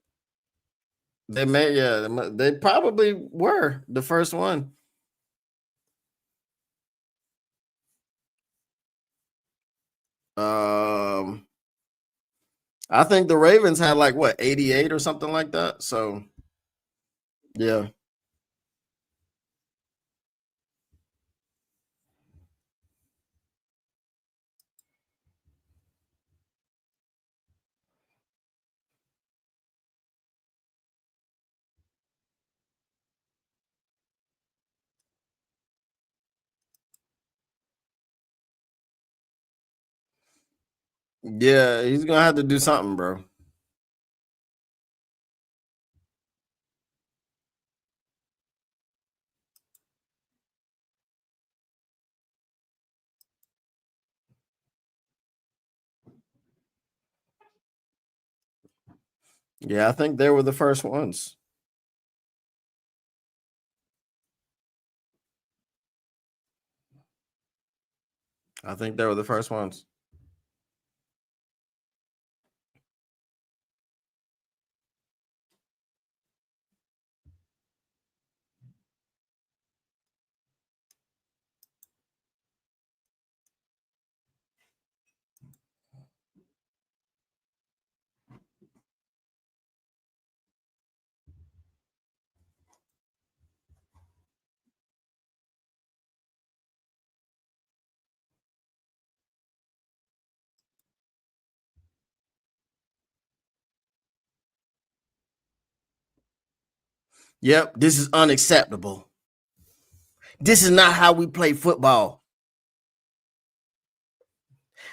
They may, yeah, they probably were the first one. I think the Ravens had like what 88 or something like that. So yeah. Yeah, he's gonna have to do something, bro. Yeah, I think they were the first ones. I think they were the first ones. Yep, this is unacceptable. This is not how we play football.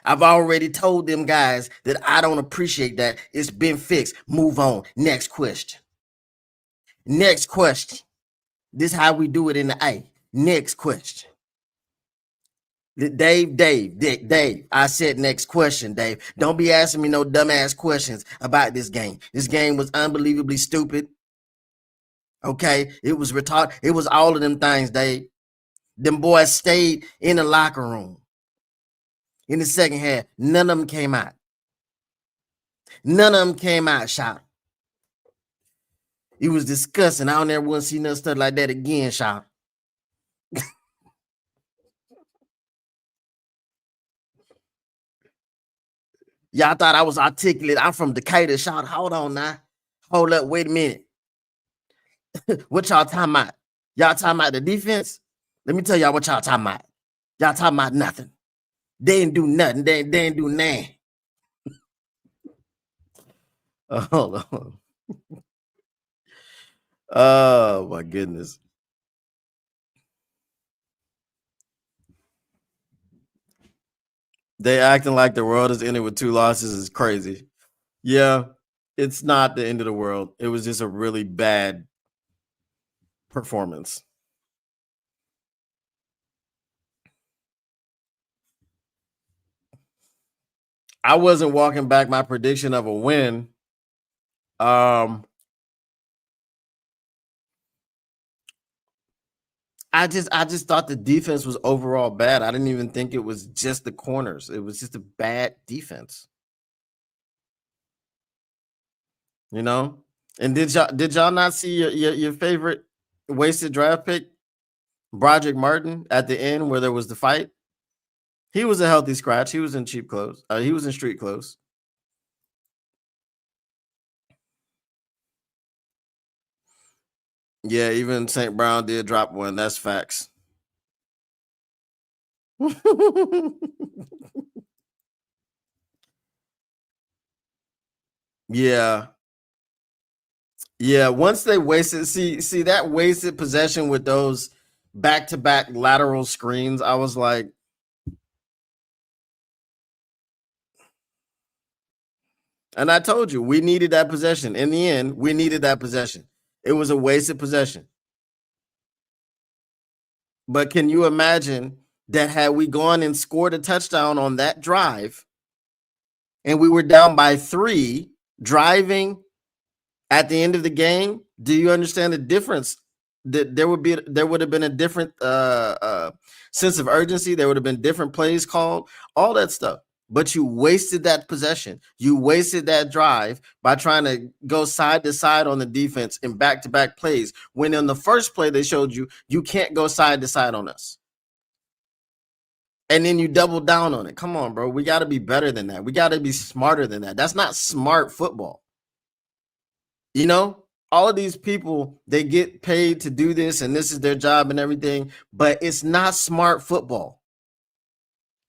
I've already told them guys that I don't appreciate that. It's been fixed. Move on. Next question. Next question. This is how we do it in the A. Next question. Dave. I said next question, Dave. Don't be asking me no dumbass questions about this game. This game was unbelievably stupid. Okay, it was retarded. It was all of them things, Dave. Them boys stayed in the locker room. In the second half, none of them came out. None of them came out shot. It was disgusting. I don't ever want to see nothing stuff like that again, shot. Y'all thought I was articulate. I'm from Decatur, shot. Hold on now. Hold up. Wait a minute. What y'all talking about? Y'all talking about the defense? Let me tell y'all what y'all talking about. Y'all talking about nothing. They didn't do nothing. They didn't do nothing. Hold on. Oh my goodness. They acting like the world is ending with 2 losses is crazy. Yeah, it's not the end of the world. It was just a really bad performance. I wasn't walking back my prediction of a win. I just thought the defense was overall bad. I didn't even think it was just the corners. It was just a bad defense. You know? And did y'all not see your favorite wasted draft pick, Broderick Martin, at the end where there was the fight? He was a healthy scratch. He was in cheap clothes. He was in street clothes. Yeah, even St. Brown did drop one. That's facts. Yeah. Yeah. Once they wasted, see that wasted possession with those back-to-back lateral screens, I was like, and I told you we needed that possession. In the end, we needed that possession. It was a wasted possession. But can you imagine that had we gone and scored a touchdown on that drive and we were down by 3 driving at the end of the game? Do you understand the difference? That there would have been a different sense of urgency. There would have been different plays called, all that stuff. But you wasted that possession. You wasted that drive by trying to go side to side on the defense in back-to-back plays. When in the first play they showed you can't go side to side on us. And then you double down on it. Come on, bro. We got to be better than that. We got to be smarter than that. That's not smart football. You know, all of these people, they get paid to do this and this is their job and everything, but it's not smart football.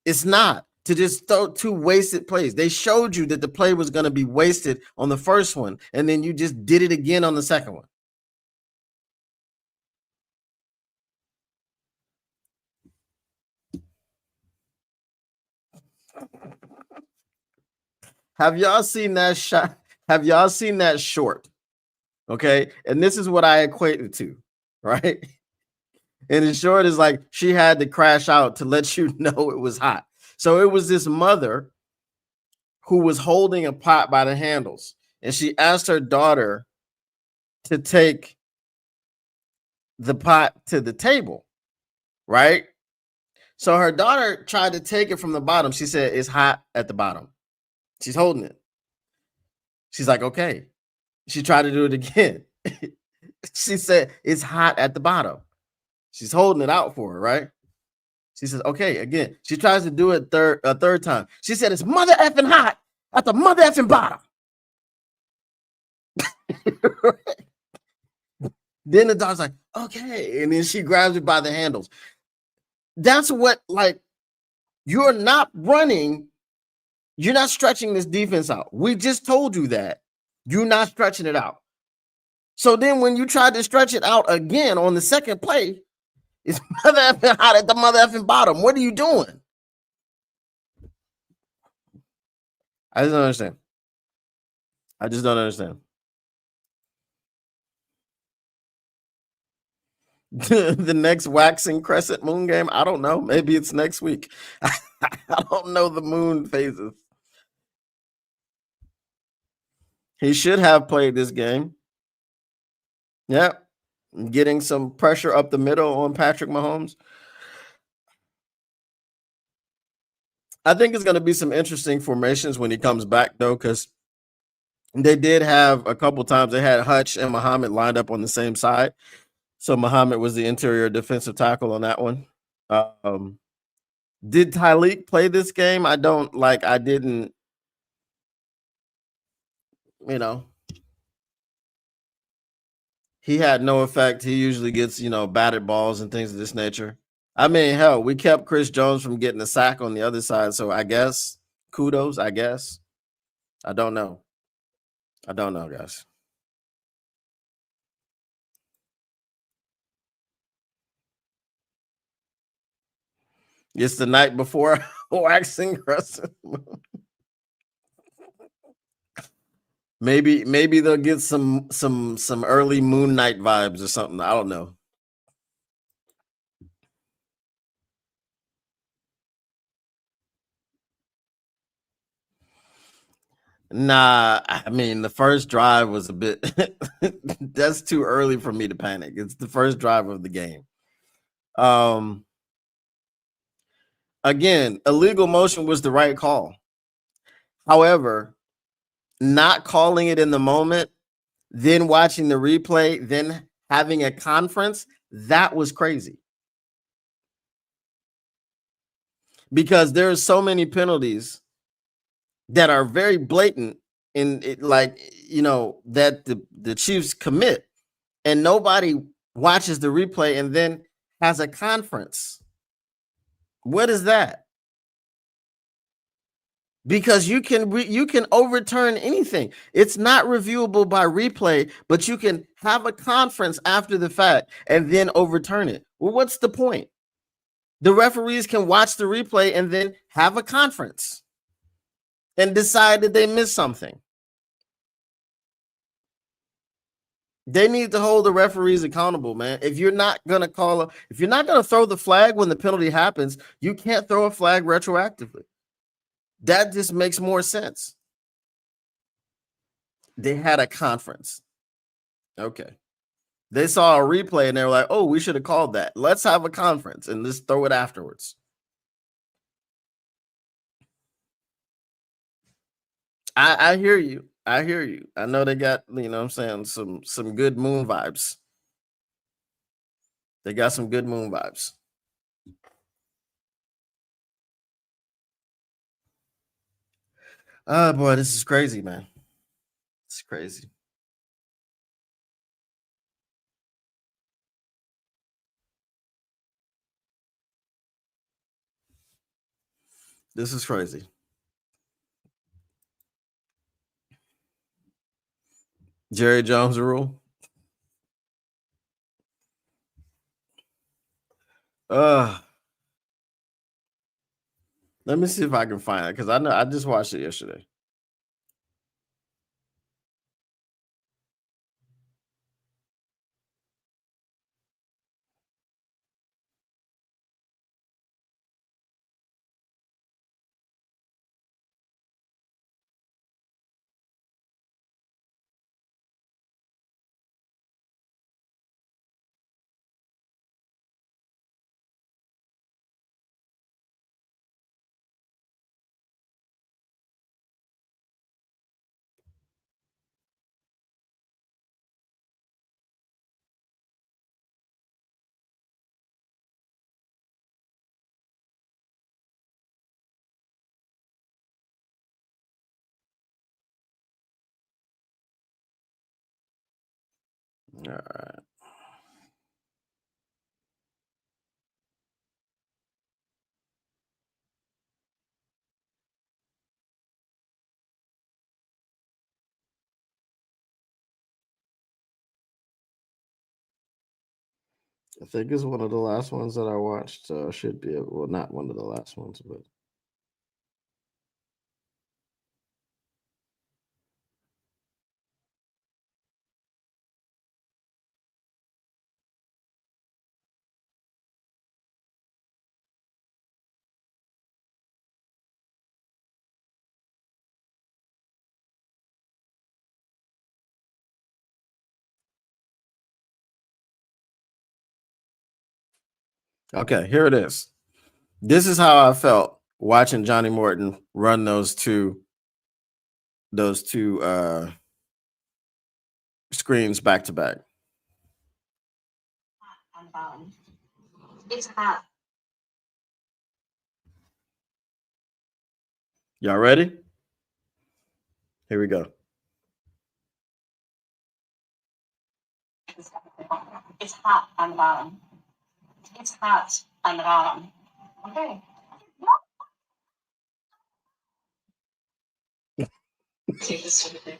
It's not. To just throw 2 wasted plays. They showed you that the play was going to be wasted on the first one, and then you just did it again on the second one. Have y'all seen that shot? Have y'all seen that short? Okay. And this is what I equate it to, right? And in short is like she had to crash out to let you know it was hot. So it was this mother who was holding a pot by the handles, and she asked her daughter to take the pot to the table, right? So her daughter tried to take it from the bottom. She said, it's hot at the bottom. She's holding it. She's like, okay. She tried to do it again. She said, it's hot at the bottom. She's holding it out for her, right? She says, okay, again. She tries to do it a third time. She said, it's mother effing hot at the mother effing bottom. Then the dog's like, okay. And then she grabs it by the handles. That's what, like, you're not running. You're not stretching this defense out. We just told you that. You're not stretching it out. So then when you try to stretch it out again on the second play, it's mother effing hot at the mother effing bottom. What are you doing? I just don't understand. I just don't understand. The next waxing crescent moon game, I don't know. Maybe it's next week. I don't know the moon phases. He should have played this game. Yep. Getting some pressure up the middle on Patrick Mahomes. I think it's going to be some interesting formations when he comes back, though, because they did have a couple times they had Hutch and Muhammad lined up on the same side. So Muhammad was the interior defensive tackle on that one. Did Tyleek play this game? I didn't, he had no effect. He usually gets, batted balls and things of this nature. I mean, hell, we kept Chris Jones from getting a sack on the other side. So I guess kudos, I guess. I don't know, guys. It's the night before waxing crescent. Maybe they'll get some early Moon Knight vibes or something. I don't know. Nah, I mean the first drive was a bit that's too early for me to panic. It's the first drive of the game. Again, illegal motion was the right call. However, not calling it in the moment, then watching the replay, then having a conference, that was crazy. Because there's so many penalties that are very blatant in it, that the Chiefs commit, and nobody watches the replay and then has a conference. What is that? because you can overturn anything. It's not reviewable by replay, but you can have a conference after the fact and then overturn it. Well, what's the point? The referees can watch the replay and then have a conference and decide that they missed something. They need to hold the referees accountable, man. If you're not gonna throw the flag when the penalty happens, you can't throw a flag retroactively. That just makes more sense. They had a conference. Okay. They saw a replay and they were like, oh, we should have called that. Let's have a conference and let's throw it afterwards. I hear you. I hear you. I know they got, you know what I'm saying, some good moon vibes. They got some good moon vibes. Oh boy, this is crazy, man. It's crazy. This is crazy. Jerry Jones rule. Let me see if I can find it because I know I just watched it yesterday. All right. I think it's one of the last ones that I watched. Should be well, not one of the last ones, but okay, here it is. This is how I felt watching Johnny Morton run those two screens back to back. It's hot. Y'all ready? Here we go. It's hot on the bottom. It's hot on the bottom. Okay.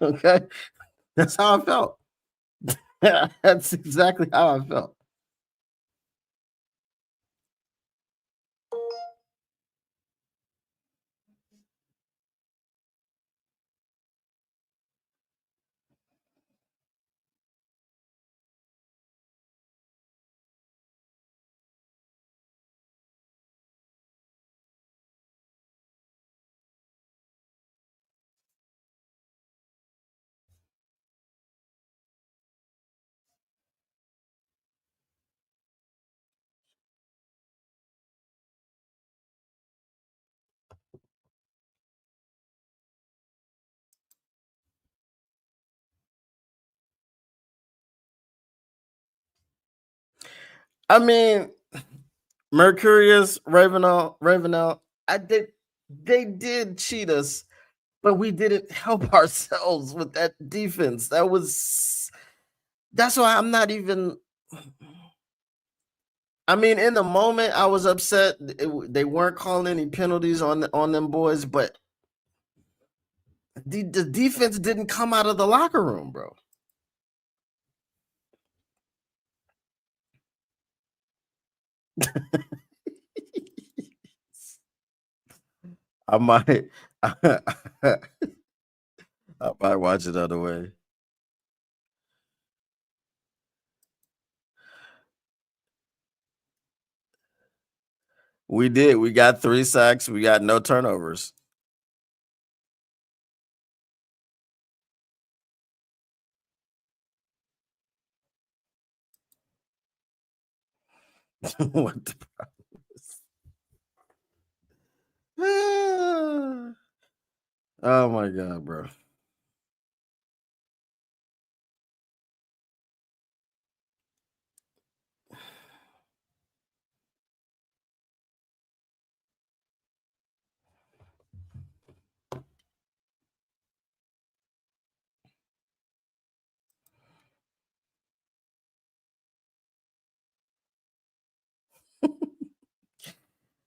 Okay. That's how I felt. That's exactly how I felt. I mean, Mercurius, Ravenel, they did cheat us, but we didn't help ourselves with that defense. That's why I'm not even. I mean, in the moment, I was upset. They weren't calling any penalties on them boys, but The defense didn't come out of the locker room, bro. I might I might watch it the other way. We did. We got 3 sacks. We got no turnovers. What the problem is? Oh my god, bro.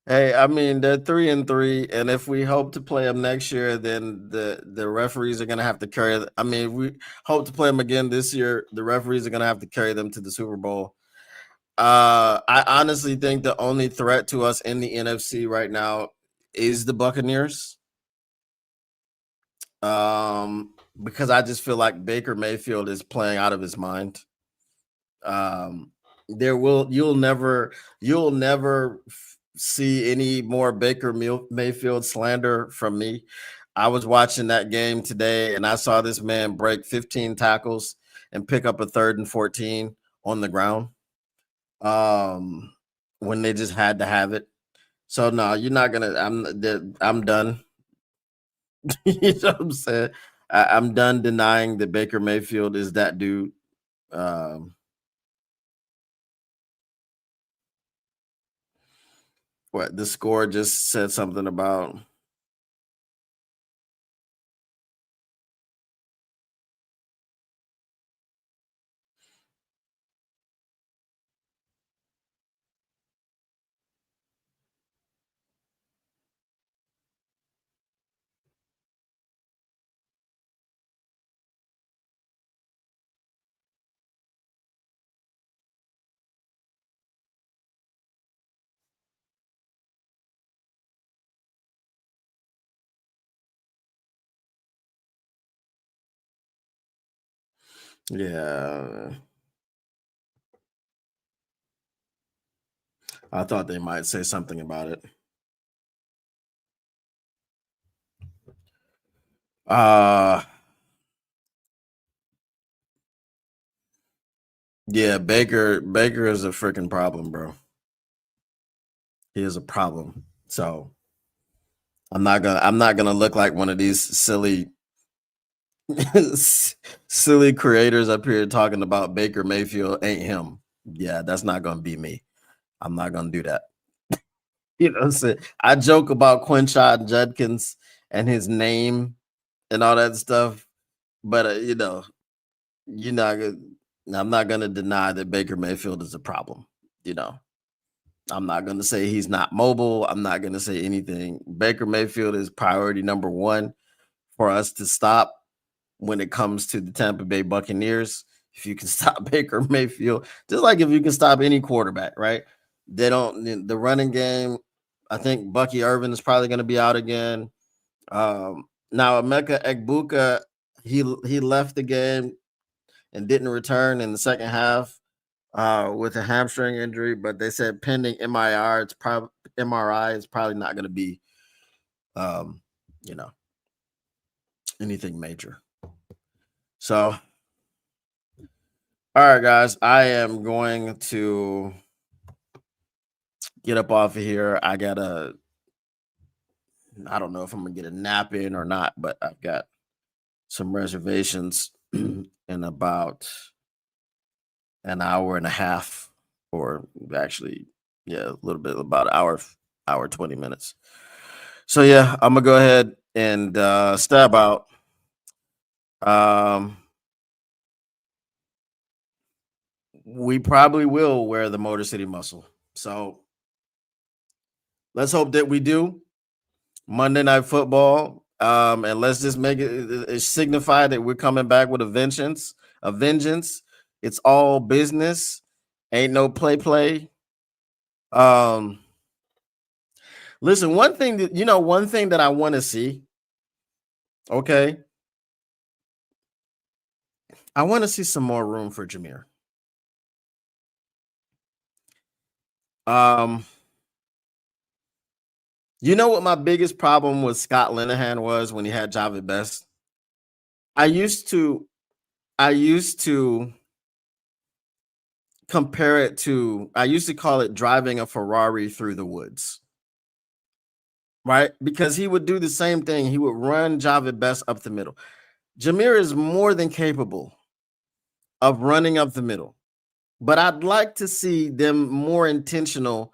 Hey, I mean they're 3-3, and if we hope to play them next year, then the referees are gonna have to carry. I mean, we hope to play them again this year. The referees are gonna have to carry them to the Super Bowl. I honestly think the only threat to us in the NFC right now is the Buccaneers. Because I just feel like Baker Mayfield is playing out of his mind. You'll never see any more Baker Mayfield slander from me. I was watching that game today and I saw this man break 15 tackles and pick up a 3rd and 14 on the ground. When they just had to have it. So no, you're not gonna. I'm done. You know what I'm saying? I'm done denying that Baker Mayfield is that dude. What the score just said something about. Yeah, I thought they might say something about it. Yeah, Baker is a freaking problem, bro. He is a problem. So I'm not gonna look like one of these silly silly creators up here talking about Baker Mayfield ain't him. Yeah, that's not gonna be me. I'm not gonna do that. You know what I'm saying? I joke about Quinshot Judkins and his name and all that stuff, but you're not gonna. I'm not gonna deny that Baker Mayfield is a problem. You know, I'm not gonna say he's not mobile. I'm not gonna say anything. Baker Mayfield is priority number 1 for us to stop when it comes to the Tampa Bay Buccaneers. If you can stop Baker Mayfield, just like if you can stop any quarterback, right? They don't the running game. I think Bucky Irvin is probably going to be out again. Now Emeka Egbuka, he left the game and didn't return in the second half with a hamstring injury, but they said pending MRI, it's probably not going to be you know, anything major. So, all right, guys, I am going to get up off of here. I don't know if I'm gonna get a nap in or not, but I've got some reservations in about an hour and a half, or actually, yeah, a little bit about hour 20 minutes. So yeah, I'm gonna go ahead and stab out. We probably will wear the Motor City Muscle. So let's hope that we do. Monday Night Football. And let's just make it signify that we're coming back with a vengeance, a vengeance. It's all business, ain't no play. Um, listen, one thing that I want to see, okay, I want to see some more room for Jameer. You know what my biggest problem with Scott Linehan was when he had Javid Best? I used to compare it to, I used to call it driving a Ferrari through the woods. Right? Because he would do the same thing. He would run Javid Best up the middle. Jameer is more than capable of running up the middle, but I'd like to see them more intentional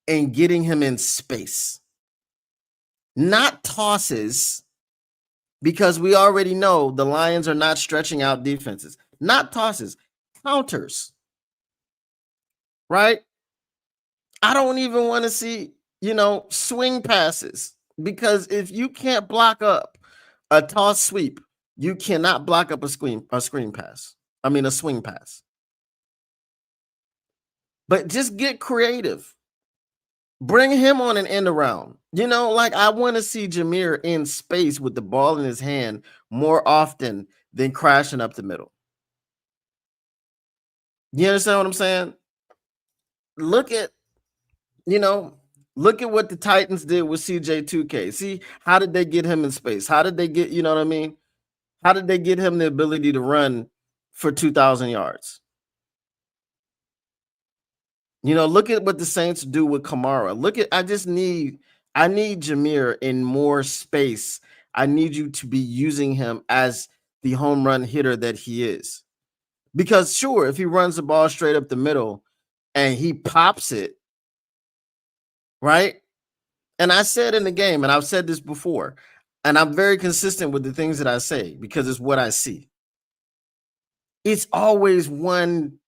in getting him in space, not tosses, because we already know the Lions are not stretching out defenses, not tosses, counters, right? I don't even want to see, swing passes, because if you can't block up a toss sweep, you cannot block up a screen pass. I mean, a swing pass. But just get creative. Bring him on an end around. I want to see Jameer in space with the ball in his hand more often than crashing up the middle. You understand what I'm saying? Look at what the Titans did with CJ2K. See, how did they get him in space? How did they get, you know what I mean? How did they get him the ability to run for 2,000 yards? Look at what the Saints do with Kamara. I need Jameer in more space. I need you to be using him as the home run hitter that he is. Because sure, if he runs the ball straight up the middle and he pops it, right? And I said in the game, and I've said this before, and I'm very consistent with the things that I say because it's what I see. It's always one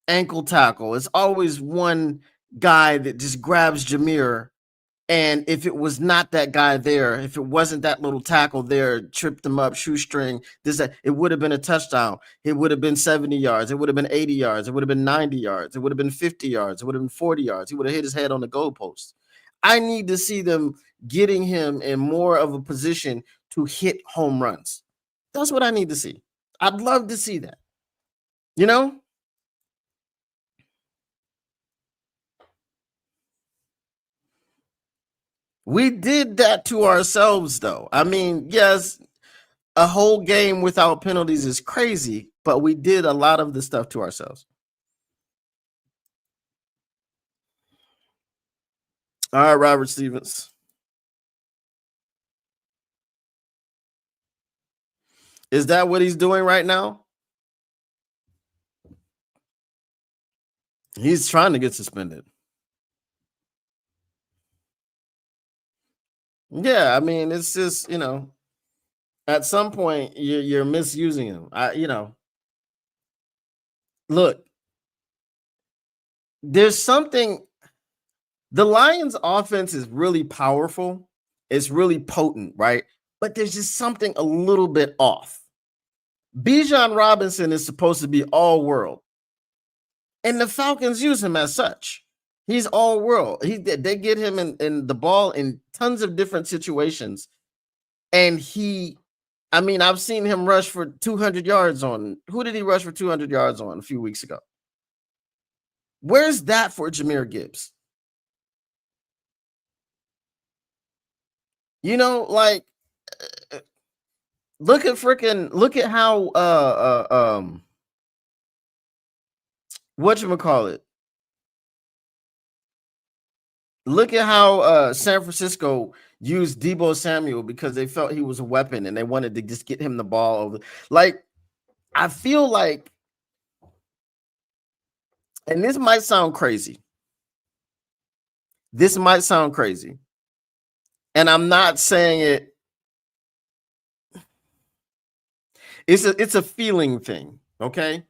ankle tackle. It's always one guy that just grabs Jameer. And if it was not that guy there, if it wasn't that little tackle there, tripped him up, shoestring, it would have been a touchdown. It would have been 70 yards. It would have been 80 yards. It would have been 90 yards. It would have been 50 yards. It would have been 40 yards. He would have hit his head on the goalpost. I need to see them getting him in more of a position to hit home runs. That's what I need to see. I'd love to see that. We did that to ourselves, though. I mean, yes, a whole game without penalties is crazy, but we did a lot of the stuff to ourselves. All right, Robert Stevens. Is that what he's doing right now? He's trying to get suspended. Yeah, I mean, it's just, at some point you're misusing him. Look, there's something. The Lions offense is really powerful. It's really potent, right? But there's just something a little bit off. Bijan Robinson is supposed to be all world, and the Falcons use him as such. He's all world. They get him in the ball in tons of different situations. And I've seen him rush for 200 yards on. Who did he rush for 200 yards on a few weeks ago? Where's that for Jahmyr Gibbs? Look at how whatchamacallit. Look at how San Francisco used Deebo Samuel because they felt he was a weapon and they wanted to just get him the ball over. I feel like, and this might sound crazy. And I'm not saying it. It's a feeling thing, okay?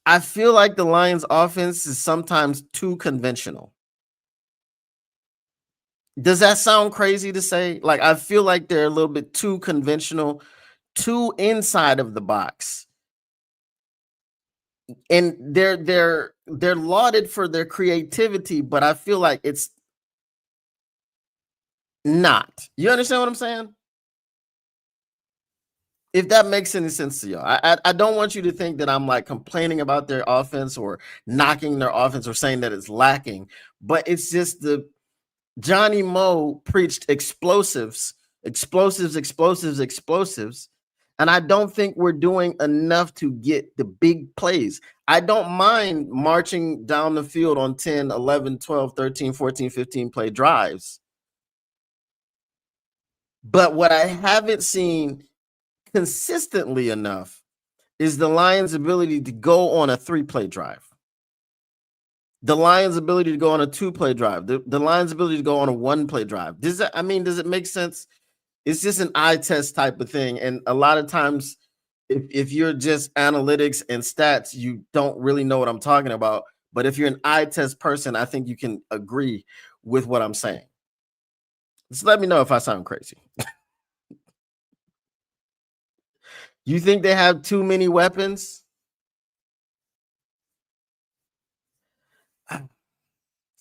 I feel like the Lions offense is sometimes too conventional. Does that sound crazy to say? Like, I feel like they're a little bit too conventional, too inside of the box. And they're lauded for their creativity, but I feel like it's not. You understand what I'm saying? If that makes any sense to y'all. I don't want you to think that I'm like complaining about their offense or knocking their offense or saying that it's lacking, but it's just the Johnny Moe preached explosives, explosives, explosives, explosives. And I don't think we're doing enough to get the big plays. I don't mind marching down the field on 10, 11, 12, 13, 14, 15 play drives. But what I haven't seen consistently enough is the Lions' ability to go on a 3-play drive. The Lions' ability to go on a 2-play drive. The Lions' ability to go on a 1-play drive. Does it make sense? It's just an eye test type of thing. And a lot of times, if you're just analytics and stats, you don't really know what I'm talking about. But if you're an eye test person, I think you can agree with what I'm saying. Just let me know if I sound crazy. You think they have too many weapons?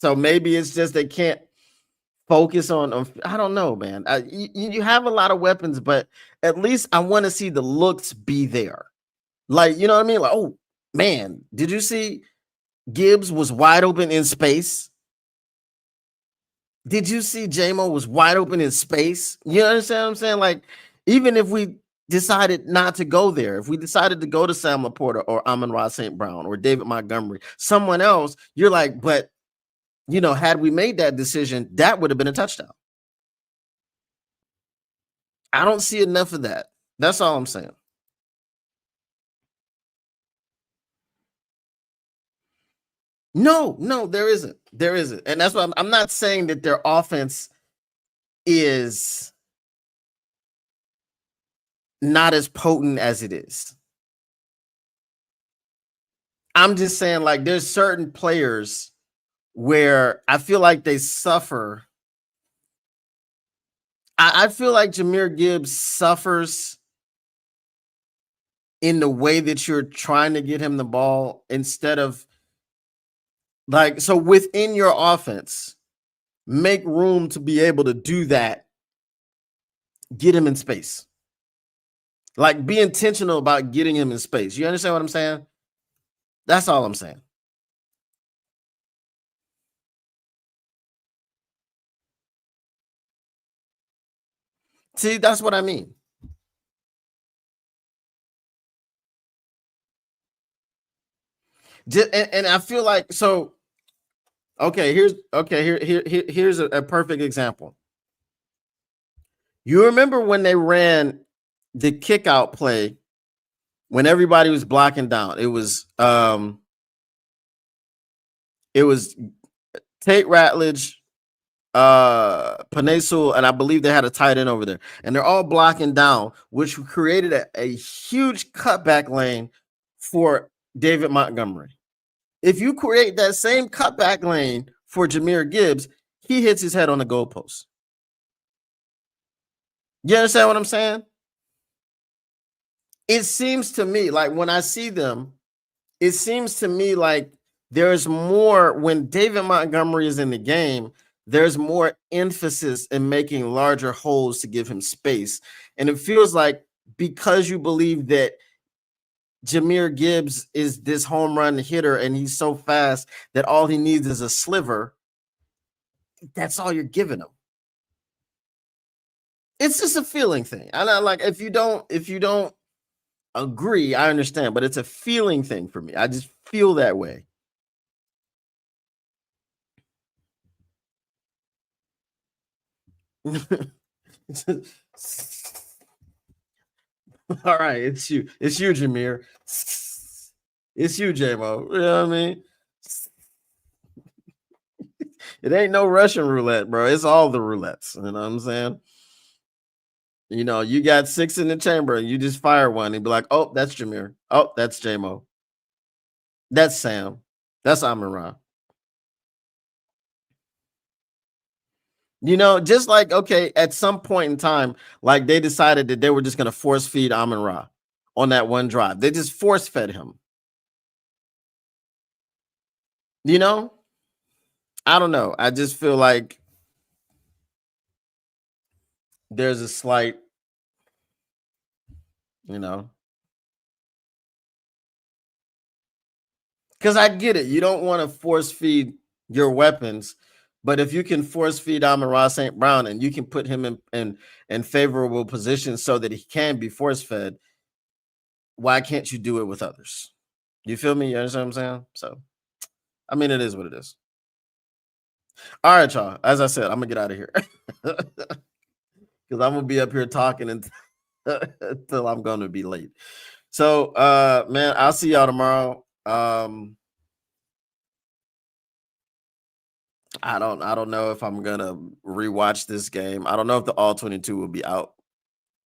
So maybe it's just they can't focus on I don't know, man. You have a lot of weapons, but at least I want to see the looks be there. Like, you know what I mean? Like, oh man, did you see Gibbs was wide open in space? Did you see J-Mo was wide open in space? You understand what I'm saying? Like, even if we decided not to go there, if we decided to go to Sam Laporta or Amon-Ra St. Brown or David Montgomery, someone else, you're like, but you know, had we made that decision, that would have been a touchdown. I don't see enough of that. That's all I'm saying. No, there isn't. There isn't. And that's why I'm not saying that their offense is not as potent as it is. I'm just saying, like, there's certain players where I feel like they suffer. I feel like Jahmyr Gibbs suffers in the way that you're trying to get him the ball instead of like, so within your offense, make room to be able to do that. Get him in space. Like, be intentional about getting him in space. You understand what I'm saying? That's all I'm saying. See, that's what I mean. And I feel like, so okay, here's a perfect example. You remember when they ran the kick out play when everybody was blocking down? It was Tate Ratledge, Penei Sewell, and I believe they had a tight end over there, and they're all blocking down, which created a huge cutback lane for David Montgomery. If you create that same cutback lane for Jahmyr Gibbs, he hits his head on the goalpost. You understand what I'm saying? It seems to me like when I see them, it seems to me like there's more when David Montgomery is in the game. There's more emphasis in making larger holes to give him space. And it feels like because you believe that Jahmyr Gibbs is this home run hitter and he's so fast that all he needs is a sliver, that's all you're giving him. It's just a feeling thing. And I like if you don't agree, I understand, but it's a feeling thing for me. I just feel that way. All right, it's you. It's you, Jahmyr. It's you, J-Mo. You know what I mean? It ain't no Russian roulette, bro. It's all the roulettes. You know what I'm saying? You know, you got 6 in the chamber and you just fire one and be like, oh, that's Jahmyr. Oh, that's J-Mo. That's Sam. That's Amon-Ra. You know, just like, okay, at some point in time, like they decided that they were just going to force feed Amon Ra on that one drive. They just force fed him. You know, I don't know. I just feel like there's a slight, you know, because I get it. You don't want to force feed your weapons, but if you can force feed Amon-Ra St. Brown and you can put him in favorable positions so that he can be force fed, why can't you do it with others? You feel me? You understand what I'm saying? So, I mean, it is what it is. All right, y'all. As I said, I'm gonna get out of here because I'm gonna be up here talking until I'm gonna be late. So, man, I'll see y'all tomorrow. I don't know if I'm gonna rewatch this game. I don't know if the all 22 will be out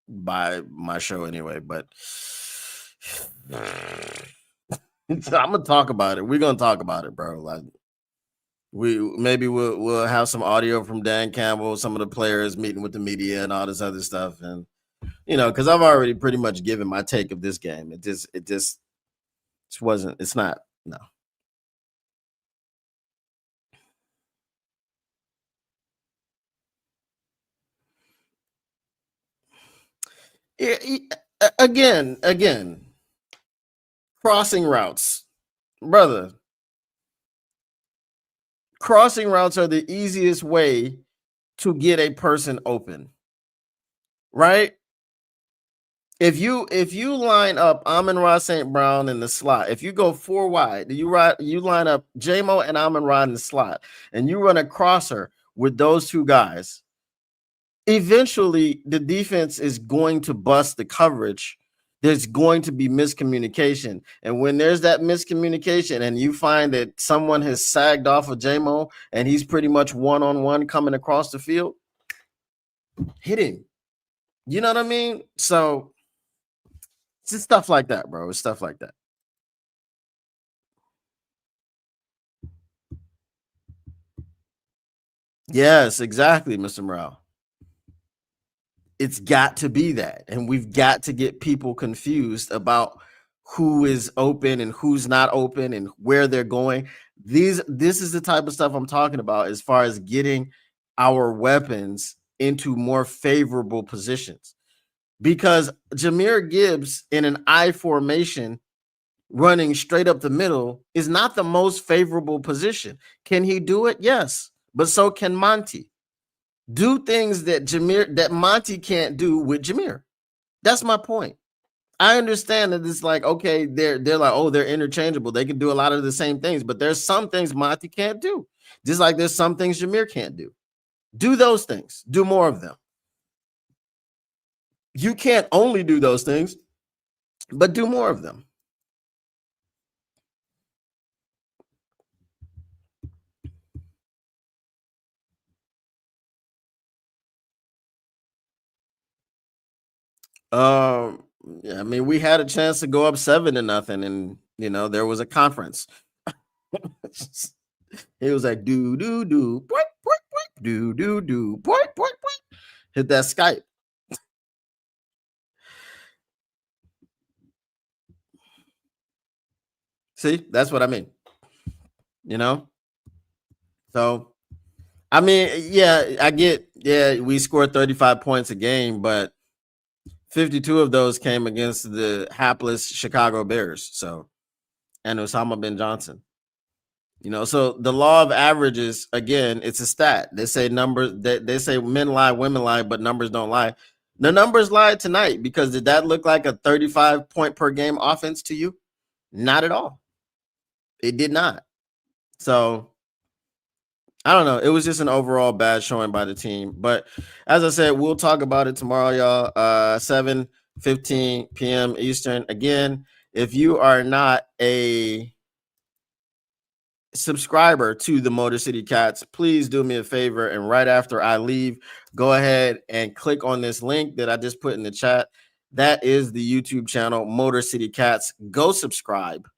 by my show anyway, but I'm gonna talk about it. We're gonna talk about it, bro. Like we'll have some audio from Dan Campbell, some of the players meeting with the media and all this other stuff, and you know, because I've already pretty much given my take of this game. It just wasn't. It's not. No. Again, crossing routes, brother. Crossing routes are the easiest way to get a person open, right? If you line up Amon-Ra St. Brown in the slot, if you go 4 wide, you line up J-Mo and Amon-Ra in the slot, and you run a crosser with those two guys, eventually the defense is going to bust the coverage. There's going to be miscommunication. And when there's that miscommunication and you find that someone has sagged off of J-Mo and he's pretty much one-on-one coming across the field, hit him. You know what I mean? So it's just stuff like that, bro. It's stuff like that. Yes, exactly, Mr. Morale. It's got to be that. And we've got to get people confused about who is open and who's not open and where they're going. This is the type of stuff I'm talking about as far as getting our weapons into more favorable positions. Because Jahmyr Gibbs in an I formation running straight up the middle is not the most favorable position. Can he do it? Yes, but so can Monty. Do things that Monty can't do with Jahmyr. That's my point. I understand that it's like, okay, they're like, oh, they're interchangeable. They can do a lot of the same things, but there's some things Monty can't do. Just like there's some things Jahmyr can't do. Do those things. Do more of them. You can't only do those things, but do more of them. Yeah, I mean, we had a chance to go up 7-0, and you know, there was a conference. It was like do do do point point point do do do point point point. Hit that Skype. See, that's what I mean. You know? So I mean, yeah, I get, yeah, we scored 35 points a game, but 52 of those came against the hapless Chicago Bears. So, and Osama bin Johnson. You know, so the law of averages, again, it's a stat. They say numbers, they say men lie, women lie, but numbers don't lie. The numbers lied tonight because did that look like a 35 point per game offense to you? Not at all. It did not. So I don't know. It was just an overall bad showing by the team. But as I said, we'll talk about it tomorrow, y'all. 7:15 p.m. Eastern. Again, if you are not a subscriber to the Motor City Cats, please do me a favor. And right after I leave, go ahead and click on this link that I just put in the chat. That is the YouTube channel, Motor City Cats. Go subscribe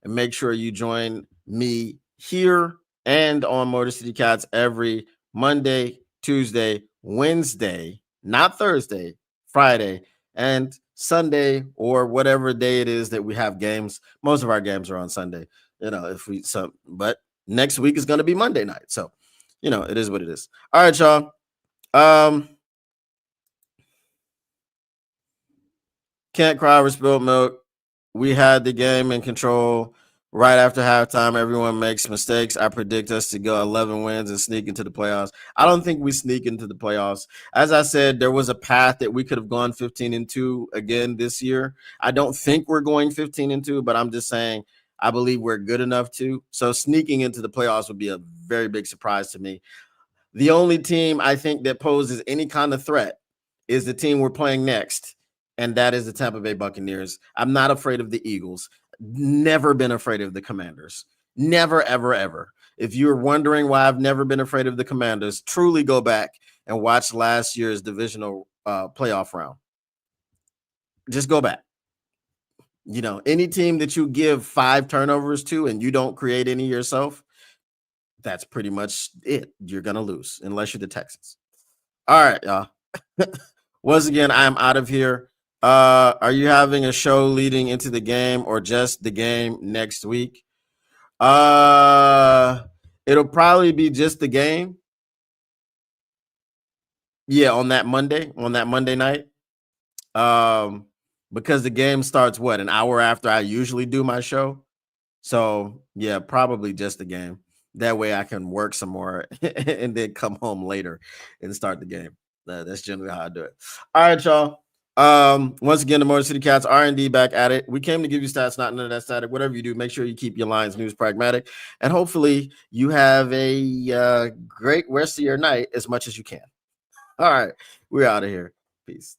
and make sure you join me here and on Motor City Cats every Monday, Tuesday, Wednesday, not Thursday, Friday, and Sunday, or whatever day it is that we have games. Most of our games are on Sunday, but next week is going to be Monday night. So, it is what it is. All right, y'all. Can't cry over spilled milk. We had the game in control right after halftime. Everyone makes mistakes. I predict us to go 11 wins and sneak into the playoffs. I don't think we sneak into the playoffs. As I said, there was a path that we could have gone 15-2 again this year. I don't think we're going 15-2, but I'm just saying I believe we're good enough to. So sneaking into the playoffs would be a very big surprise to me. The only team I think that poses any kind of threat is the team we're playing next, and that is the Tampa Bay Buccaneers. I'm not afraid of the Eagles. Never been afraid of the Commanders. Never, ever, ever. If you're wondering why I've never been afraid of the Commanders, truly go back and watch last year's divisional playoff round. Just go back. Any team that you give 5 turnovers to and you don't create any yourself, that's pretty much it. You're going to lose unless you're the Texans. All right, y'all. Once again, I'm out of here. Are you having a show leading into the game or just the game next week? It'll probably be just the game. Yeah, on that Monday night. Because the game starts an hour after I usually do my show. So yeah, probably just the game. That way I can work some more and then come home later and start the game. That's generally how I do it. All right, y'all. Once again, the Motor City Cats R&D back at it. We came to give you stats, not none of that static. Whatever you do, make sure you keep your Lions news pragmatic, and hopefully you have a great rest of your night as much as you can. All right, we're out of here. Peace.